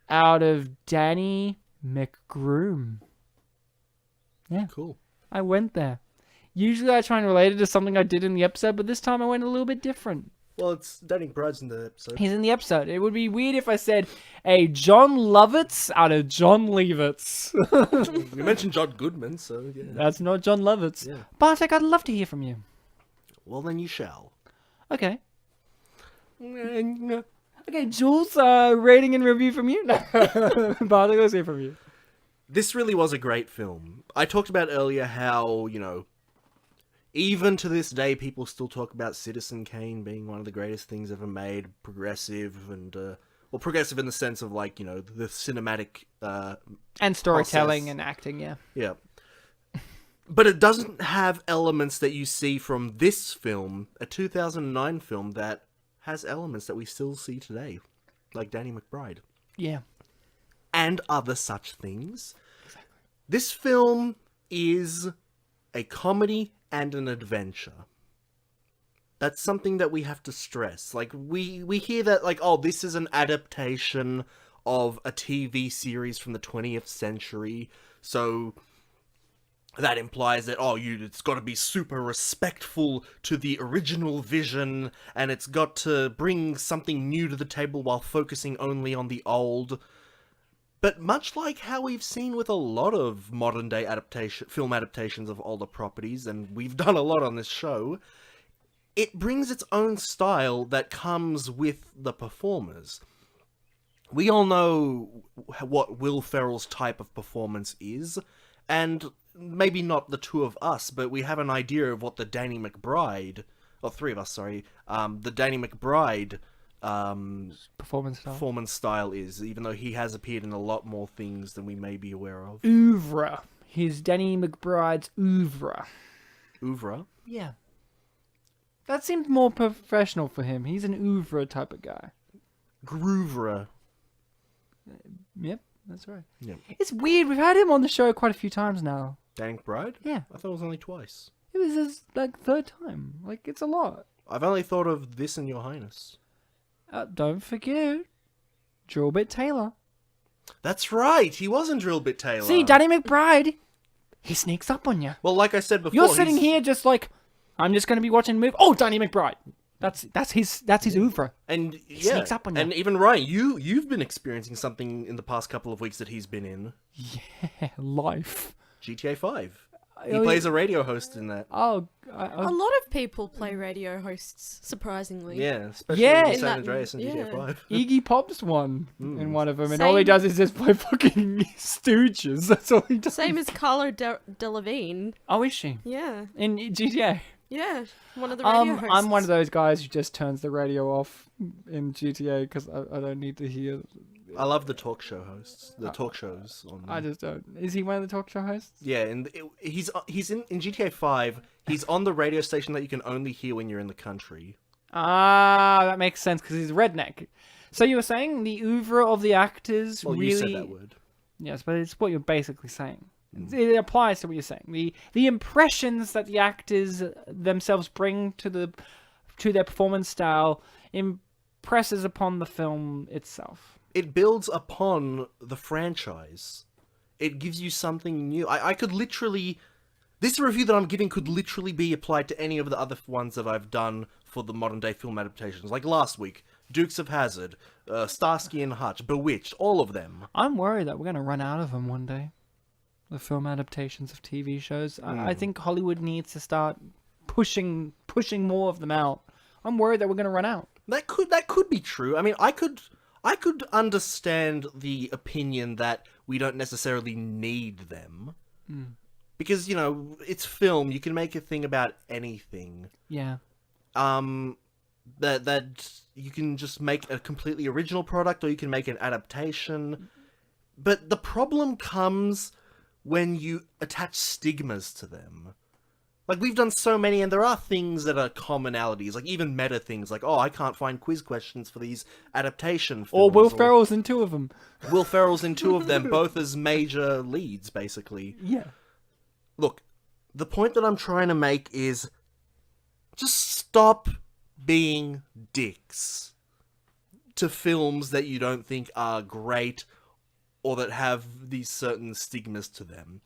out of Danny McGroom. Yeah. Cool. I went there. Usually I try and relate it to something I did in the episode, but this time I went a little bit different. Well, it's Danny McBride's in the episode. He's in the episode. It would be weird if I said a John Lovitz out of John Leavitz. You mentioned John Goodman, so yeah. That's not John Lovitz. Yeah. Bartek, I'd love to hear from you. Well, then you shall. Okay. Okay, Jules, rating and review from you? Bartek, let's hear from you. This really was a great film. I talked about earlier how, even to this day, people still talk about Citizen Kane being one of the greatest things ever made, progressive, and, progressive in the sense of, the cinematic, and storytelling process. And acting, yeah. Yeah. But it doesn't have elements that you see from this film, a 2009 film that has elements that we still see today, like Danny McBride. Yeah. And other such things. Exactly. This film is a comedy and an adventure. That's something that we have to stress. We hear that, this is an adaptation of a TV series from the 20th century, so that implies that, it's got to be super respectful to the original vision, and it's got to bring something new to the table while focusing only on the old. But much like how we've seen with a lot of modern-day film adaptations of older properties, and we've done a lot on this show, it brings its own style that comes with the performers. We all know what Will Ferrell's type of performance is, and maybe not the two of us, but we have an idea of what the Danny McBride, three of us, sorry, the Danny McBride performance style is, even though he has appeared in a lot more things than we may be aware of. Oeuvre. His Danny McBride's oeuvre. Oeuvre? Yeah. That seemed more professional for him. He's an oeuvre type of guy. Groovera. Yep, that's right. Yep. It's weird. We've had him on the show quite a few times now. Danny McBride? Yeah. I thought it was only twice. It was his, third time. It's a lot. I've only thought of this and Your Highness. Don't forget, Drillbit Taylor. That's right, he was in Drillbit Taylor. See, Danny McBride, he sneaks up on you. Well, like I said before, you're sitting here just I'm just going to be watching a movie. Oh, Danny McBride. That's his oeuvre. And he sneaks up on you. And even Ryan, you've been experiencing something in the past couple of weeks that he's been in. Yeah, life. GTA 5. He plays a radio host in that. Oh, a lot of people play radio hosts, surprisingly. Yeah, especially in San that- Andreas and yeah. GTA 5. Iggy Pop's one in one of them, and Same- all he does is just play fucking Stooges. That's all he does. Same as Carla Delevingne. Oh, is she? Yeah. In GTA? Yeah. One of the radio hosts. I'm one of those guys who just turns the radio off in GTA because I don't need to hear. I love the talk show hosts. The talk shows. I just don't. Is he one of the talk show hosts? Yeah, and he's in GTA 5. He's on the radio station that you can only hear when you're in the country. Ah, that makes sense because he's redneck. So you were saying the oeuvre of the actors really... you said that word. Yes, but it's what you're basically saying. It applies to what you're saying. The impressions that the actors themselves bring to their performance style impresses upon the film itself. It builds upon the franchise. It gives you something new. I could literally... This review that I'm giving could literally be applied to any of the other ones that I've done for the modern day film adaptations. Like last week, Dukes of Hazzard, Starsky and Hutch, Bewitched, all of them. I'm worried that we're going to run out of them one day. The film adaptations of TV shows. I think Hollywood needs to start pushing more of them out. I'm worried that we're going to run out. That could be true. I mean, I could understand the opinion that we don't necessarily need them. Because, you know, it's film. You can make a thing about anything. Yeah. That you can just make a completely original product, or you can make an adaptation. But the problem comes when you attach stigmas to them. Like, we've done so many, and there are things that are commonalities, like even meta things, like, oh, I can't find quiz questions for these adaptation films. Or Will Ferrell's in two of them. Will Ferrell's in two of them, both as major leads, basically. Yeah. Look, the point that I'm trying to make is just stop being dicks to films that you don't think are great or that have these certain stigmas to them.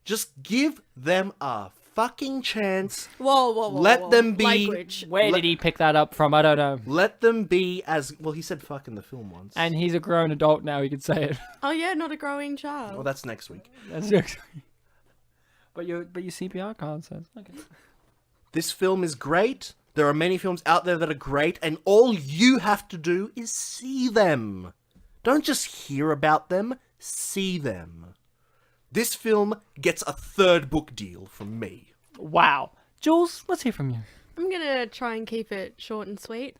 Just give them a fucking chance. Whoa. Let them be... Language. Where did he pick that up from? I don't know. Let them be as... Well, he said fuck in the film once. And he's a grown adult now, he could say it. Oh yeah, not a growing child. Well, that's next week. That's next week. But your CPR card says. Okay. This film is great. There are many films out there that are great, and all you have to do is see them. Don't just hear about them, see them. This film gets a 3rd book deal from me. Wow. Jules, let's hear from you. I'm gonna try and keep it short and sweet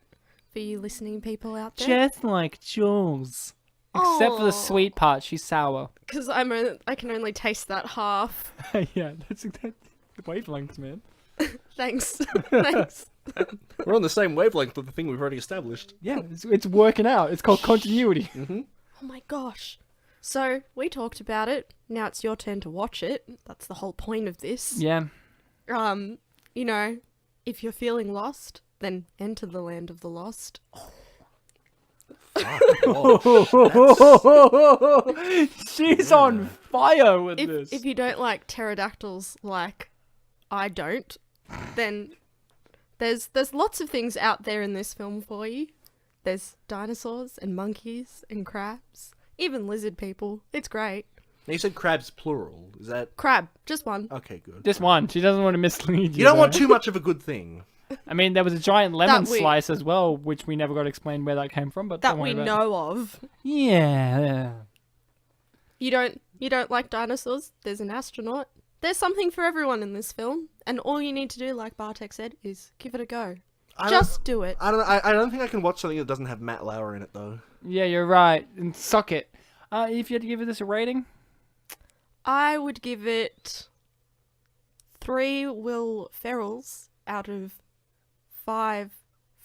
for you listening people out there. Just like Jules. Except for the sweet part, she's sour. Because I can only taste that half. Yeah, that's the wavelengths, man. Thanks. Thanks. We're on the same wavelength with the thing we've already established. Yeah, it's working out. It's called continuity. Oh my gosh. So, we talked about it. Now it's your turn to watch it. That's the whole point of this. Yeah. You know, if you're feeling lost, then enter the land of the lost. She's on fire with this. If you don't like pterodactyls like I don't, then there's lots of things out there in this film for you. There's dinosaurs and monkeys and crabs, even lizard people. It's great. Now you said crabs plural. Is that... Crab, just one. Okay, good. Just one. She doesn't want to mislead you. You don't want too much of a good thing. I mean, there was a giant lemon slice as well, which we never got explained where that came from, but that we know of. Yeah. You don't like dinosaurs? There's an astronaut. There's something for everyone in this film, and all you need to do, like Bartek said, is give it a go. Just do it. I don't think I can watch something that doesn't have Matt Lauer in it, though. Yeah, you're right. And suck it. If you had to give this a rating? I would give it 3 Will Ferrells out of 5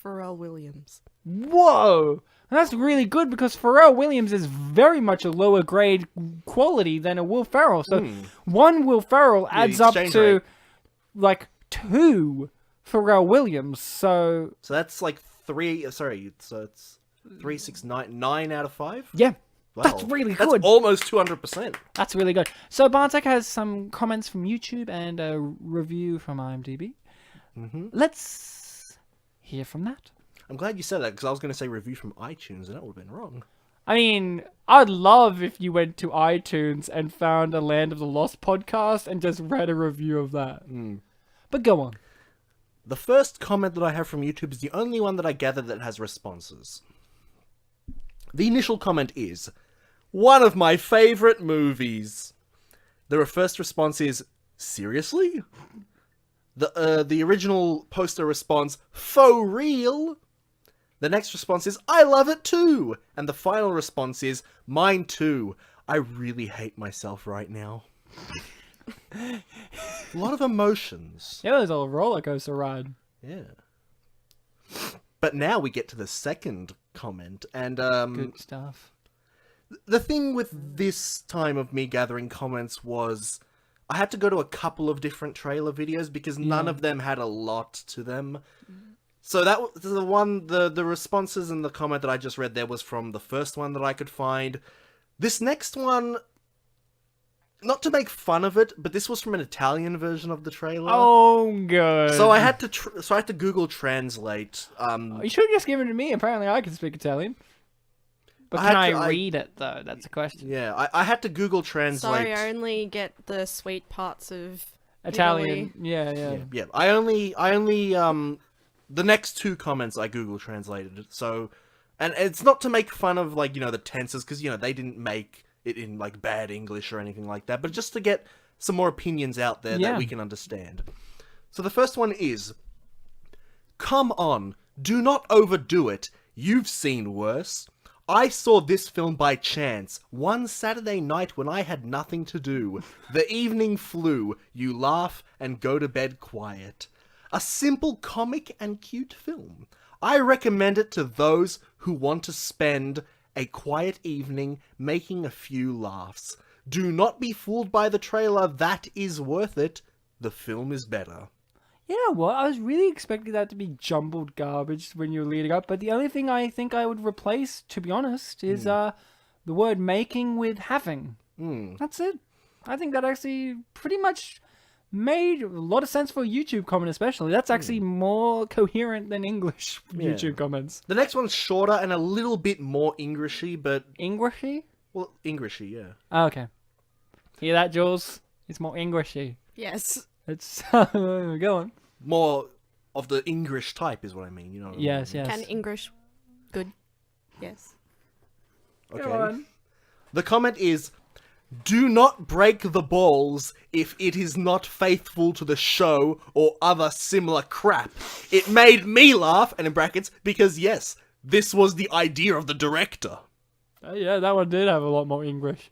Pharrell Williams. Whoa! That's really good because Pharrell Williams is very much a lower grade quality than a Will Ferrell. So one Will Ferrell adds up to like 2 Pharrell Williams. So that's like 3. Sorry, so it's 3, 6, 9 out of 5. Yeah. Wow. That's really good. That's almost 200%. That's really good. So Bartek has some comments from YouTube and a review from IMDb. Let's hear from that. I'm glad you said that because I was going to say review from iTunes and that would have been wrong. I mean, I'd love if you went to iTunes and found a Land of the Lost podcast and just read a review of that. But go on. The first comment that I have from YouTube is the only one that I gathered that has responses. The initial comment is, one of my favourite movies. The first response is, seriously? The original poster response, faux real? The next response is, I love it too! And the final response is, mine too. I really hate myself right now. A lot of emotions. Yeah, it was a roller coaster ride. Yeah. But now we get to the second comment, and Good stuff. the thing with this time of me gathering comments was I had to go to a couple of different trailer videos because none of them had a lot to them. So that was the one, the responses and the comment that I just read there was from the first one that I could find. This next one, not to make fun of it, but this was from an Italian version of the trailer. Oh, good. So I had to Google Translate. You should have just given it to me. Apparently, I can speak Italian. But can I read it, though? That's a question. Yeah, I had to Google Translate. Sorry, I only get the sweet parts of Italian. Italy. Yeah. I only the next two comments I Google translated. So, and it's not to make fun of like, the tenses, because they didn't make it in like bad English or anything like that, but just to get some more opinions out there that we can understand. So the first one is, come on, do not overdo it. You've seen worse. I saw this film by chance, one Saturday night when I had nothing to do. The evening flew, you laugh and go to bed quiet. A simple comic and cute film. I recommend it to those who want to spend a quiet evening making a few laughs. Do not be fooled by the trailer, that is worth it. The film is better. You know what? I was really expecting that to be jumbled garbage when you were leading up, but the only thing I think I would replace, to be honest, is the word making with having. That's it. I think that actually pretty much made a lot of sense for a YouTube comment, especially. That's actually more coherent than English YouTube comments. The next one's shorter and a little bit more Englishy, but... Englishy? Well, Englishy, yeah. Oh, okay. Hear that, Jules? It's more Englishy. Yes. It's... Go on. More of the English type is what I mean, what I mean? Yes. Can English good? Yes. Okay. Go on. The comment is, do not break the balls if it is not faithful to the show or other similar crap. It made me laugh, and in brackets, because yes, this was the idea of the director. Yeah, that one did have a lot more English.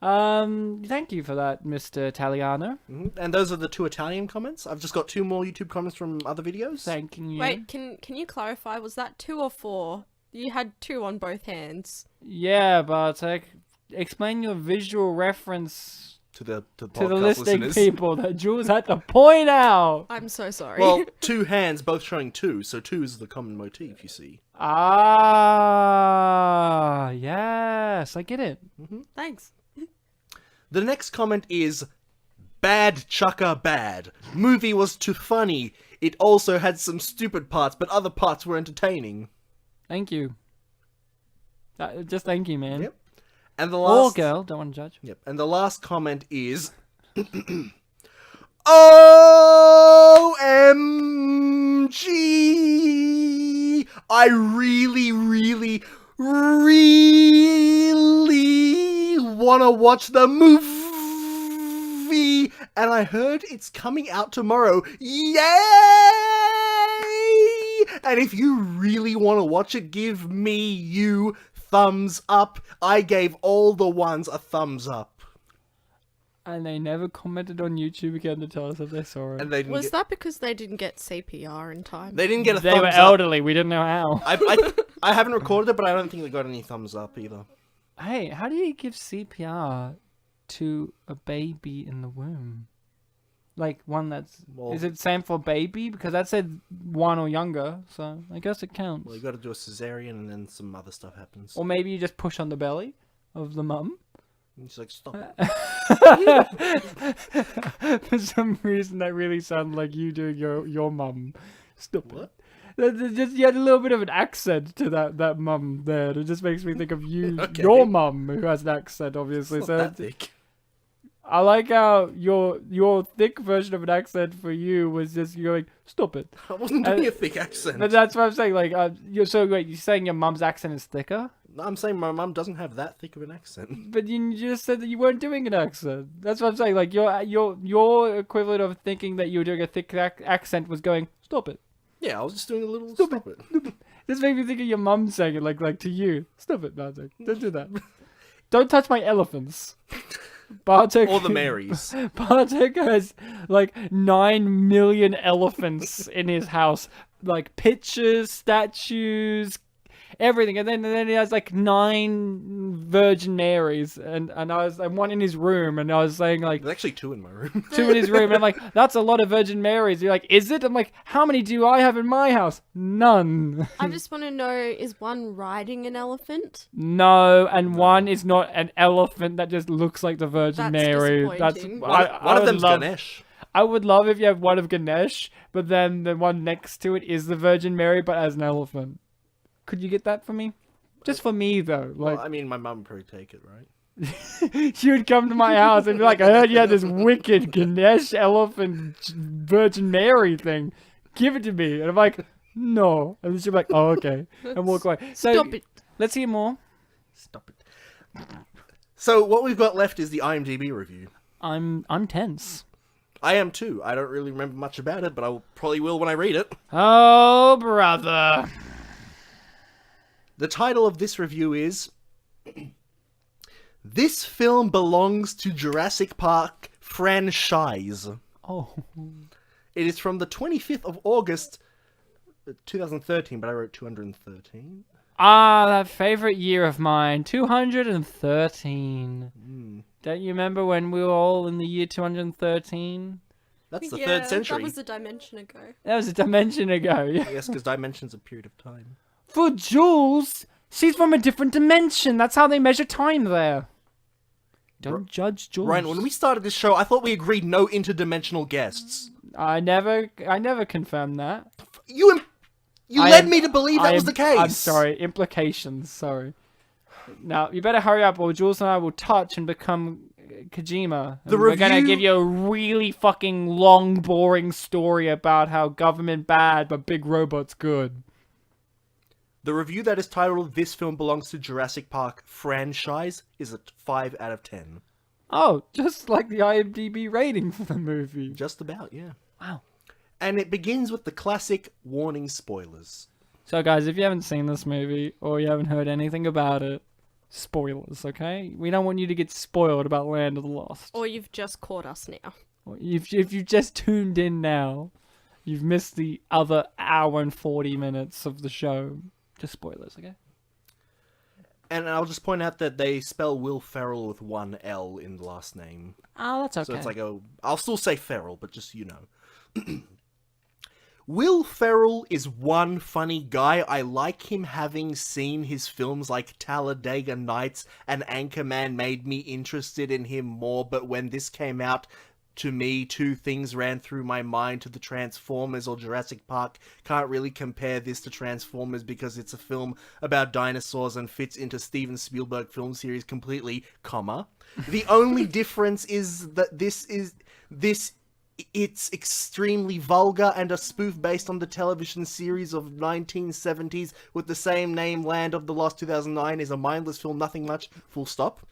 Thank you for that, Mr. Italiano. And those are the two Italian comments. I've just got two more YouTube comments from other videos. Thanking you. Wait, can you clarify? Was that 2 or 4? You had 2 on both hands. Yeah, Bartek. Explain your visual reference to the listening listeners. people that Jules had to point out. I'm so sorry. Well, 2 hands, both showing 2, so 2 is the common motif, you see. Ah, yes, I get it. Thanks. The next comment is, bad chucker bad. Movie was too funny. It also had some stupid parts, but other parts were entertaining. Thank you. Just thank you, man. Yep. And the last... Or girl, don't want to judge. Yep. And the last comment is... OMG! I really want to watch the movie! And I heard it's coming out tomorrow. Yay! And if you really want to watch it, give me thumbs up. I gave all the ones a thumbs up. And they never commented on YouTube again to tell us if they saw it. And they didn't that because they didn't get CPR in time? They didn't get a They thumbs were up. elderly, we didn't know how. I haven't recorded it, but I don't think they got any thumbs up either. Hey, how do you give CPR to a baby in the womb? Like one that's... is it same for baby? Because that said 1 or younger, so I guess it counts. Well, you got to do a cesarean and then some other stuff happens. Or maybe you just push on the belly of the mum. And she's like, stop it. For some reason, that really sounded like you doing your mum. Stop What? it. Just, you had a little bit of an accent to that mum there. It just makes me think of you, Okay. your mum, who has an accent, obviously. It's not that thick. I like how your thick version of an accent for you was just you going, stop it. I wasn't doing a thick accent. But that's what I'm saying. Like, you're saying your mum's accent is thicker? I'm saying my mum doesn't have that thick of an accent. But you just said that you weren't doing an accent. That's what I'm saying. Like, your equivalent of thinking that you were doing a thick accent was going, stop it. Yeah, I was just doing a little stop it. This made me think of your mum saying it like to you. Stop it, Bartek. Don't do that. Don't touch my elephants. Bartek... Or the Marys. Bartek has, like, 9 million elephants in his house. Like, pictures, statues, everything. And then he has, like, 9 Virgin Marys. And one in his room. And I was saying, like... There's actually 2 in my room. 2 in his room. And I'm like, that's a lot of Virgin Marys. You're like, is it? I'm like, how many do I have in my house? None. I just want to know, is one riding an elephant? No, and one is not an elephant that just looks like the Virgin Mary. That's one of them's Ganesh. I would love if you have one of Ganesh, but then the one next to it is the Virgin Mary, but as an elephant. Could you get that for me? Just for me, though. Like, well, I mean, my mum would probably take it, right? She would come to my house and be like, I heard you had this wicked Ganesh elephant Virgin Mary thing. Give it to me. And I'm like, no. And then she'd be like, oh, okay. And walk away. So, Stop it. Let's hear more. Stop it. So what we've got left is the IMDb review. I'm tense. I am too. I don't really remember much about it, but I probably will when I read it. Oh, brother. The title of this review is... This film belongs to Jurassic Park franchise. Oh. It is from the 25th of August, 2013, but I wrote 213. Ah, that favorite year of mine, 213. Don't you remember when we were all in the year 213? That's the 3rd century. That was a dimension ago. That was a dimension ago, yeah. Yes, because dimension's a period of time. For Jules, she's from a different dimension. That's how they measure time there. Don't judge Jules. Ryan, when we started this show, I thought we agreed no interdimensional guests. I never confirmed that. You led me to believe that was the case. I'm sorry. Implications. Sorry. Now, you better hurry up or Jules and I will touch and become Kojima. We're going to give you a really fucking long, boring story about how government bad, but big robots good. The review that is titled This Film Belongs to Jurassic Park franchise is a 5 out of 10. Oh, just like the IMDb rating for the movie. Just about, yeah. Wow. And it begins with the classic warning spoilers. So guys, if you haven't seen this movie or you haven't heard anything about it, spoilers, okay? We don't want you to get spoiled about Land of the Lost. Or you've just caught us now. Or if you've just tuned in now, you've missed the other hour and 40 minutes of the show. Just spoilers, okay? And I'll just point out that they spell Will Ferrell with 1 L in the last name. Oh, that's okay. So it's like I'll still say Ferrell, but just so you know. Will Ferrell is one funny guy. I like him, having seen his films like Talladega Nights and Anchorman made me interested in him more, but when this came out, to me, 2 things ran through my mind to the Transformers or Jurassic Park. Can't really compare this to Transformers because it's a film about dinosaurs and fits into Steven Spielberg film series completely, comma. The only difference is that it's extremely vulgar and a spoof based on the television series of 1970s with the same name. Land of the Lost 2009 is a mindless film, nothing much, full stop.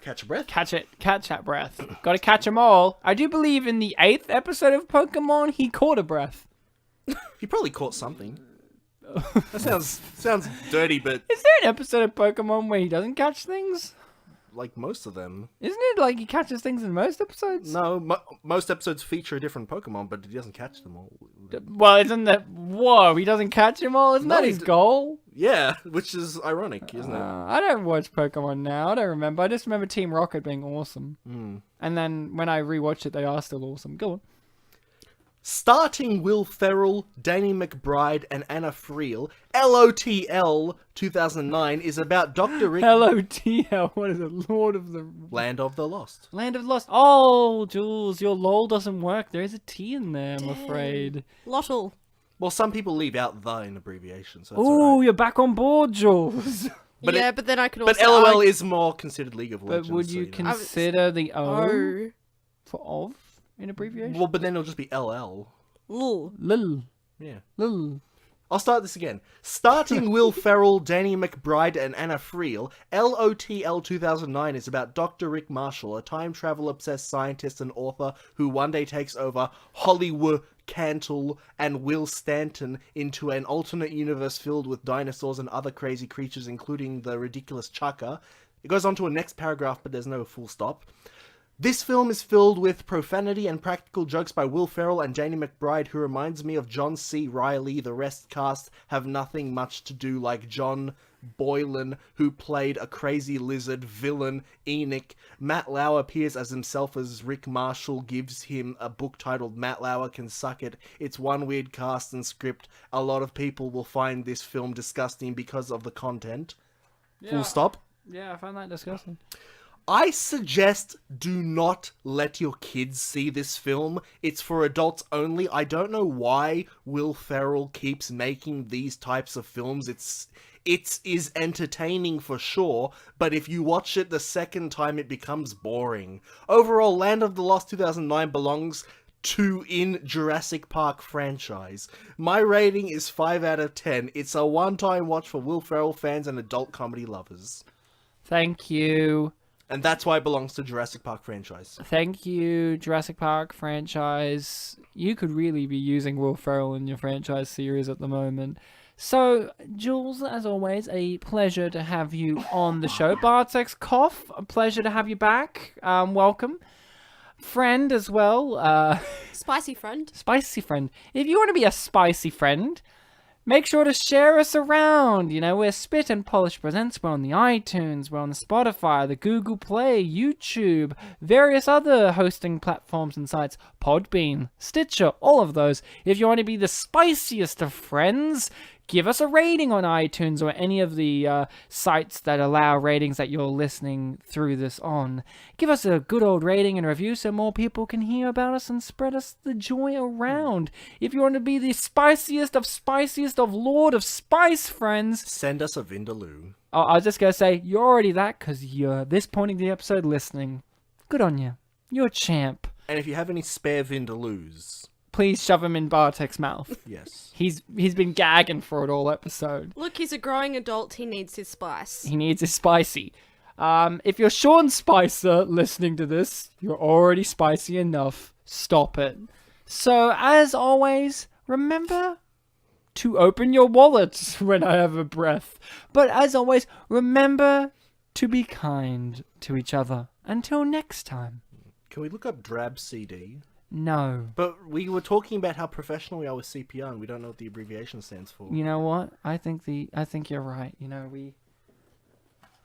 Catch a breath. Catch that breath. Gotta catch them all. I do believe in the 8th episode of Pokemon, he caught a breath. He probably caught something. That sounds dirty, but... Is there an episode of Pokemon where he doesn't catch things? Like most of them. Isn't it like he catches things in most episodes? No, most episodes feature a different Pokemon, but he doesn't catch them all. Well, isn't that... Whoa, he doesn't catch them all? Isn't that his goal? Yeah, which is ironic, isn't it? I don't watch Pokemon now. I don't remember. I just remember Team Rocket being awesome. And then when I rewatched it, they are still awesome. Go on. Starting Will Ferrell, Danny McBride, and Anna Friel, LOTL 2009 is about Dr. Rick... LOTL, what is it? Lord of the... Land of the Lost. Land of the Lost. Oh, Jules, your LOL doesn't work. There is a T in there, I'm afraid. Lottle. Well, some people leave out the in abbreviation, so that's Ooh, alright. you're back on board, Jules. But then I could also... But LOL is more considered League of Legends. But would you consider the O for of in abbreviation? Well, but then it'll just be LL. Lil. Yeah. Lil. I'll start this again. Starting Will Ferrell, Danny McBride, and Anna Friel, LOTL 2009 is about Dr. Rick Marshall, a time travel-obsessed scientist and author who one day takes over Hollywood Cantle and Will Stanton into an alternate universe filled with dinosaurs and other crazy creatures, including the ridiculous Chaka. It goes on to a next paragraph, but there's no full stop. This film is filled with profanity and practical jokes by Will Ferrell and Janie McBride, who reminds me of John C. Reilly. The rest cast have nothing much to do, like John Boylan, who played a crazy lizard villain, Enoch. Matt Lauer appears as himself as Rick Marshall, gives him a book titled Matt Lauer Can Suck It. It's one weird cast and script. A lot of people will find this film disgusting because of the content. Yeah. Full stop. Yeah, I find that disgusting. I suggest do not let your kids see this film. It's for adults only. I don't know why Will Ferrell keeps making these types of films. It is entertaining for sure, but if you watch it the second time, it becomes boring. Overall, Land of the Lost 2009 belongs to in Jurassic Park franchise. My rating is 5 out of 10. It's a one-time watch for Will Ferrell fans and adult comedy lovers. Thank you. And that's why it belongs to Jurassic Park franchise. Thank you, Jurassic Park franchise. You could really be using Will Ferrell in your franchise series at the moment. So, Jules, as always, a pleasure to have you on the show. Bartek's cough, a pleasure to have you back. Welcome. Friend as well. Spicy friend. Spicy friend. If you want to be a spicy friend, make sure to share us around. You know, we're Spit and Polish Presents. We're on the iTunes. We're on the Spotify, the Google Play, YouTube, various other hosting platforms and sites. Podbean, Stitcher, all of those. If you want to be the spiciest of friends, give us a rating on iTunes or any of the sites that allow ratings that you're listening through this on. Give us a good old rating and review so more people can hear about us and spread us the joy around. If you want to be the spiciest of Lord of Spice friends, send us a Vindaloo. I was just going to say, you're already that because you're at this point in the episode listening. Good on you. You're a champ. And if you have any spare Vindaloos, please shove him in Bartek's mouth. Yes. He's been gagging for it all episode. Look, he's a growing adult. He needs his spice. He needs his spicy. If you're Sean Spicer listening to this, you're already spicy enough. Stop it. So, as always, remember to open your wallet when I have a breath. But as always, remember to be kind to each other. Until next time. Can we look up Drab CD? No. But we were talking about how professional we are with CPR, and we don't know what the abbreviation stands for. You know what? I think you're right. You know,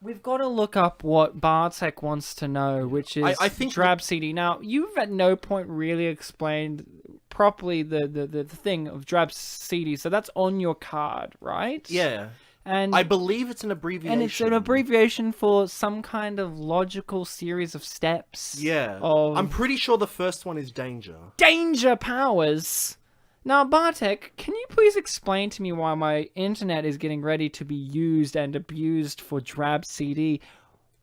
we've got to look up what Bartek wants to know, which is I think Drab CD. Now, you've at no point really explained properly the thing of Drab CD. So that's on your card, right? Yeah. And I believe it's an abbreviation. And it's an abbreviation for some kind of logical series of steps. Yeah. I'm pretty sure the first one is danger. Danger powers! Now, Bartek, can you please explain to me why my internet is getting ready to be used and abused for Drab CD?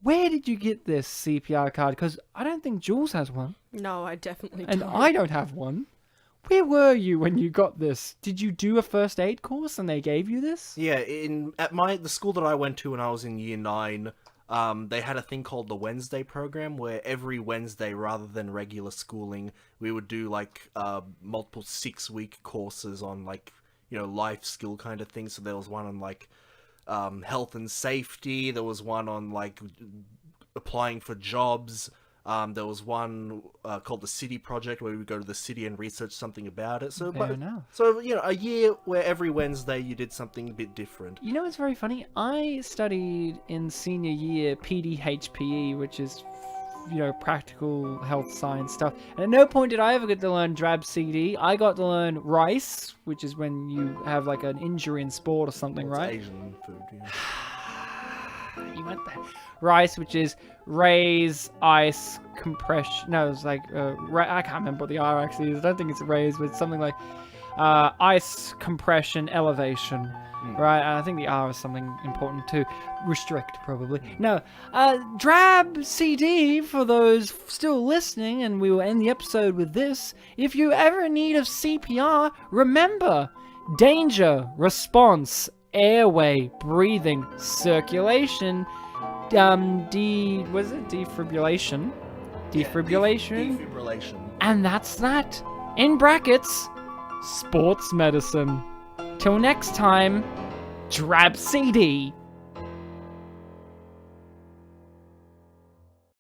Where did you get this CPR card? Because I don't think Jules has one. No, I definitely don't. And I don't have one. Where were you when you got this? Did you do a first aid course and they gave you this? Yeah, at the school that I went to when I was in year 9, they had a thing called the Wednesday program, where every Wednesday, rather than regular schooling, we would do like multiple 6-week courses on like, you know, life skill kind of things. So there was one on like health and safety. There was one on like applying for jobs. There was one called the City Project, where we would go to the city and research something about it. So, so you know, a year where every Wednesday you did something a bit different. You know, it's very funny. I studied in senior year PDHPE, which is, you know, practical health science stuff. And at no point did I ever get to learn Drab CD. I got to learn Rhys, which is when you have like an injury in sport or something, right? Asian food. Yeah. You went there. Rhys, which is raise, ice, compression. No, it's like I can't remember what the R actually is. I don't think it's raise, but it's something like ice, compression, elevation. Right? And I think the R is something important too. Restrict, probably. No. Drab CD for those still listening, and we will end the episode with this. If you ever in need of CPR, remember: danger, response, airway, breathing, circulation. Defibrillation. Defibrillation. And that's that. In brackets, sports medicine. Till next time, Drab CD.